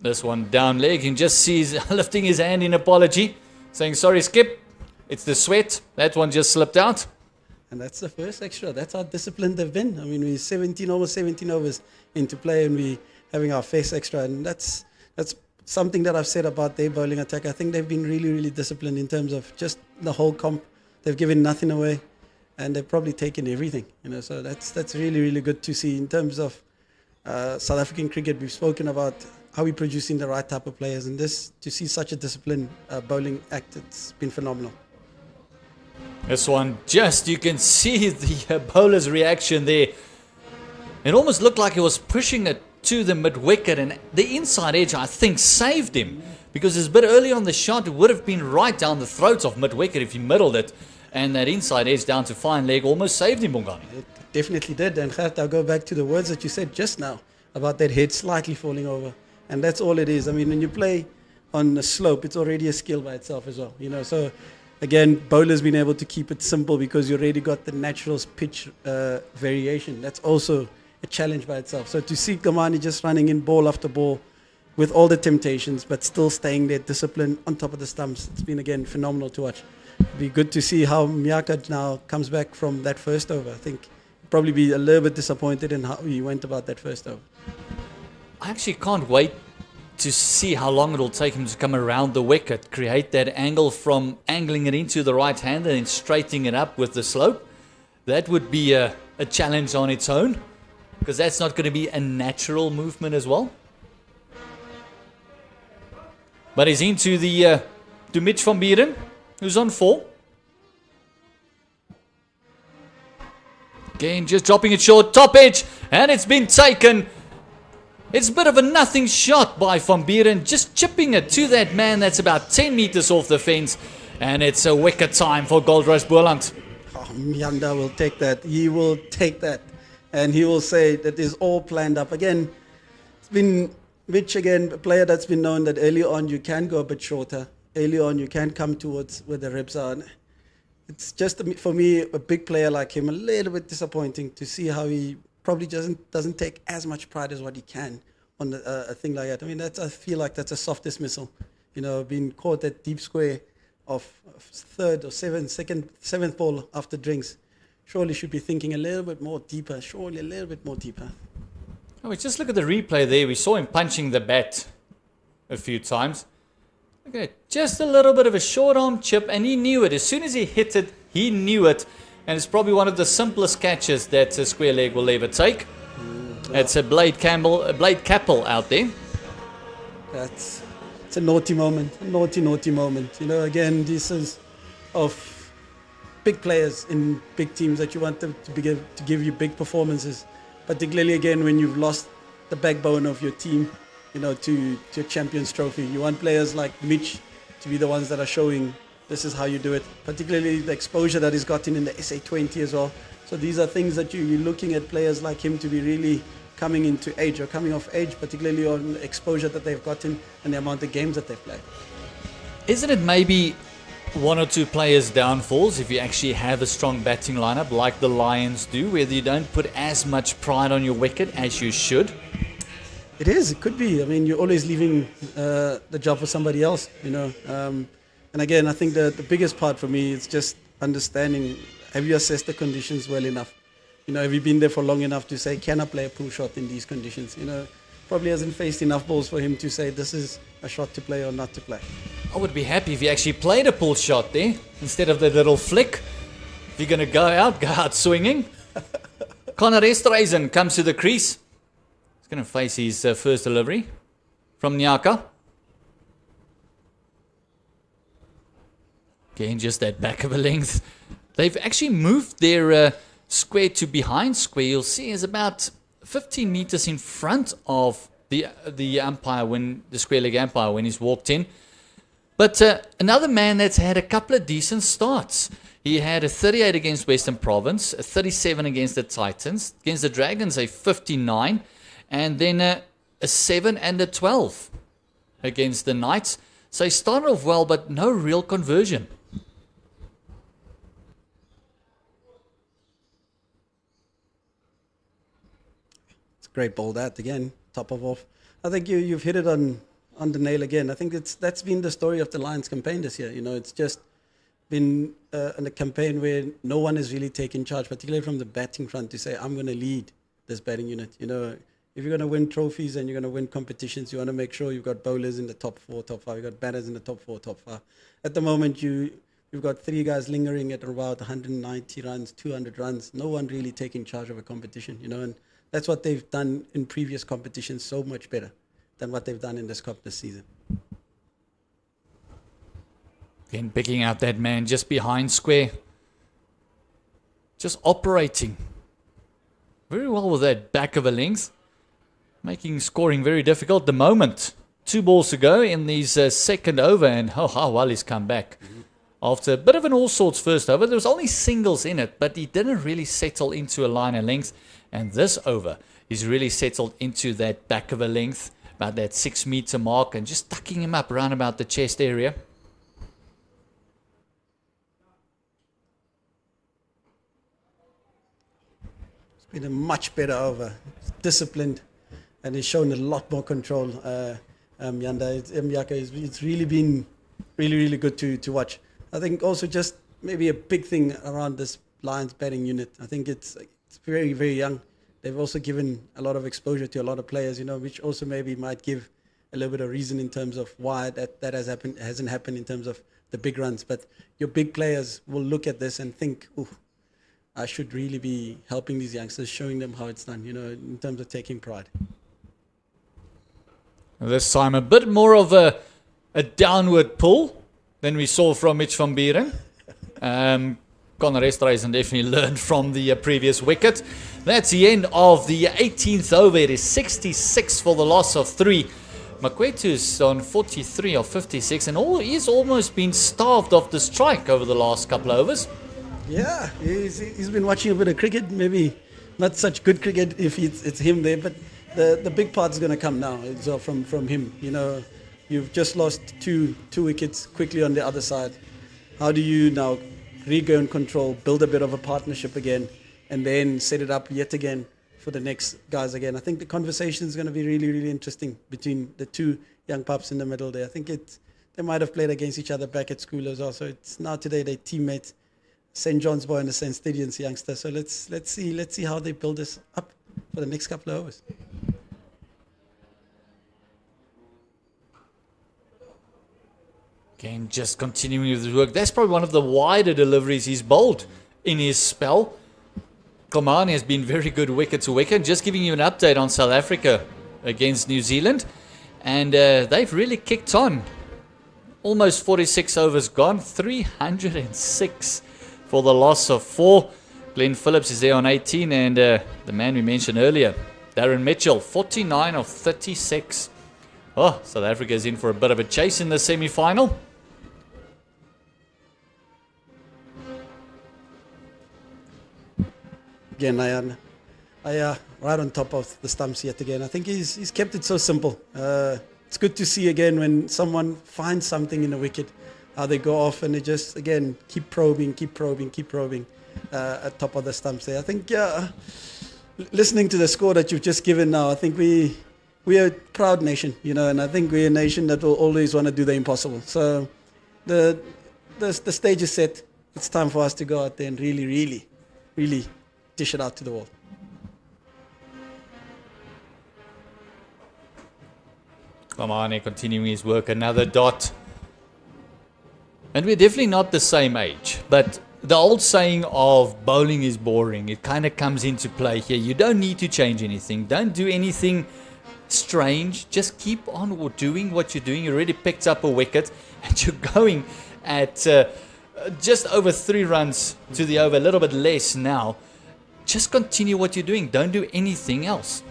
This one down leg, you can just see he's lifting his hand in apology, saying, sorry Skip, it's the sweat, that one just slipped out. And that's the first extra. That's how disciplined they've been. I mean, we're almost 17 overs into play, and we're having our first extra, and that's something that I've said about their bowling attack. I think they've been really, really disciplined in terms of just the whole comp. They've given nothing away, and they've probably taken everything. So that's really, really good to see in terms of South African cricket. We've spoken about how we're producing the right type of players, and this to see such a disciplined bowling act, it's been phenomenal. This one, just you can see the bowler's reaction there. It almost looked like he was pushing it to the mid-wicket, and the inside edge, I think, saved him, because it's a bit early on the shot. It would have been right down the throat of mid-wicket if he middled it, and that inside edge down to fine leg almost saved him, Bongani. It definitely did, and Gert, I'll go back to the words that you said just now about that head slightly falling over, and that's all it is. I mean, when you play on a slope, it's already a skill by itself as well, so again, bowler's been able to keep it simple because you already got the natural pitch variation. That's also a challenge by itself. So to see Kamani just running in ball after ball with all the temptations, but still staying there, discipline on top of the stumps, it's been, again, phenomenal to watch. It'd be good to see how Miyaka now comes back from that first over. I think he'll probably be a little bit disappointed in how he went about that first over. I actually can't wait to see how long it'll take him to come around the wicket, create that angle from angling it into the right hand and then straightening it up with the slope. That would be a challenge on its own, because that's not going to be a natural movement as well. But he's into to Mitch van Buren, who's on 4. Again, just dropping it short, top edge, and it's been taken. It's a bit of a nothing shot by Van Buren, just chipping it to that man that's about 10 meters off the fence, and it's a wicket time for Goldrush Boland. Oh, Myanda will take that. He will take that. And he will say that is all planned up. Again, it's been Mitch, again, a player that's been known that early on you can go a bit shorter. Early on you can come towards where the ribs are. It's just, for me, a big player like him, a little bit disappointing to see how he probably doesn't take as much pride as what he can on a thing like that. I mean, I feel like that's a soft dismissal. Being caught at deep square of third or seventh ball after drinks. Surely should be thinking a little bit more deeper. Surely a little bit more deeper. Oh, just look at the replay there. We saw him punching the bat a few times. Look at it. Just a little bit of a short arm chip, and he knew it. As soon as he hit it, he knew it. And it's probably one of the simplest catches that a square leg will ever take. It's a Blade Capel out there. It's a naughty moment. Naughty moment. Again, this is of big players in big teams that you want them to give you big performances. Particularly, again, when you've lost the backbone of your team, to a Champions Trophy. You want players like Mitch to be the ones that are showing this is how you do it. Particularly the exposure that he's gotten in the SA20 as well. So these are things that you're looking at players like him to be really coming into age or coming of age, particularly on the exposure that they've gotten and the amount of games that they've played. Isn't it maybe one or two players' downfalls if you actually have a strong batting lineup like the Lions do, where you don't put as much pride on your wicket as you should? It is. It could be. I mean, you're always leaving the job for somebody else, And again, I think the biggest part for me is just understanding, have you assessed the conditions well enough? Have you been there for long enough to say, can I play a pull shot in these conditions? Probably hasn't faced enough balls for him to say this is a shot to play or not to play. I would be happy if he actually played a pull shot there instead of the little flick. If you're going to go out swinging. Connor Esterhuizen comes to the crease. He's going to face his first delivery from Nyaka. Again, just that back of a length. They've actually moved their square to behind square. You'll see is about 15 meters in front of the umpire, when the square leg umpire, when he's walked in. But another man that's had a couple of decent starts. He had a 38 against Western Province, a 37 against the Titans, against the Dragons a 59, and then a 7 and a 12 against the Knights. So he started off well, but no real conversion. It's a great ball that again, top of off. I think you've hit it on the nail again. I think that's been the story of the Lions campaign this year. It's just been in a campaign where no one is really taking charge, particularly from the batting front, to say, I'm going to lead this batting unit. If you're going to win trophies and you're going to win competitions, you want to make sure you've got bowlers in the top 4, top 5. You've got batters in the top 4, top 5. At the moment, you've got 3 guys lingering at about 190 runs, 200 runs. No one really taking charge of a competition, and that's what they've done in previous competitions so much better than what they've done in this cup this season. Again, picking out that man just behind square. Just operating very well with that back of a length. Making scoring very difficult. The moment, 2 balls to go in these second over, and how well he's come back. After a bit of an all-sorts first over, there was only singles in it, but he didn't really settle into a line of length. And this over, he's really settled into that back of a length, about that 6 meter mark, and just tucking him up around about the chest area. It's been a much better over. It's disciplined, and he's shown a lot more control. It's really been really good to watch. I think also just maybe a big thing around this Lions batting unit. I think it's very, very young. They've also given a lot of exposure to a lot of players, which also maybe might give a little bit of reason in terms of why that hasn't happened in terms of the big runs. But your big players will look at this and think, ooh, I should really be helping these youngsters, showing them how it's done, in terms of taking pride. This time a bit more of a downward pull than we saw from Mitch van Buren. Connor Esterhuizen definitely learned from the previous wicket. That's the end of the 18th over. It is 66 for the loss of 3. Makwetu's on 43 of 56, and he's almost been starved of the strike over the last couple of overs. Yeah, he's been watching a bit of cricket. Maybe not such good cricket if it's him there, but the big part's going to come now. It's from him. You've just lost two wickets quickly on the other side. How do you now regain control, build a bit of a partnership again, and then set it up yet again for the next guys again? I think the conversation is going to be really, really interesting between the 2 young pups in the middle there. I think they might have played against each other back at school as well. So it's now today their teammates, St. John's boy and the St. Stadium's youngster. So let's see how they build this up for the next couple of overs. Again, just continuing with his work. That's probably one of the wider deliveries he's bowled in his spell. Komani has been very good wicket to wicket. Just giving you an update on South Africa against New Zealand. And they've really kicked on. Almost 46 overs gone. 306 for the loss of 4. Glenn Phillips is there on 18. And the man we mentioned earlier, Darren Mitchell, 49 of 36. Oh, South Africa is in for a bit of a chase in the semi-final. Again, I right on top of the stumps yet again. I think he's kept it so simple. It's good to see again when someone finds something in the wicket, how they go off and they just, again, keep probing at top of the stumps there. I think, listening to the score that you've just given now, I think we are a proud nation, and I think we're a nation that will always want to do the impossible. So the stage is set. it's time for us to go out there and really, really, really dish it out to the world. Manack continuing his work, another dot. And we're definitely not the same age, but the old saying of bowling is boring, it kind of comes into play here. You don't need to change anything. Don't do anything strange. Just keep on doing what you're doing. You already picked up a wicket and you're going at just over 3 runs to the over, a little bit less now. Just continue what you're doing. Don't do anything else.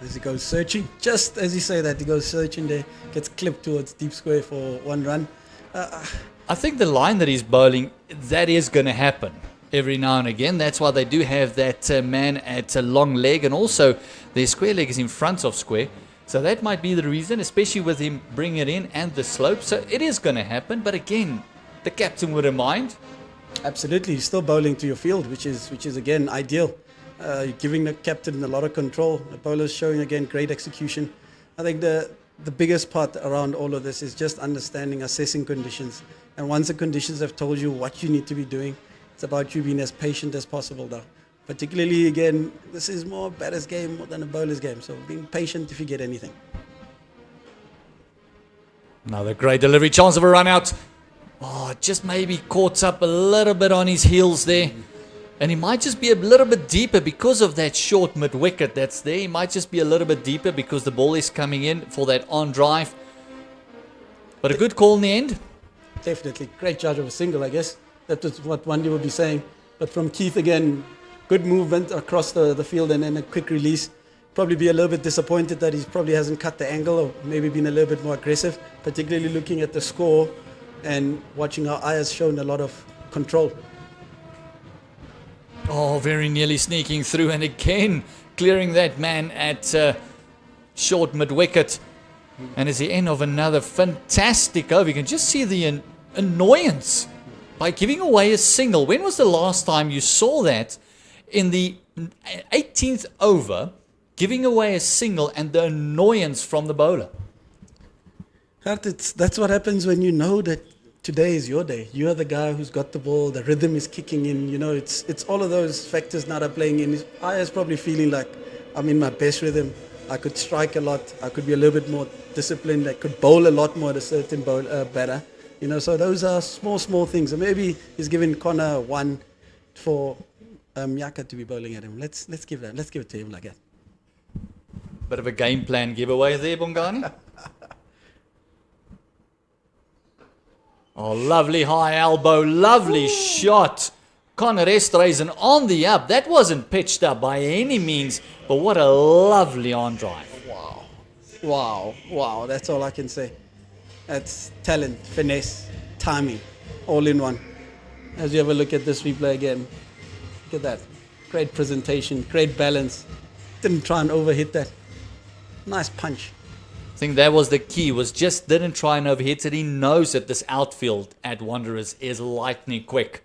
As he goes searching, just as you say that, he goes searching there, gets clipped towards deep square for 1 run. I think the line that he's bowling, that is going to happen every now and again. That's why they do have that man at a long leg, and also their square leg is in front of square. So that might be the reason, especially with him bringing it in and the slope. So it is going to happen, but again, the captain wouldn't mind. Absolutely, he's still bowling to your field, which is again ideal. You're giving the captain a lot of control. The bowler's showing again great execution. I think the biggest part around all of this is just understanding, assessing conditions. And once the conditions have told you what you need to be doing, it's about you being as patient as possible now. Particularly, again, this is more a batter's game more than a bowler's game. So being patient if you get anything. Another great delivery, chance of a run out. Oh, just maybe caught up a little bit on his heels there. And he might just be a little bit deeper because of that short mid-wicket that's there. He might just be a little bit deeper because the ball is coming in for that on drive. But a good call in the end. Definitely. Great judge of a single, I guess. That was what Wendy would be saying. But from Keith, again, good movement across the field and then a quick release. Probably be a little bit disappointed that he probably hasn't cut the angle or maybe been a little bit more aggressive, particularly looking at the score and watching how Aya's shown a lot of control. Oh, very nearly sneaking through and again clearing that man at short mid-wicket. And it's the end of another fantastic over. You can just see the annoyance by giving away a single. When was the last time you saw that in the 18th over, giving away a single and the annoyance from the bowler? That's what happens when you know that today is your day. You are the guy who's got the ball, the rhythm is kicking in. You know, it's all of those factors now are playing in. Aya's probably feeling like I'm in my best rhythm. I could strike a lot. I could be a little bit more disciplined. I could bowl a lot more at a certain batter. You know, so those are small things. And maybe he's giving Connor 1 for Yaka to be bowling at him. Let's give it to him like that. Bit of a game plan giveaway there, Bongani. Oh, lovely high elbow, lovely shot. Connor Esterhuizen on the up. That wasn't pitched up by any means, but what a lovely on drive. Wow. That's all I can say. That's talent, finesse, timing, all in one. As you have a look at this replay again, look at that. Great presentation, great balance. Didn't try and overhit that. Nice punch. I think that was the key, was just didn't try and overhit it. He knows that this outfield at Wanderers is lightning quick.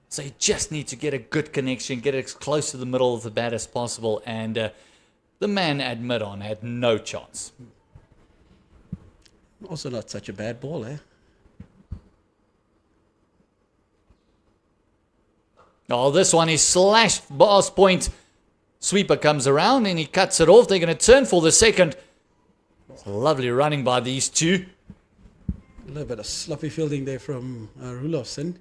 So you just need to get a good connection, get it as close to the middle of the bat as possible. And the man at mid-on had no chance. Also not such a bad ball, eh? Oh, this one is slashed bars point. Sweeper comes around and he cuts it off. They're going to turn for the second. Lovely running by these two. A little bit of sloppy fielding there from Rulofsson.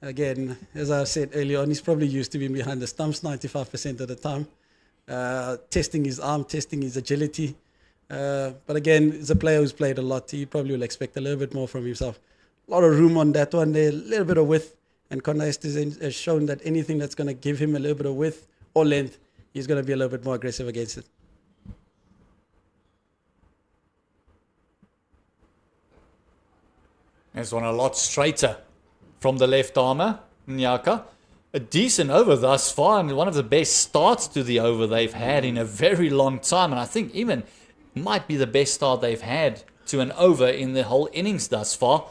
Again, as I said earlier on, he's probably used to being behind the stumps 95% of the time. Testing his arm, testing his agility. But again, as a player who's played a lot, he probably will expect a little bit more from himself. A lot of room on that one there, a little bit of width. And Connor Esterhuizen has shown that anything that's going to give him a little bit of width or length, he's going to be a little bit more aggressive against it. There's one a lot straighter from the left armer, Nyaka. A decent over thus far, and one of the best starts to the over they've had in a very long time. And I think even might be the best start they've had to an over in the whole innings thus far.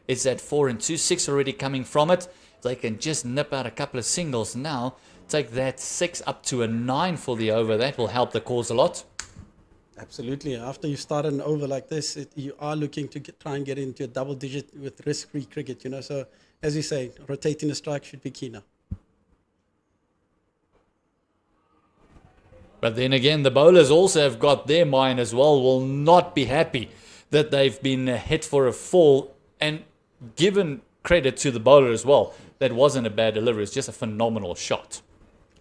It's at 4 and 2, 6 already coming from it. They can just nip out a couple of singles now. Take that 6 up to a 9 for the over. That will help the cause a lot. Absolutely. After you start an over like this, you are looking to try and get into a double digit with risk-free cricket, you know. So, as you say, rotating the strike should be key now. But then again, the bowlers also have got their mind as well, will not be happy that they've been hit for a fall, and given credit to the bowler as well. That wasn't a bad delivery, it's just a phenomenal shot.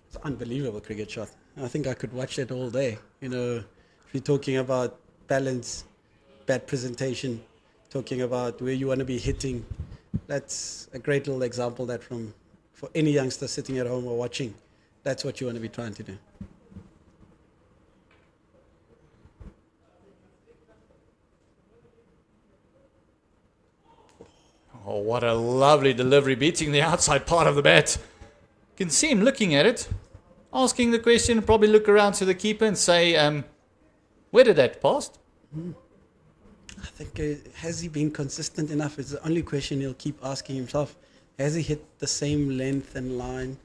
It's an unbelievable cricket shot. I think I could watch that all day. You know, if you're talking about balance, bad presentation, talking about where you want to be hitting, that's a great little example that for any youngster sitting at home or watching, that's what you want to be trying to do. Oh, what a lovely delivery, beating the outside part of the bat. You can see him looking at it, asking the question, probably look around to the keeper and say, where did that pass? I think, has he been consistent enough? It's the only question he'll keep asking himself. Has he hit the same length and line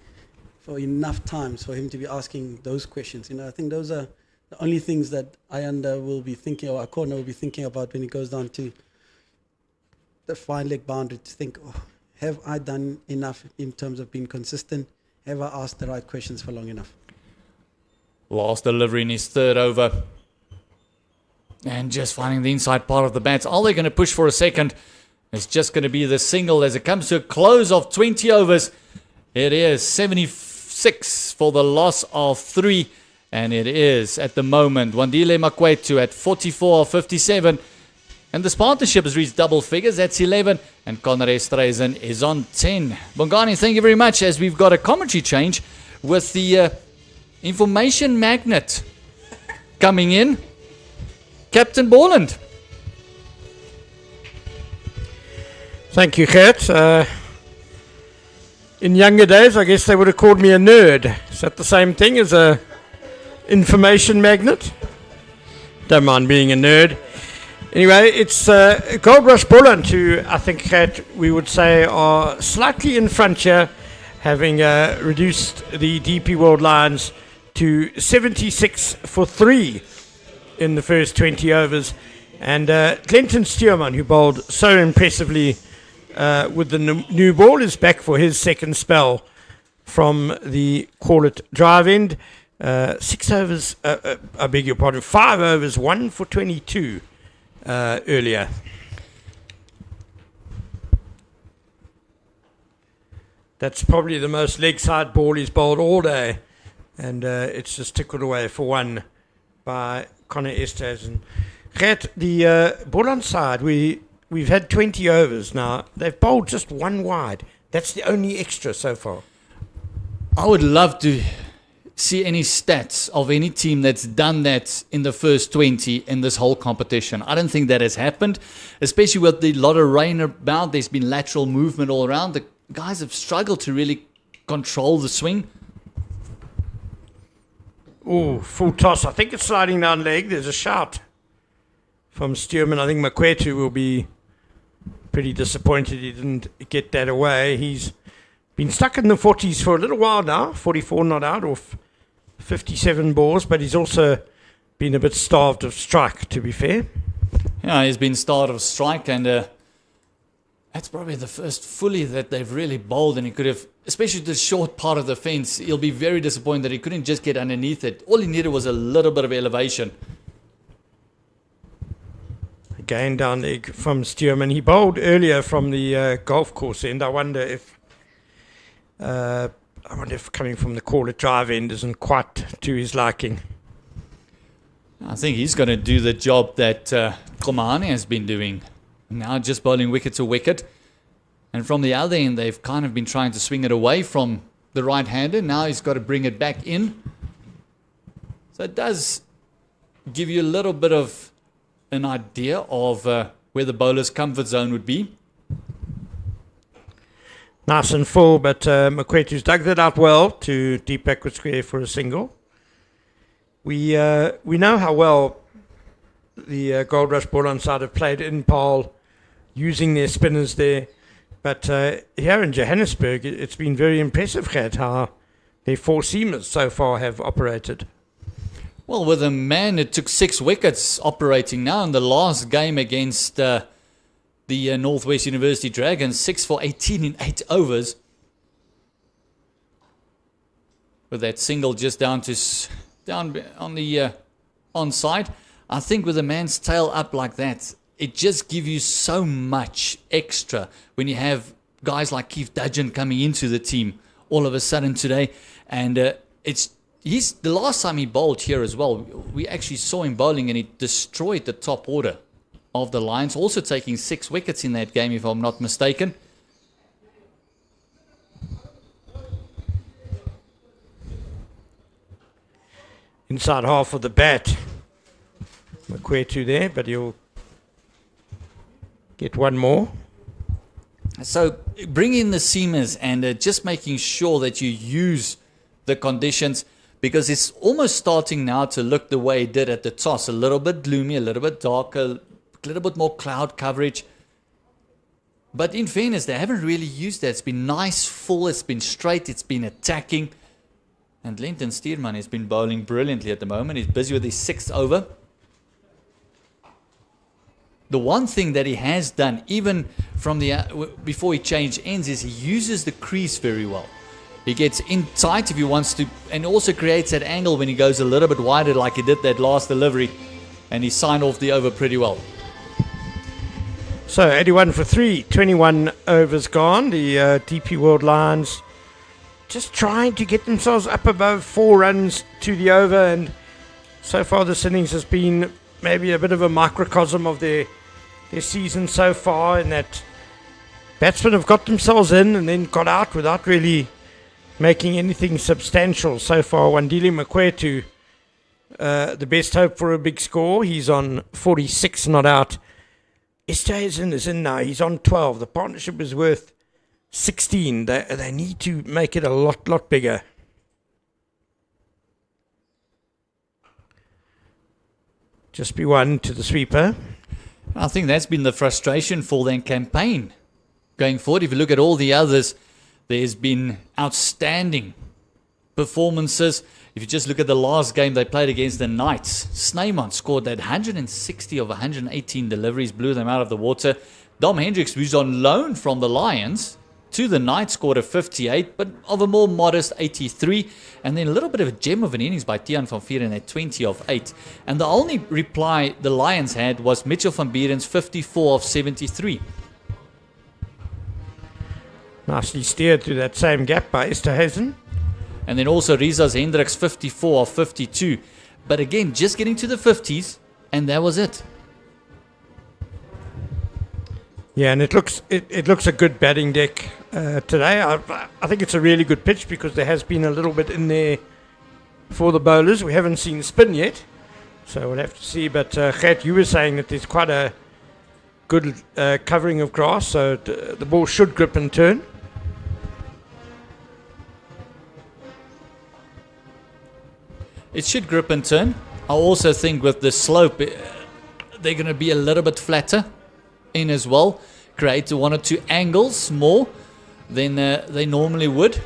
for enough times for him to be asking those questions? You know, I think those are the only things that Ayanda will be thinking, or Akona will be thinking about when he goes down to the fine leg boundary, to think, oh, have I done enough in terms of being consistent? Have I asked the right questions for long enough? Last delivery in his third over. And just finding the inside part of the bats. Are they going to push for a second? It's just going to be the single as it comes to a close of 20 overs. It is 76 for the loss of 3. And it is, at the moment, Wandile Makwetu at 44 of 57. And this partnership has reached double figures. That's 11. And Conrad Esterhuizen is on 10. Bongani, thank you very much. As we've got a commentary change with the information magnet coming in. Captain Boland. Thank you, Gert. In younger days, I guess they would have called me a nerd. Is that the same thing as a information magnet? Don't mind being a nerd. Anyway, it's Goldrush Boland, who I think Gert, we would say are slightly in front here, having reduced the DP World lines to 76 for 3 in the first 20 overs. And Clinton Stuurman, who bowled so impressively with the new ball, is back for his second spell from the call it drive end. 6 overs, I beg your pardon, 5 overs, 1 for 22 earlier. That's probably the most leg side ball he's bowled all day. And it's just tickled away for 1 by Conor Esterhuizen. Gert, the Boland side, we've had 20 overs now. They've bowled just 1 wide. That's the only extra so far. I would love to see any stats of any team that's done that in the first 20 in this whole competition. I don't think that has happened, especially with the lot of rain about. There's been lateral movement all around. The guys have struggled to really control the swing. Oh, full toss. I think it's sliding down leg. There's a shout from Stuurman. I think Makwetu will be pretty disappointed he didn't get that away. He's been stuck in the 40s for a little while now. 44 not out of 57 balls, but he's also been a bit starved of strike, to be fair. Yeah, he's been starved of strike, and that's probably the first fully that they've really bowled, and he could have, especially the short part of the fence, he'll be very disappointed that he couldn't just get underneath it. All he needed was a little bit of elevation. Again down leg from Stuurman. He bowled earlier from the golf course end. I wonder if coming from the call it drive end isn't quite to his liking. I think he's going to do the job that Komahane has been doing. Now just bowling wicket to wicket. And from the other end, they've kind of been trying to swing it away from the right-hander. Now he's got to bring it back in. So it does give you a little bit of an idea of where the bowler's comfort zone would be. Nice and full, but Makwetu's dug that out well to deep backward square for a single. We know how well the Goldrush Boland side have played in Paarl, using their spinners there. But here in Johannesburg, it's been very impressive, Gert, how their 4 seamers so far have operated. Well, with a man that took 6 wickets operating now in the last game against the Northwest University Dragons, 6 for 18 in 8 overs. With that single just down on the onside. I think with a man's tail up like that, it just gives you so much extra when you have guys like Keith Dudgeon coming into the team all of a sudden today. And he's the last time he bowled here as well, we actually saw him bowling and he destroyed the top order of the Lions, also taking 6 wickets in that game if I'm not mistaken. Inside half of the bat. Makwetu there, but he'll get one more. So bring in the seamers and just making sure that you use the conditions, because it's almost starting now to look the way it did at the toss. A little bit gloomy, a little bit darker, a little bit more cloud coverage. But in fairness, they haven't really used that. It's been nice, full, it's been straight, it's been attacking. And Lenton Steerman has been bowling brilliantly at the moment. He's busy with his 6th over. The one thing that he has done, even from before he changed ends, is he uses the crease very well. He gets in tight if he wants to, and also creates that angle when he goes a little bit wider like he did that last delivery, and he signed off the over pretty well. So 81 for 3, 21 overs gone. The DP World Lions just trying to get themselves up above 4 runs to the over, and so far this innings has been maybe a bit of a microcosm of their season so far, in that batsmen have got themselves in and then got out without really making anything substantial so far. Wandile Makwetu, the best hope for a big score. He's on 46, not out. Esterhuizen is in now. He's on 12. The partnership is worth 16. They need to make it a lot bigger. Just be one to the sweeper. I think that's been the frustration for their campaign going forward. If you look at all the others, there's been outstanding performances. If you just look at the last game they played against the Knights, Snyman scored that 160 of 118 deliveries, blew them out of the water. Dom Hendricks, who's on loan from the Lions to the Knights, scored a 58, but of a more modest 83. And then a little bit of a gem of an innings by Tiaan van Vuuren at 20 of 8. And the only reply the Lions had was Mitchell van Buren's 54 of 73. Nicely steered through that same gap by Esterhuizen. And then also Riza's Hendricks 54 of 52. But again, just getting to the 50s, and that was it. Yeah, and it looks a good batting deck today. I think it's a really good pitch because there has been a little bit in there for the bowlers. We haven't seen spin yet, so we'll have to see. But Gert, you were saying that there's quite a good covering of grass, so the ball should grip and turn. It should grip and turn. I also think with the slope, they're going to be a little bit flatter in as well. Create 1 or 2 angles more than they normally would.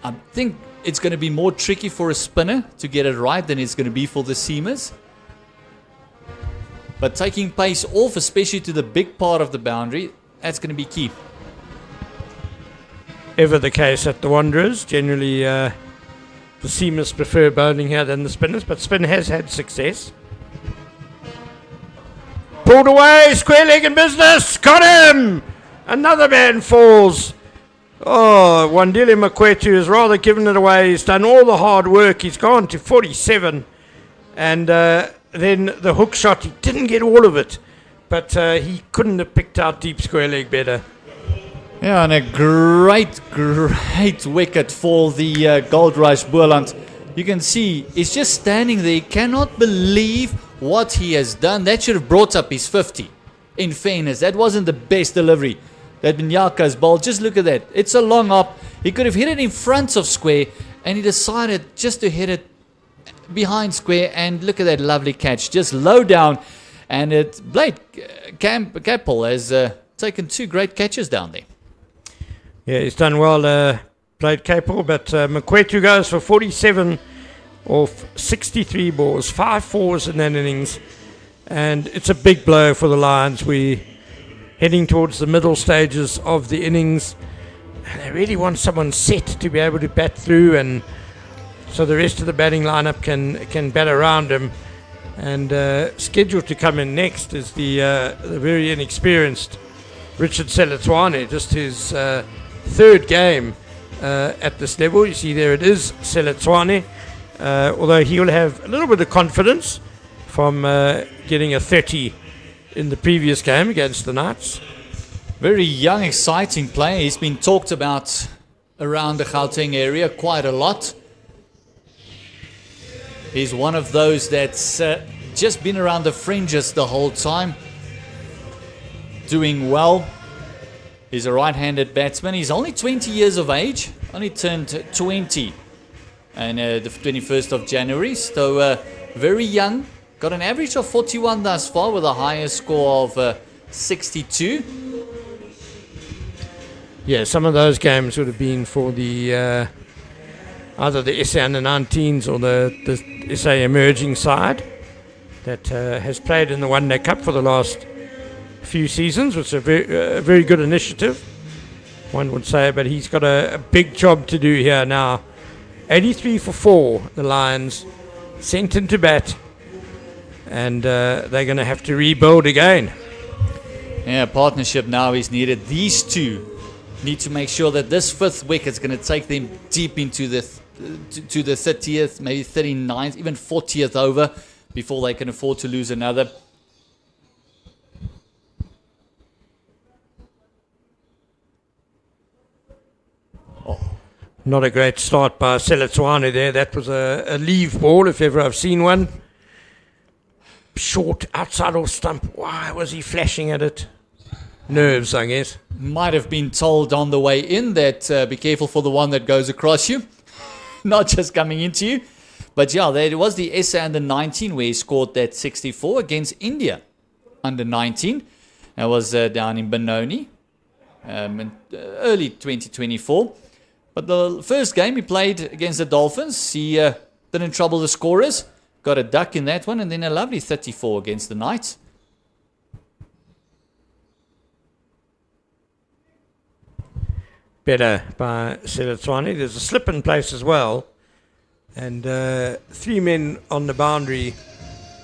I think it's going to be more tricky for a spinner to get it right than it's going to be for the seamers. But taking pace off, especially to the big part of the boundary, that's going to be key. Ever the case at the Wanderers. Generally, the seamers prefer bowling here than the spinners, but spin has had success. Pulled away, square leg in business, got him! Another man falls. Oh, Wandile Makwetu has rather given it away. He's done all the hard work. He's gone to 47. And then the hook shot, he didn't get all of it. But he couldn't have picked out deep square leg better. Yeah, and a great wicket for the Goldrush Boland. You can see he's just standing there. He cannot believe what he has done. That should have brought up his 50. In fairness, that wasn't the best delivery that Manack's bowled. Just look at that. It's a long up. He could have hit it in front of square, and he decided just to hit it behind square. And look at that lovely catch, just low down. And Blake Campbell has taken 2 great catches down there. Yeah, he's done well, Blade Capel, but Makwetu goes for 47 off 63 balls, 5 fours in that innings, and it's a big blow for the Lions. We're heading towards the middle stages of the innings. They really want someone set to be able to bat through, and so the rest of the batting lineup can bat around him. And scheduled to come in next is the very inexperienced Richard Seletswane, just his third game at this level. You see there it is, Seletswane. Although he will have a little bit of confidence from getting a 30 in the previous game against the Knights. Very young, exciting player. He's been talked about around the Gauteng area quite a lot. He's one of those that's just been around the fringes the whole time, doing well. He's a right-handed batsman. He's only 20 years of age, only turned 20 on the 21st of January, so very young. Got an average of 41 thus far with a highest score of 62. Yeah, some of those games would have been for the either the SA under-19s or the SA emerging side that has played in the One Day Cup for the last few seasons, which is a very good initiative, one would say, but he's got a big job to do here now. 83 for 4, the Lions sent into bat, and they're going to have to rebuild again. Yeah, partnership now is needed. These two need to make sure that this fifth wicket is going to take them deep into the to the 30th, maybe 39th, even 40th over before they can afford to lose another. Not a great start by Seletswane there. That was a leave ball, if ever I've seen one. Short, outside off stump. Why was he flashing at it? Nerves, I guess. Might have been told on the way in that be careful for the one that goes across you, not just coming into you. But yeah, there was the SA under-19 where he scored that 64 against India under-19. That was down in Benoni in early 2024. But the first game he played against the Dolphins, he didn't trouble the scorers. Got a duck in that one, and then a lovely 34 against the Knights. Better by Seletswane. There's a slip in place as well. And 3 men on the boundary.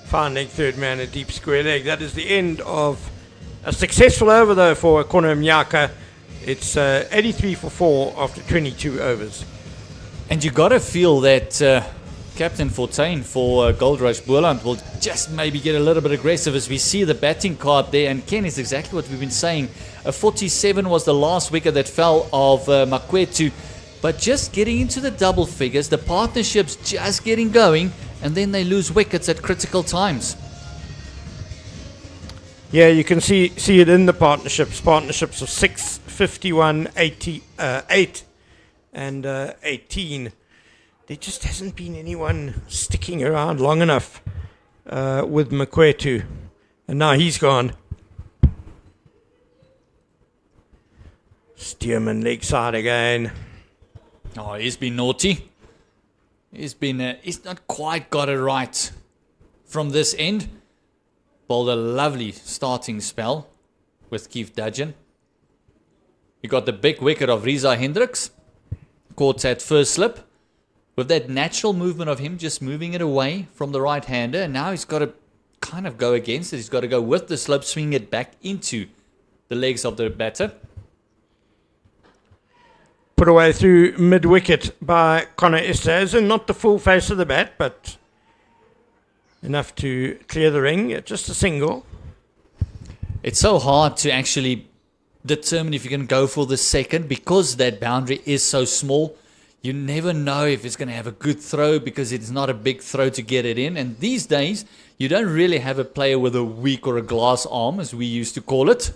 Fine leg, third man, a deep square leg. That is the end of a successful over, though, for Kona Mnyaka. It's 83 for 4 after 22 overs. And you got to feel that Captain Fortuin for Goldrush Boland will just maybe get a little bit aggressive as we see the batting card there. And Ken, is exactly what we've been saying. A 47 was the last wicket that fell of Makwetu. But just getting into the double figures, the partnership's just getting going, and then they lose wickets at critical times. Yeah, you can see it in the partnerships. Partnerships of 6, 51, 8, and 18. There just hasn't been anyone sticking around long enough with Makwetu. And now he's gone. Stearman leg side again. Oh, he's been naughty. He's not quite got it right from this end. Bowled a lovely starting spell with Keith Dudgeon. You got the big wicket of Reza Hendricks. Caught that first slip. With that natural movement of him just moving it away from the right-hander. And now he's got to kind of go against it. He's got to go with the slip, swing it back into the legs of the batter. Put away through mid-wicket by Connor Esterhuizen. Not the full face of the bat, but enough to clear the ring. Just a single. It's so hard to actually determine if you can go for the second because that boundary is so small. You never know if it's going to have a good throw because it's not a big throw to get it in. And these days, you don't really have a player with a weak or a glass arm, as we used to call it.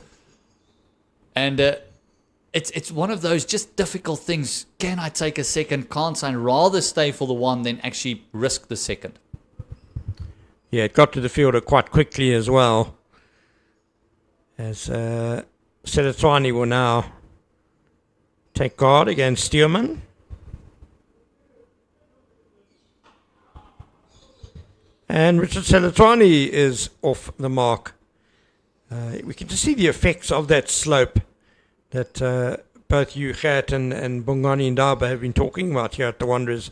And it's one of those just difficult things. Can I take a second? Can't I? I'd rather stay for the one than actually risk the second. Yeah, it got to the fielder quite quickly as well. As Seletswane will now take guard against Stearman. And Richard Seletwani is off the mark. We can just see the effects of that slope that both you, Gert, and Bongani Ndaba have been talking about here at the Wanderers.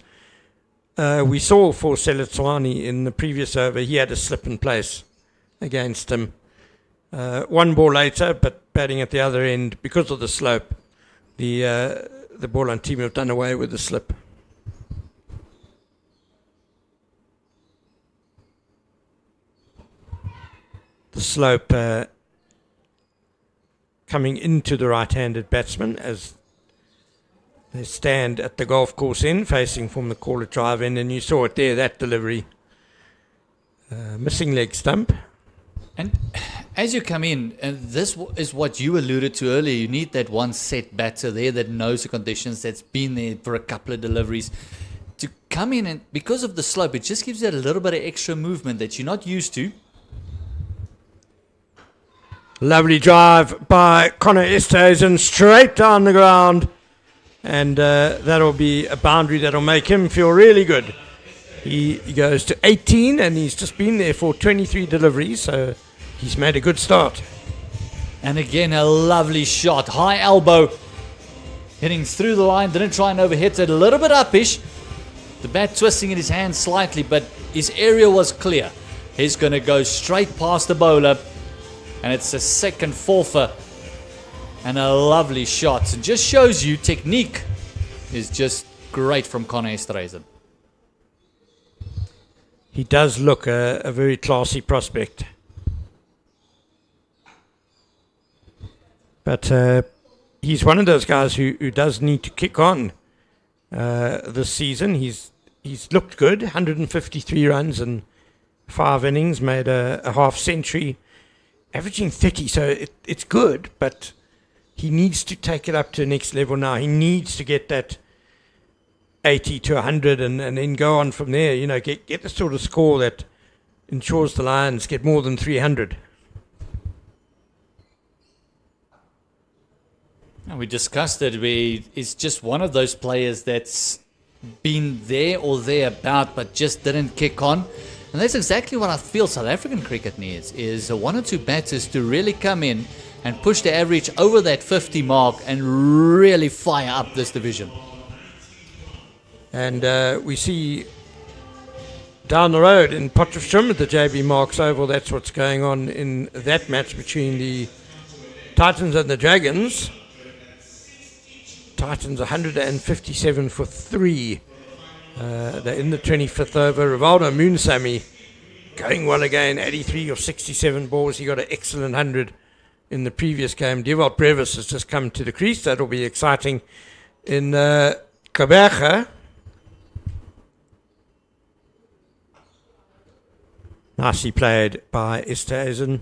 We saw for Seletwani in the previous over, he had a slip in place against him. One ball later, but batting at the other end, because of the slope, the Boland team have done away with the slip. The slope coming into the right-handed batsman as they stand at the golf course end, facing from the caller drive end, and you saw it there, that delivery. Missing leg stump. And as you come in, and this is what you alluded to earlier, you need that one set batter there that knows the conditions, that's been there for a couple of deliveries. To come in, and because of the slope, it just gives you a little bit of extra movement that you're not used to. Lovely drive by Connor Esterhuizen, straight down the ground. And that'll be a boundary that'll make him feel really good. He goes to 18 and he's just been there for 23 deliveries, so he's made a good start. And again, a lovely shot. High elbow, hitting through the line, didn't try and overhit it, a little bit upish. The bat twisting in his hand slightly, but his area was clear. He's going to go straight past the bowler. And it's a second forfer and a lovely shot. It just shows you technique is just great from Connor Esterhuizen. He does look a very classy prospect. But he's one of those guys who does need to kick on this season. He's looked good, 153 runs and 5 innings, made a half century. Averaging 30, so it's good, but he needs to take it up to the next level now. He needs to get that 80 to 100 and then go on from there. You know, get the sort of score that ensures the Lions get more than 300. And we discussed it. He's just one of those players that's been there or thereabout, but just didn't kick on. And that's exactly what I feel South African cricket needs, is one or two batters to really come in and push the average over that 50 mark and really fire up this division. And we see down the road in Potchefstroom at the JB Marks Oval, that's what's going on in that match between the Titans and the Dragons. Titans 157 for 3. They're in the 25th over. Rivaldo Moonsamy going well again, 83 or 67 balls. He got an excellent 100 in the previous game. Dewald Brevis has just come to the crease. That'll be exciting. In Kaberge, nicely played by Esterhuizen.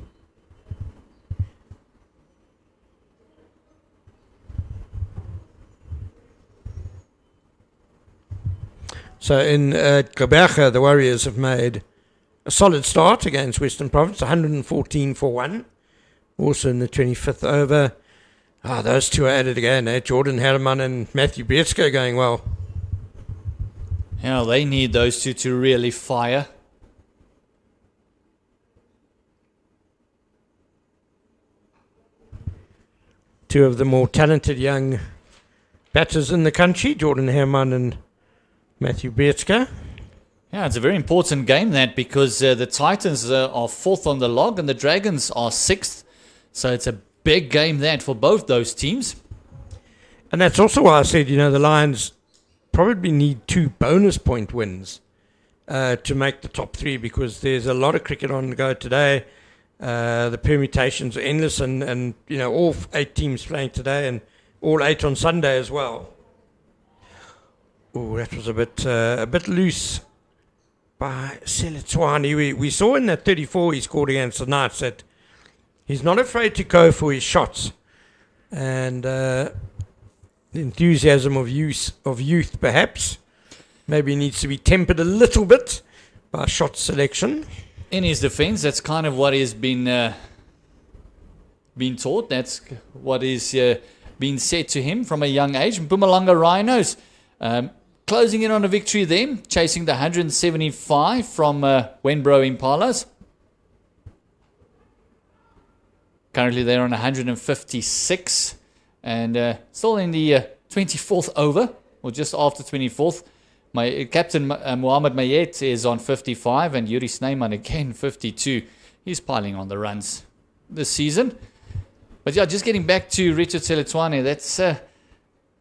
So in Kaberge, the Warriors have made a solid start against Western Province, 114 for 1. Also in the 25th over. Those two are added again, eh? Jordan Herman and Matthew Bretzko going well. Yeah, they need those two to really fire. Two of the more talented young batters in the country, Jordan Herman and Matthew Bretzko. Yeah, it's a very important game that, because the Titans are 4th on the log and the Dragons are 6th. So it's a big game that for both those teams. And that's also why I said, the Lions probably need 2 bonus point wins to make the top 3, because there's a lot of cricket on the go today. The permutations are endless, and all 8 teams playing today and all 8 on Sunday as well. Oh, that was a bit loose by Seletwani. We saw in that 34 he scored against the Knights that he's not afraid to go for his shots. And the enthusiasm of youth perhaps maybe needs to be tempered a little bit by shot selection. In his defense, that's kind of what he's been taught. That's what is being said to him from a young age. Mpumalanga Rhinos, closing in on a victory then, chasing the 175 from Wenbro Impalas. Currently they're on 156 and still in the 24th over, or just after 24th. My captain Mohamed Mayet is on 55 and Yuri Snyman again 52. He's piling on the runs this season. But yeah, just getting back to Richard Seletwane, that's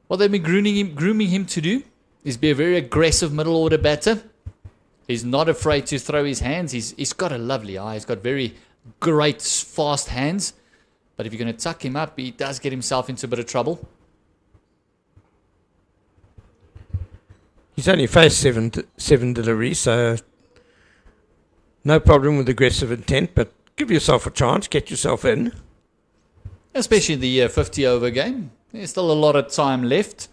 what they've been grooming him to do, is be a very aggressive middle order batter. He's not afraid to throw his hands. He's got a lovely eye. He's got very great fast hands. But if you're going to tuck him up, he does get himself into a bit of trouble. He's only faced seven deliveries, so no problem with aggressive intent, but give yourself a chance, get yourself in. Especially the 50-over game. There's still a lot of time left.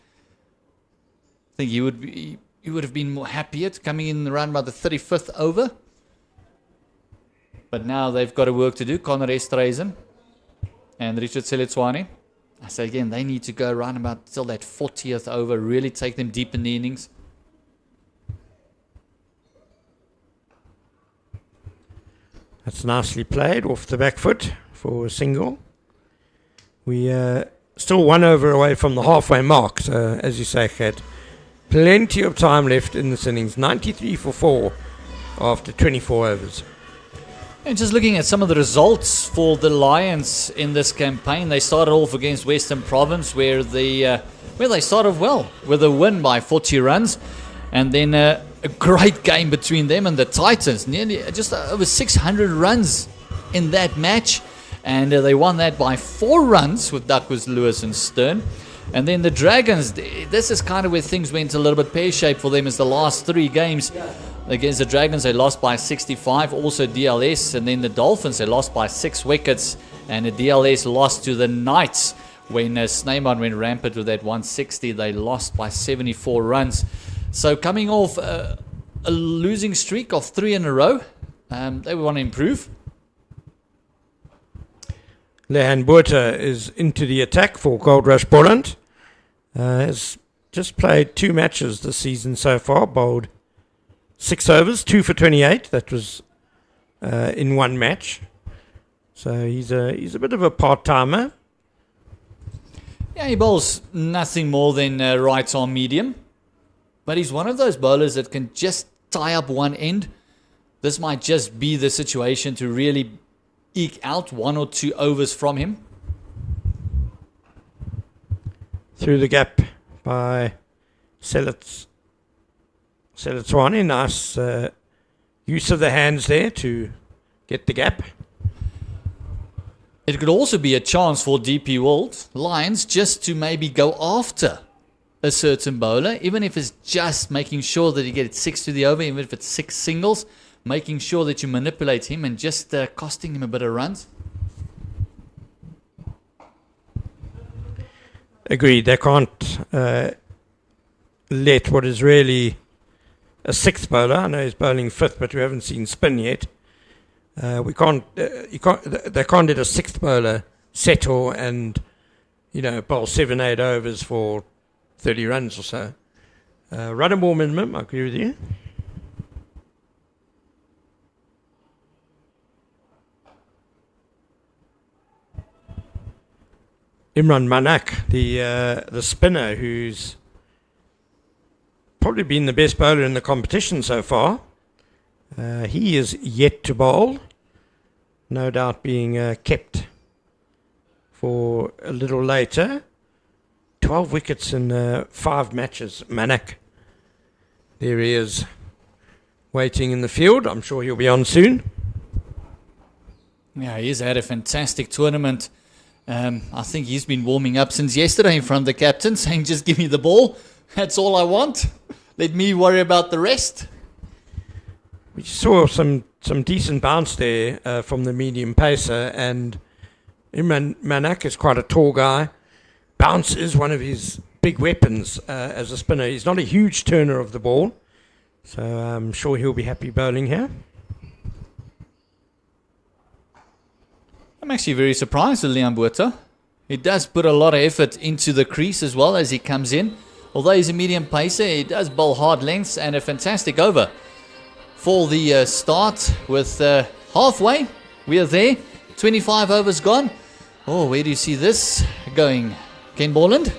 I think you would have been more happier coming in around about the 35th over. But now they've got a work to do. Connor Esterhuizen and Richard Seletwane. I say again, they need to go around about till that 40th over, really take them deep in the innings. That's nicely played off the back foot for a single. We still 1 over away from the halfway mark, so as you say, Kat, plenty of time left in this innings. 93 for 4 after 24 overs. And just looking at some of the results for the Lions in this campaign, they started off against Western Province where they started well with a win by 40 runs, and then a great game between them and the Titans, nearly just over 600 runs in that match, and they won that by 4 runs with Duckworth, Lewis and Stern. And then the Dragons, this is kind of where things went a little bit pear-shaped for them, as the last 3 games against the Dragons, they lost by 65, also DLS, and then the Dolphins, they lost by 6 wickets, and the DLS lost to the Knights when Snyman went rampant with that 160. They lost by 74 runs. So coming off a losing streak of 3 in a row, they want to improve. Lehan Botha is into the attack for Goldrush Boland. Has just played 2 matches this season so far, bowled 6 overs, 2 for 28. That was in 1 match. So he's a bit of a part-timer. Yeah, he bowls nothing more than right arm medium. But he's one of those bowlers that can just tie up one end. This might just be the situation to really eke out 1 or 2 overs from him. Through the gap by Seletwane. Nice use of the hands there to get the gap. It could also be a chance for DP World Lions just to maybe go after a certain bowler, even if it's just making sure that you get 6 to the over, even if it's 6 singles, making sure that you manipulate him and just costing him a bit of runs. Agreed. They can't let what is really a 6th bowler. I know he's bowling 5th, but we haven't seen spin yet. They can't let a 6th bowler settle and bowl 7-8 overs for 30 runs or so. Run a more minimum, I agree with you. Imran Manack, the spinner, who's probably been the best bowler in the competition so far. He is yet to bowl, no doubt being kept for a little later. 12 wickets in 5 matches. Manack, there he is, waiting in the field. I'm sure he'll be on soon. Yeah, he's had a fantastic tournament. I think he's been warming up since yesterday in front of the captain, saying, just give me the ball. That's all I want. Let me worry about the rest. We saw some decent bounce there from the medium pacer, and Imran Manack is quite a tall guy. Bounce is one of his big weapons as a spinner. He's not a huge turner of the ball, so I'm sure he'll be happy bowling here. I'm actually very surprised with Lehan Botha. He does put a lot of effort into the crease as well as he comes in. although he's a medium pacer, he does bowl hard lengths, and a fantastic over for the start with halfway. We are there. 25 overs gone. Oh, where do you see this going, Ken Boland?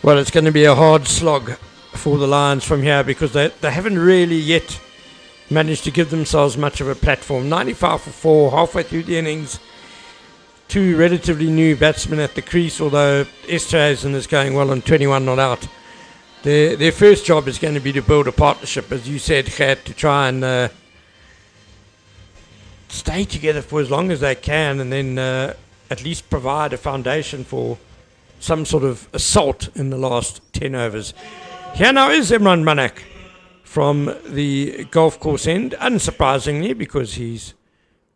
Well, it's going to be a hard slog for the Lions from here because they haven't really yet managed to give themselves much of a platform. 95 for 4, halfway through the innings. Two relatively new batsmen at the crease, although Esterhuizen is going well on 21 not out. Their first job is going to be to build a partnership, as you said, Gert, to try and stay together for as long as they can, and then at least provide a foundation for some sort of assault in the last 10 overs. Here now is Imran Manack from the golf course end, unsurprisingly, because he's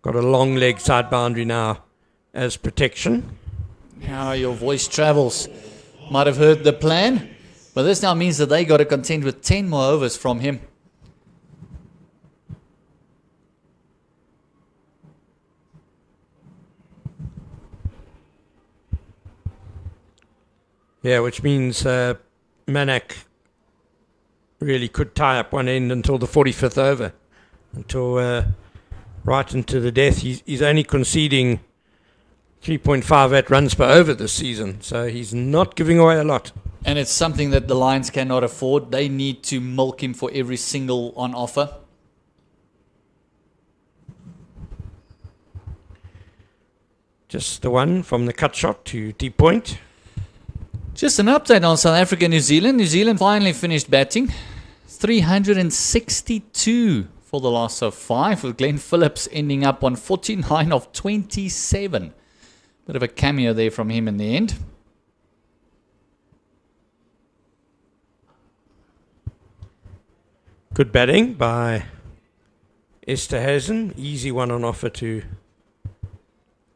got a long leg side boundary now as protection. How your voice travels. Might have heard the plan, but this now means that they got to contend with 10 more overs from him. Yeah, which means Manack really could tie up one end until the 45th over, until right into the death. He's only conceding 3.58 runs per over this season, so he's not giving away a lot. And it's something that the Lions cannot afford. They need to milk him for every single on offer. Just the one from the cut shot to deep point. Just an update on South Africa, New Zealand. New Zealand finally finished batting. 362 for the last of 5, with Glenn Phillips ending up on 49 of 27. Bit of a cameo there from him in the end. Good batting by Esterhuizen. Easy one on offer to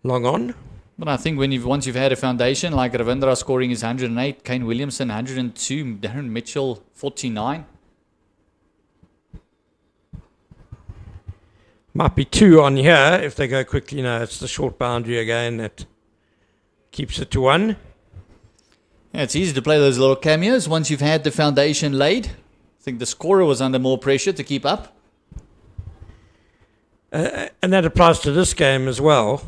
long on. But I think once you've had a foundation, like Ravindra scoring his 108, Kane Williamson 102, Darren Mitchell 49. Might be 2 on here if they go quickly. No, it's the short boundary again that keeps it to 1. Yeah, it's easy to play those little cameos once you've had the foundation laid. I think the scorer was under more pressure to keep up. And that applies to this game as well.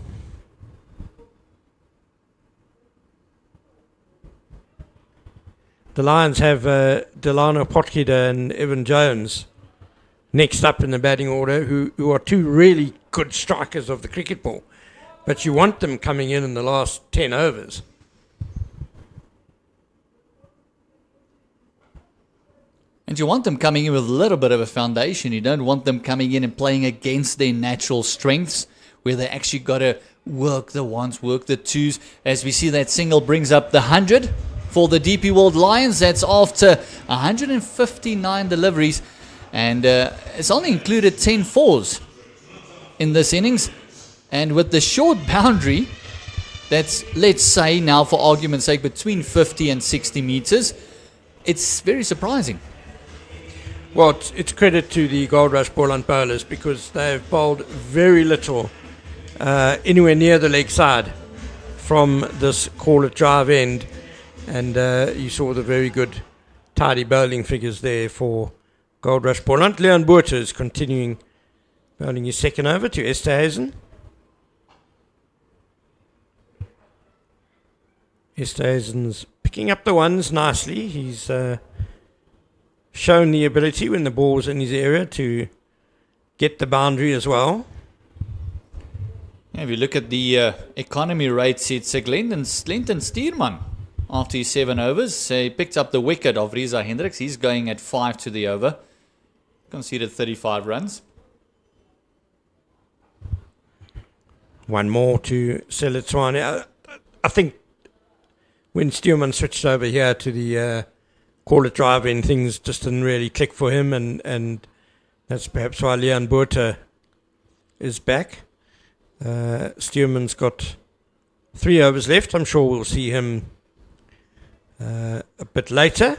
The Lions have Delano Potgieter and Evan Jones next up in the batting order, who are two really good strikers of the cricket ball. But you want them coming in the last 10 overs. And you want them coming in with a little bit of a foundation. You don't want them coming in and playing against their natural strengths, where they actually got to work the ones, work the twos. As we see, that single brings up the 100 for the DP World Lions. That's after 159 deliveries. And it's only included 10 fours in this innings. And with the short boundary, that's, let's say now for argument's sake, between 50 and 60 meters, it's very surprising. Well, it's credit to the Goldrush Boland bowlers, because they've bowled very little anywhere near the leg side from this call it drive end. And you saw the very good tidy bowling figures there for Goldrush Boland. Leon Botha is continuing bowling his second over to Esterhuizen. Esterhuizen's picking up the ones nicely. He's shown the ability when the ball's in his area to get the boundary as well. Yeah, if you look at the economy rates, it's Clinton Steerman after his 7 overs. He picked up the wicket of Riza Hendricks. He's going at 5 to the over. Conceded 35 runs. One more to Selitswane. I think when Steelman switched over here to the call it drive in, things just didn't really click for him, and that's perhaps why Leon Botha is back. Steelman's got 3 overs left. I'm sure we'll see him a bit later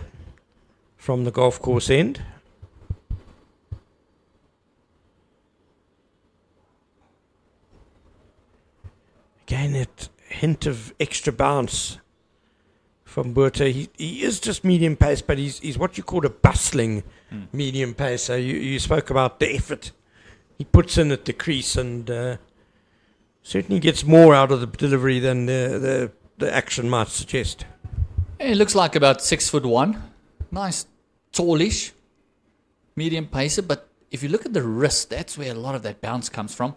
from the golf course end. Again, a hint of extra bounce from Botha. He is just medium pace, but he's what you call a bustling medium pace. So you spoke about the effort he puts in at the crease, and certainly gets more out of the delivery than the action might suggest. He looks like about 6'1", nice, tallish, medium pacer. But if you look at the wrist, that's where a lot of that bounce comes from.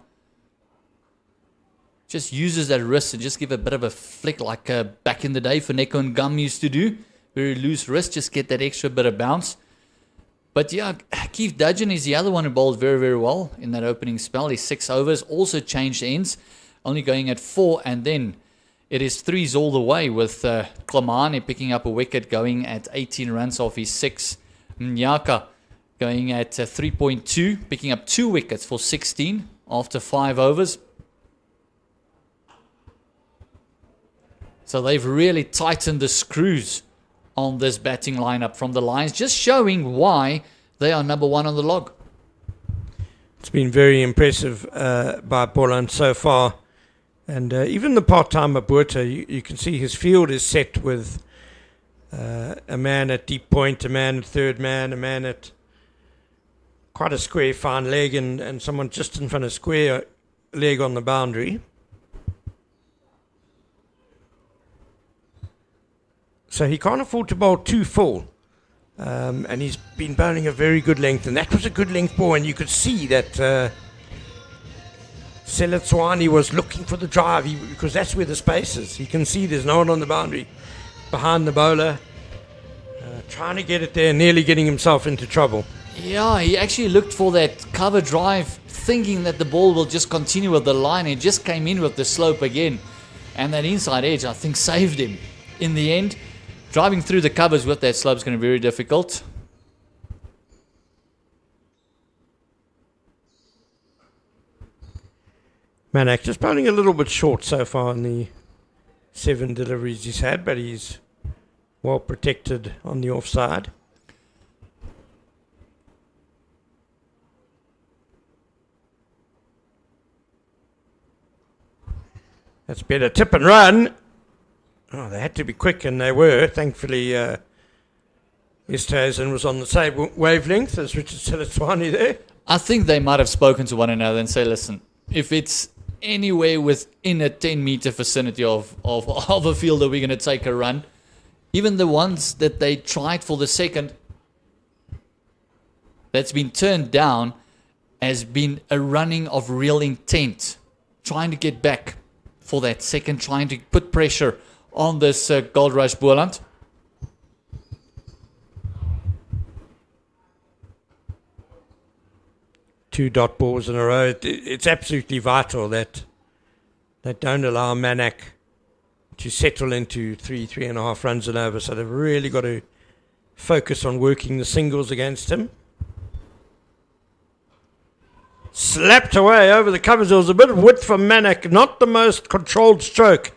Just uses that wrist and just give a bit of a flick like back in the day Funeko and Gum used to do. Very loose wrist, just get that extra bit of bounce. But yeah, Keith Dudgeon is the other one who bowled very, very well in that opening spell. He's 6 overs, also changed ends, only going at 4, and then it is 3s all the way with Klamane picking up a wicket, going at 18 runs off his 6. Mnyaka going at 3.2, picking up 2 wickets for 16 after 5 overs. So they've really tightened the screws on this batting lineup from the Lions, just showing why they are number 1 on the log. It's been very impressive by Boland so far. And even the part-timer Botha, you can see his field is set with a man at deep point, a man at third man, a man at quite a square fine leg, and someone just in front of square leg on the boundary. So he can't afford to bowl too full. And he's been bowling a very good length. And that was a good length ball. And you could see that Seletswani was looking for the drive because that's where the space is. He can see there's no one on the boundary behind the bowler. Trying to get it there, nearly getting himself into trouble. Yeah, he actually looked for that cover drive, thinking that the ball will just continue with the line. It just came in with the slope again. And that inside edge, I think, saved him in the end. Driving through the covers with that slope is going to be very difficult. Manack just bowling a little bit short so far in the 7 deliveries he's had, but he's well protected on the offside. That's better. Tip and run. Oh, they had to be quick, and they were. Thankfully, Esterhuizen was on the same wavelength as Richard Seletswani there. I think they might have spoken to one another and say, listen, if it's anywhere within a 10-meter vicinity of a field that we're going to take a run, even the ones that they tried for the second, that's been turned down, has been a running of real intent, trying to get back for that second, trying to put pressure on this Goldrush Boland. Two dot balls in a row. It's absolutely vital that they don't allow Manack to settle into 3.5 runs and over. So they've really got to focus on working the singles against him. Slapped away over the covers. There was a bit of width from Manack. Not the most controlled stroke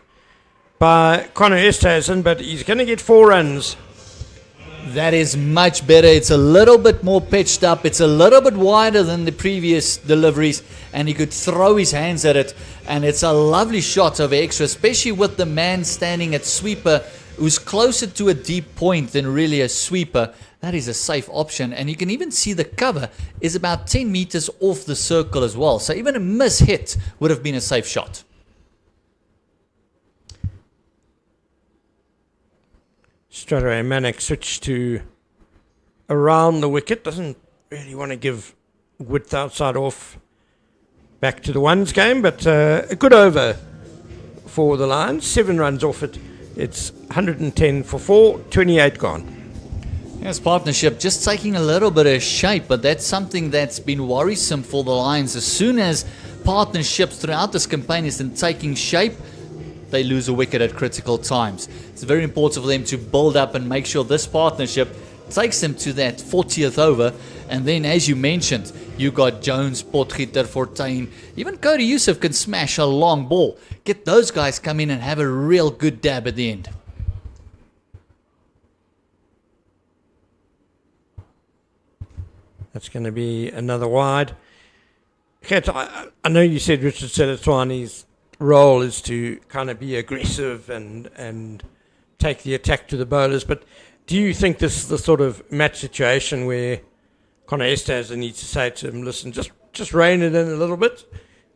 by Connor Esterhuizen, but he's going to get 4 runs. That is much better. It's a little bit more pitched up. It's a little bit wider than the previous deliveries, and he could throw his hands at it. And it's a lovely shot over extra, especially with the man standing at sweeper, who's closer to a deep point than really a sweeper. That is a safe option. And you can even see the cover is about 10 meters off the circle as well. So even a miss hit would have been a safe shot. Straight away, Manack switched to around the wicket. Doesn't really want to give width outside off back to the ones game, but a good over for the Lions. 7 runs off it. It's 110 for 4, 28 gone. Yes, partnership just taking a little bit of shape, but that's something that's been worrisome for the Lions. As soon as partnerships throughout this campaign isn't taking shape, they lose a wicket at critical times. It's very important for them to build up and make sure this partnership takes them to that 40th over. And then, as you mentioned, you got Jones, Potgieter, Fortuin. Even Cody Youssef can smash a long ball. Get those guys come in and have a real good dab at the end. That's going to be another wide. Okay, I know you said Richard Seletswani's role is to kind of be aggressive and take the attack to the bowlers. But do you think this is the sort of match situation where Connor Esterhuizen needs to say to him, listen, just rein it in a little bit.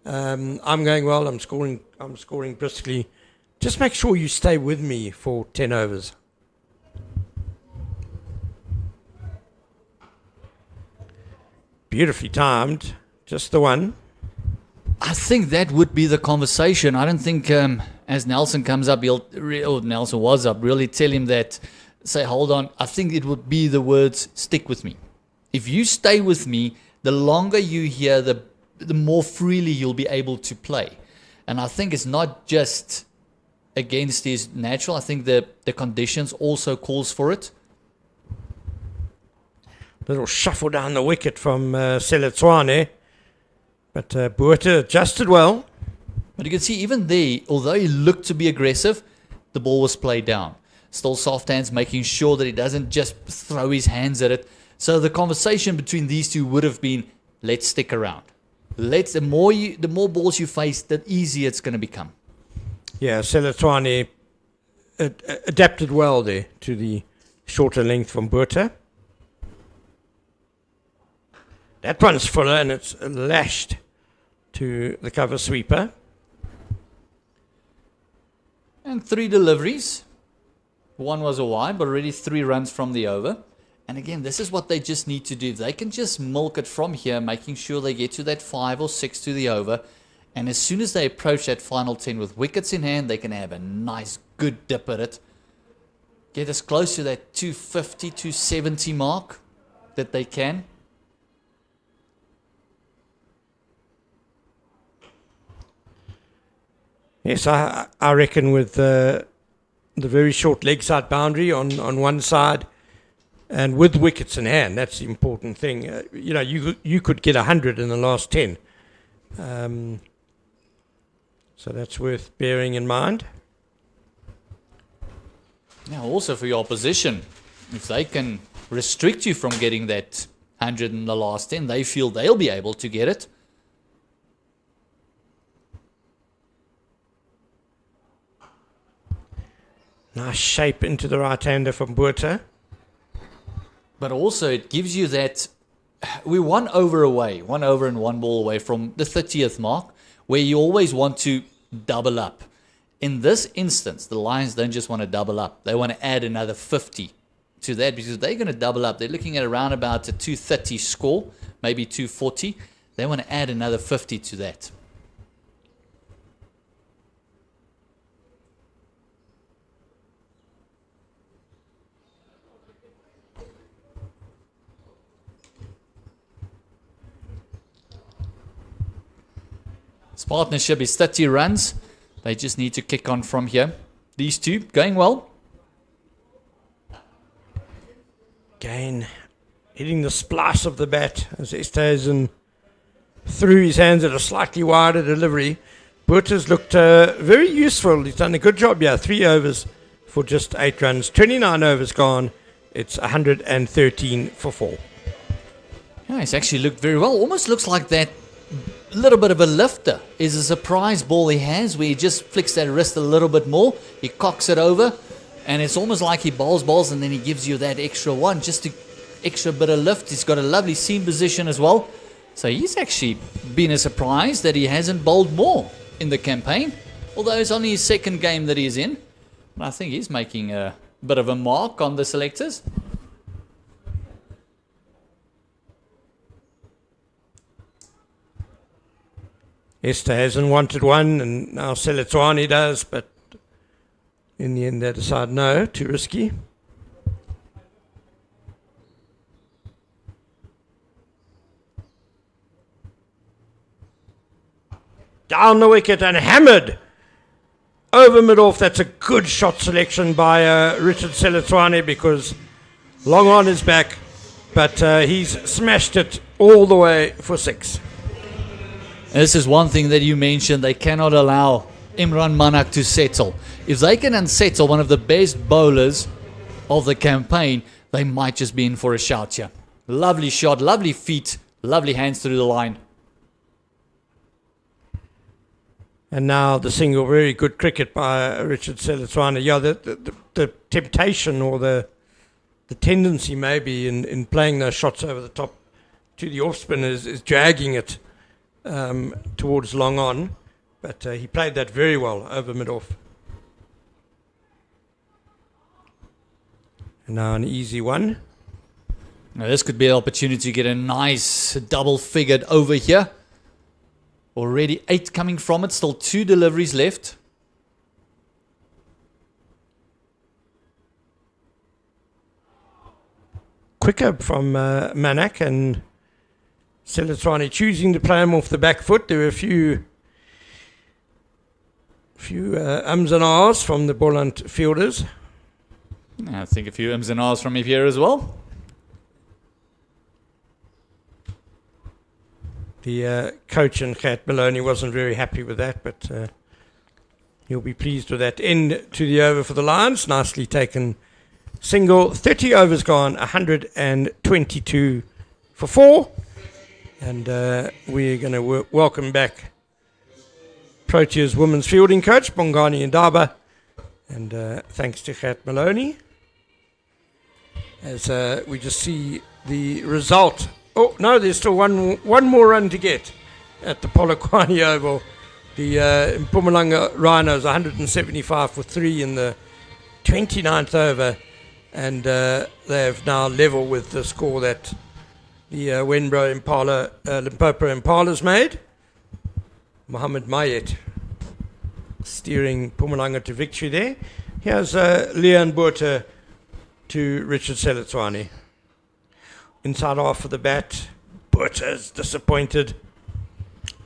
I'm going well. I'm scoring briskly. Just make sure you stay with me for 10 overs. Beautifully timed. Just the one. I think that would be the conversation. I don't think as Nelson comes up, Nelson was up, really tell him that, say, hold on. I think it would be the words, stick with me. If you stay with me, the longer you hear, the more freely you'll be able to play. And I think it's not just against his natural. I think the conditions also calls for it. Little shuffle down the wicket from Seletswane. But Botha adjusted well. But you can see even there, although he looked to be aggressive, the ball was played down. Still soft hands, making sure that he doesn't just throw his hands at it. So the conversation between these two would have been, let's stick around. The more balls you face, the easier it's going to become. Yeah, Seletswane adapted well there to the shorter length from Botha. That one's fuller and it's lashed to the cover sweeper. And 3 deliveries. One was a wide, but already 3 runs from the over. And again, this is what they just need to do. They can just milk it from here, making sure they get to that 5 or 6 to the over. And as soon as they approach that final 10 with wickets in hand, they can have a nice, good dip at it. Get as close to that 250, 270 mark that they can. Yes, I reckon with the very short leg side boundary on one side and with wickets in hand, that's the important thing. You could get 100 in the last 10. So that's worth bearing in mind. Now also for your opposition, if they can restrict you from getting that 100 in the last 10, they feel they'll be able to get it. Nice shape into the right-hander from Botha. But also it gives you that, we're 1 over away, 1 over and 1 ball away from the 30th mark, where you always want to double up. In this instance, the Lions don't just want to double up. They want to add another 50 to that because they're going to double up. They're looking at around about a 230 score, maybe 240. They want to add another 50 to that. This partnership is 30 runs. They just need to kick on from here. These two going well. Again, hitting the splice of the bat as Esterhuizen threw his hands at a slightly wider delivery. Botha's looked very useful. He's done a good job here. 3 overs for just 8 runs. 29 overs gone. It's 113 for 4. Yeah, he's actually looked very well. Almost looks like that little bit of a lifter is a surprise ball he has where he just flicks that wrist a little bit more. He cocks it over and it's almost like he bowls and then he gives you that extra one, just an extra bit of lift. He's got a lovely seam position as well. So he's actually been a surprise that he hasn't bowled more in the campaign, although it's only his second game that he's in. But I think he's making a bit of a mark on the selectors. Esterhuizen wanted one, and now Seletswane does, but in the end they decide no, too risky. Down the wicket and hammered over mid-off. That's a good shot selection by Richard Seletswane because long on his back, but he's smashed it all the way for 6. This is one thing that you mentioned. They cannot allow Imran Manack to settle. If they can unsettle one of the best bowlers of the campaign, they might just be in for a shout here. Lovely shot, lovely feet, lovely hands through the line. And now the single, very good cricket by Richard Seletswane. Yeah, the temptation or the tendency maybe in playing those shots over the top to the off spin is dragging it towards long on. But he played that very well over mid-off. And now an easy one. Now this could be an opportunity to get a nice double-figured over here. Already 8 coming from it, still 2 deliveries left. Quicker from Manack, and Seletswane choosing to play him off the back foot. There were a few ums and ahs from the Boland fielders. I think a few ums and ahs from here as well. The coach and Gert Maloney wasn't very happy with that, but he'll be pleased with that end to the over for the Lions. Nicely taken single. 30 overs gone, 122 for 4. And we're going to welcome back Proteas women's fielding coach, Bongani Ndaba. And thanks to Gert Maloney. As we just see the result. Oh, no, there's still one more run to get at the Polokwane Oval. The Mpumalanga Rhinos 175 for 3 in the 29th over. And they've now level with the score that the Wenbro Impala, Limpopo Impala's made. Mohammed Mayet steering Mpumalanga to victory there. Here's Leon Botha to Richard Seletswane. Inside half of the bat, Botha's disappointed.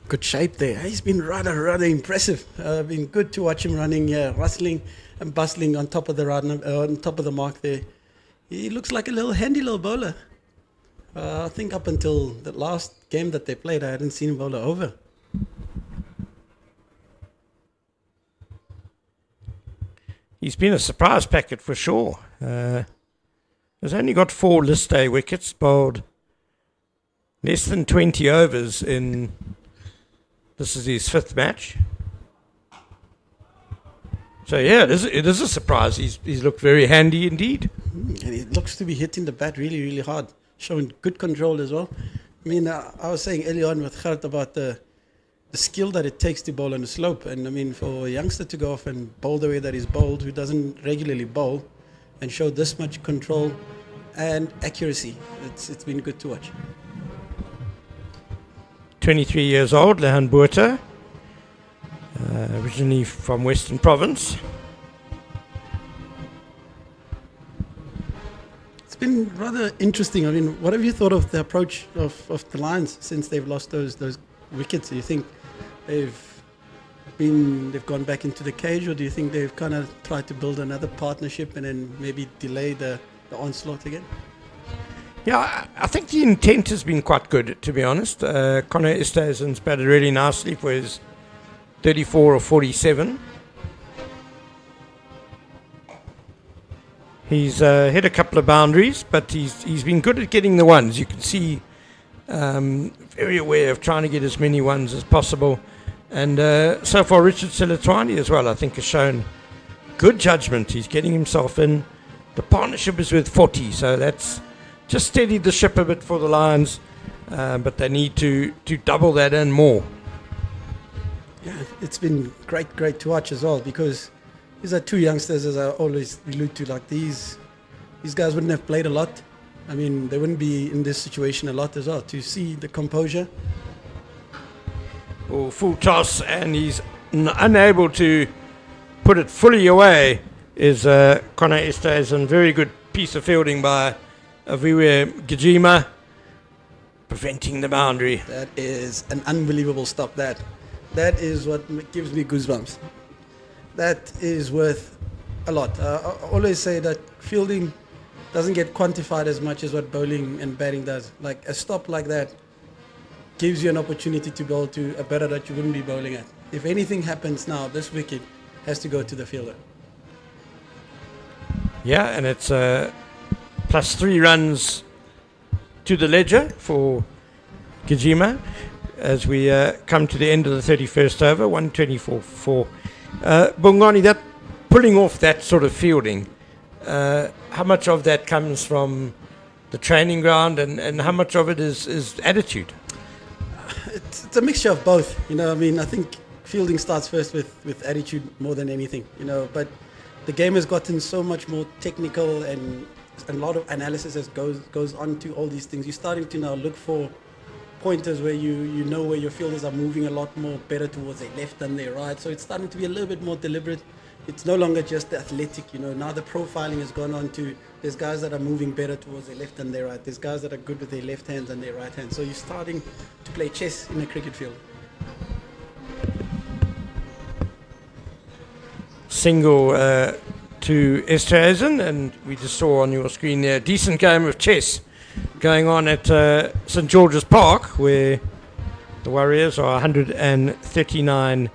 Good shape there. He's been rather impressive. Been good to watch him running, rustling and bustling on top of the on top of the mark there. He looks like a handy little bowler. I think up until the last game that they played, I hadn't seen him bowl over. He's been a surprise packet for sure. He's only got 4 list day wickets, bowled less than 20 overs in. This is his 5th match. So yeah, it is a surprise. He's looked very handy indeed. And he looks to be hitting the bat really hard, showing good control as well. I mean, I was saying early on with Gert about the skill that it takes to bowl on a slope. And I mean, for a youngster to go off and bowl the way that he's bowled, who doesn't regularly bowl, and show this much control and accuracy, it's been good to watch. 23 years old, Lehan Botha, originally from Western Province. It's been rather interesting. I mean, what have you thought of the approach of the Lions since they've lost those wickets? Do you think they've gone back into the cage, or do you think they've kind of tried to build another partnership and then maybe delay the onslaught again? Yeah, I think the intent has been quite good, to be honest. Conor Esterhuizen's batted really nicely for his 34 or 47. He's hit a couple of boundaries, but he's been good at getting the ones. You can see very aware of trying to get as many ones as possible. And so far, Richard Seletswane as well, I think, has shown good judgment. He's getting himself in. The partnership is with 40, so that's just steadied the ship a bit for the Lions, but they need to double that and more. Yeah, it's been great to watch as well, because these are 2 youngsters, as I always allude to. Like these guys wouldn't have played a lot. I mean, they wouldn't be in this situation a lot as well. To see the composure. Oh, full toss, and he's unable to put it fully away. Is Conor Esterhuizen. Very good piece of fielding by Aviwe Gijima, preventing the boundary. That is an unbelievable stop. That is what gives me goosebumps. That is worth a lot. I always say that fielding doesn't get quantified as much as what bowling and batting does. Like a stop like that gives you an opportunity to bowl to a batter that you wouldn't be bowling at. If anything happens now, this wicket has to go to the fielder. Yeah, and it's plus 3 runs to the ledger for Gijima. as we come to the end of the 31st over, 124 for 4. Bongani, that pulling off that sort of fielding, how much of that comes from the training ground and how much of it is attitude? It's a mixture of both. I think fielding starts first with attitude more than anything, but the game has gotten so much more technical and a lot of analysis goes on to all these things. You're starting to now look for pointers where you know where your fielders are moving a lot more better towards their left than their right. So it's starting to be a little bit more deliberate. It's no longer just the athletic, now the profiling has gone on to, there's guys that are moving better towards their left than their right. There's guys that are good with their left hand than their right hand. So you're starting to play chess in a cricket field. Single to Esterhuizen, and we just saw on your screen there a decent game of chess going on at St George's Park, where the Warriors are 139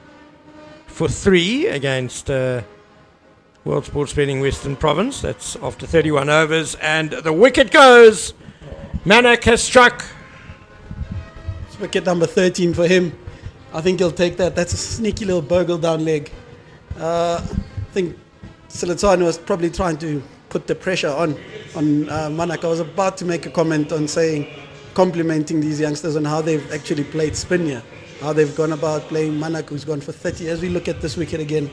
for 3 against World Sports Betting Western Province. That's after 31 overs, and the wicket goes. Manack has struck. It's wicket number 13 for him. I think he'll take that. That's a sneaky little burgle down leg. I think Siletsane was probably trying to put the pressure on Manack. I was about to make a comment on complimenting these youngsters on how they've actually played spin here, how they've gone about playing Manack, who's gone for 30. As we look at this wicket again,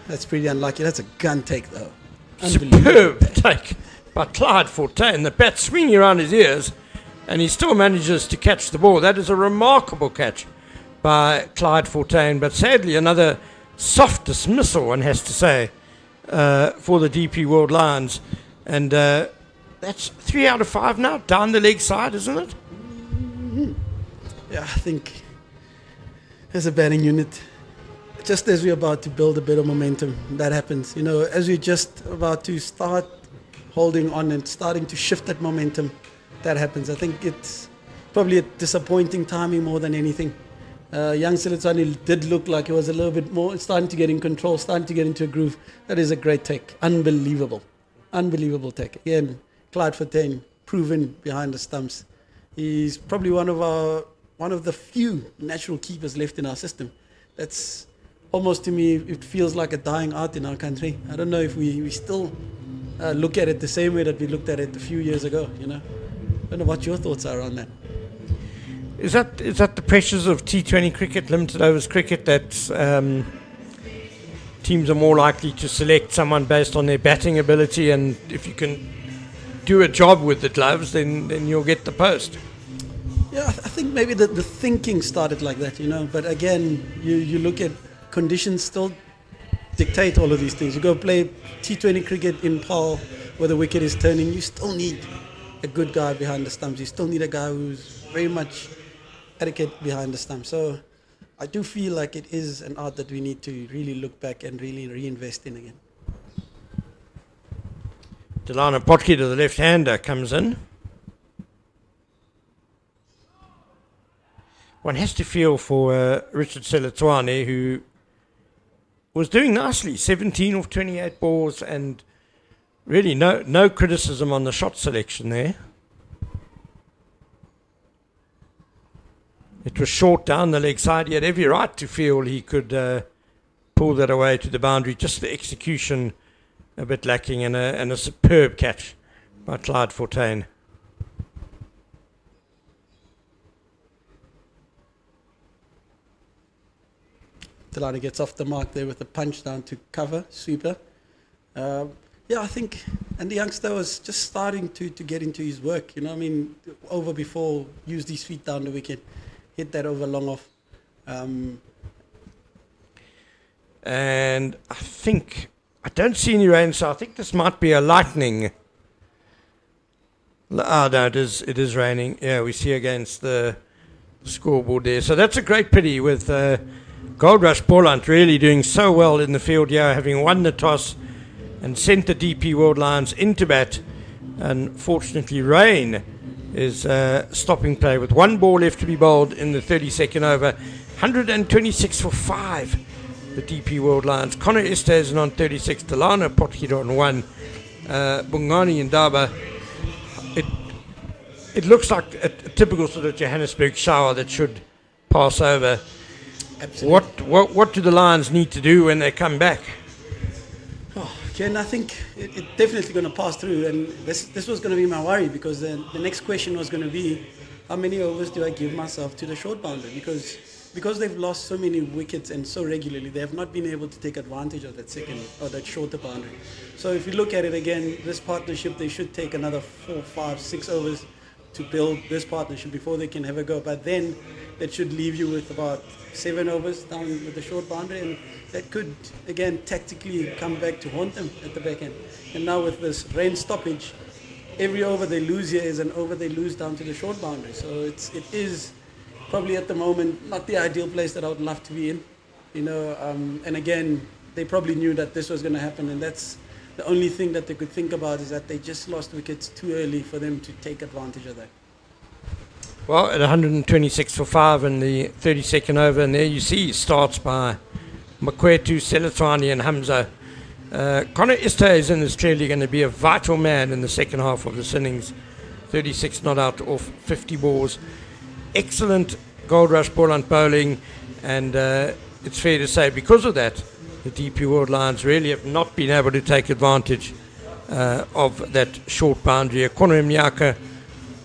that's pretty unlucky. That's a gun take, though. Superb take by Clyde Fortuin. The bat swinging around his ears, and he still manages to catch the ball. That is a remarkable catch by Clyde Fortuin, but sadly another soft dismissal, one has to say, for the DP World Lions. And that's 3 out of 5 now, down the leg side, isn't it? Mm-hmm. Yeah, I think as a batting unit, just as we're about to build a bit of momentum, that happens. As we're just about to start holding on and starting to shift that momentum, that happens. I think it's probably a disappointing timing more than anything. Young Siletsane did look like he was a little bit more starting to get in control, starting to get into a groove. That is a great take. Unbelievable take. Again, Clyde Fortuin proven behind the stumps. He's probably one of the few natural keepers left in our system. That's almost, to me, it feels like a dying art in our country. I don't know if we still look at it the same way that we looked at it a few years ago. I don't know what your thoughts are on that. Is that the pressures of T20 cricket, limited overs cricket, that teams are more likely to select someone based on their batting ability, and if you can do a job with the gloves, then you'll get the post? Yeah, I think maybe the thinking started like that, But again, you look at conditions still dictate all of these things. You go play T20 cricket in Paarl where the wicket is turning, you still need a good guy behind the stumps. You still need a guy who's very much adequate behind the stumps. So I do feel like it is an art that we need to really look back and really reinvest in again. Delano Potki to the left-hander comes in. One has to feel for Richard Siletsane, who was doing nicely, 17 of 28 balls, and really no criticism on the shot selection there. It was short down the leg side. He had every right to feel he could pull that away to the boundary. Just the execution a bit lacking, and a superb catch by Clyde Fortuin. Delano gets off the mark there with a punch down to cover, sweeper. I think, and the youngster was just starting to get into his work, over before, used his feet down the wicket, hit that over long off. And I don't see any rain, so I think this might be a lightning. No, it is raining. Yeah, we see against the scoreboard there. So that's a great pity with Goldrush Boland really doing so well in the field here, having won the toss and sent the DP World Lions into bat. Unfortunately, rain is stopping play with 1 ball left to be bowled in the 32nd over. 126 for 5, the DP World Lions. Connor Esterhuizen on 36, Delano Potgieter on 1, Bongani and Daba. it looks like a typical sort of Johannesburg shower that should pass over. Absolutely. What do the Lions need to do when they come back? Ken, I think it's definitely going to pass through, and this was going to be my worry, because the next question was going to be, how many overs do I give myself to the short boundary? Because they've lost so many wickets and so regularly, they have not been able to take advantage of that second or that shorter boundary. So if you look at it again, this partnership, they should take another 4, 5, 6 overs to build this partnership before they can have a go. But then that should leave you with about 7 overs down with the short boundary, and that could again tactically come back to haunt them at the back end. And now with this rain stoppage, every over they lose here is an over they lose down to the short boundary. So it is probably at the moment not the ideal place that I would love to be in, and again, they probably knew that this was going to happen, and that's the only thing that they could think about, is that they just lost wickets too early for them to take advantage of that. Well, at 126 for 5 in the 32nd over, and there you see starts by Makwetu, Selatwani and Hamza. Connor Esterhuizen is clearly going to be a vital man in the second half of this innings. 36 not out off 50 balls. Excellent Goldrush Boland bowling, and it's fair to say because of that, the DP World Lions really have not been able to take advantage of that short boundary. Conor Mnyaka,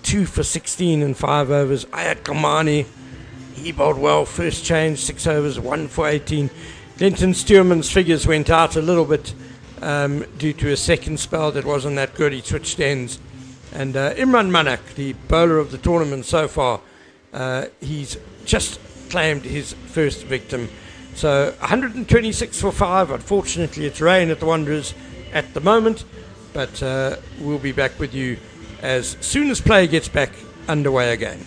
2 for 16 in 5 overs. Ayat Kamani, he bowled well, first change, 6 overs, 1 for 18. Linton Stuurman's figures went out a little bit due to a second spell that wasn't that good. He switched ends. And Imran Manack, the bowler of the tournament so far, he's just claimed his first victim. So 126 for 5. Unfortunately, it's rain at the Wanderers at the moment, but we'll be back with you as soon as play gets back underway again.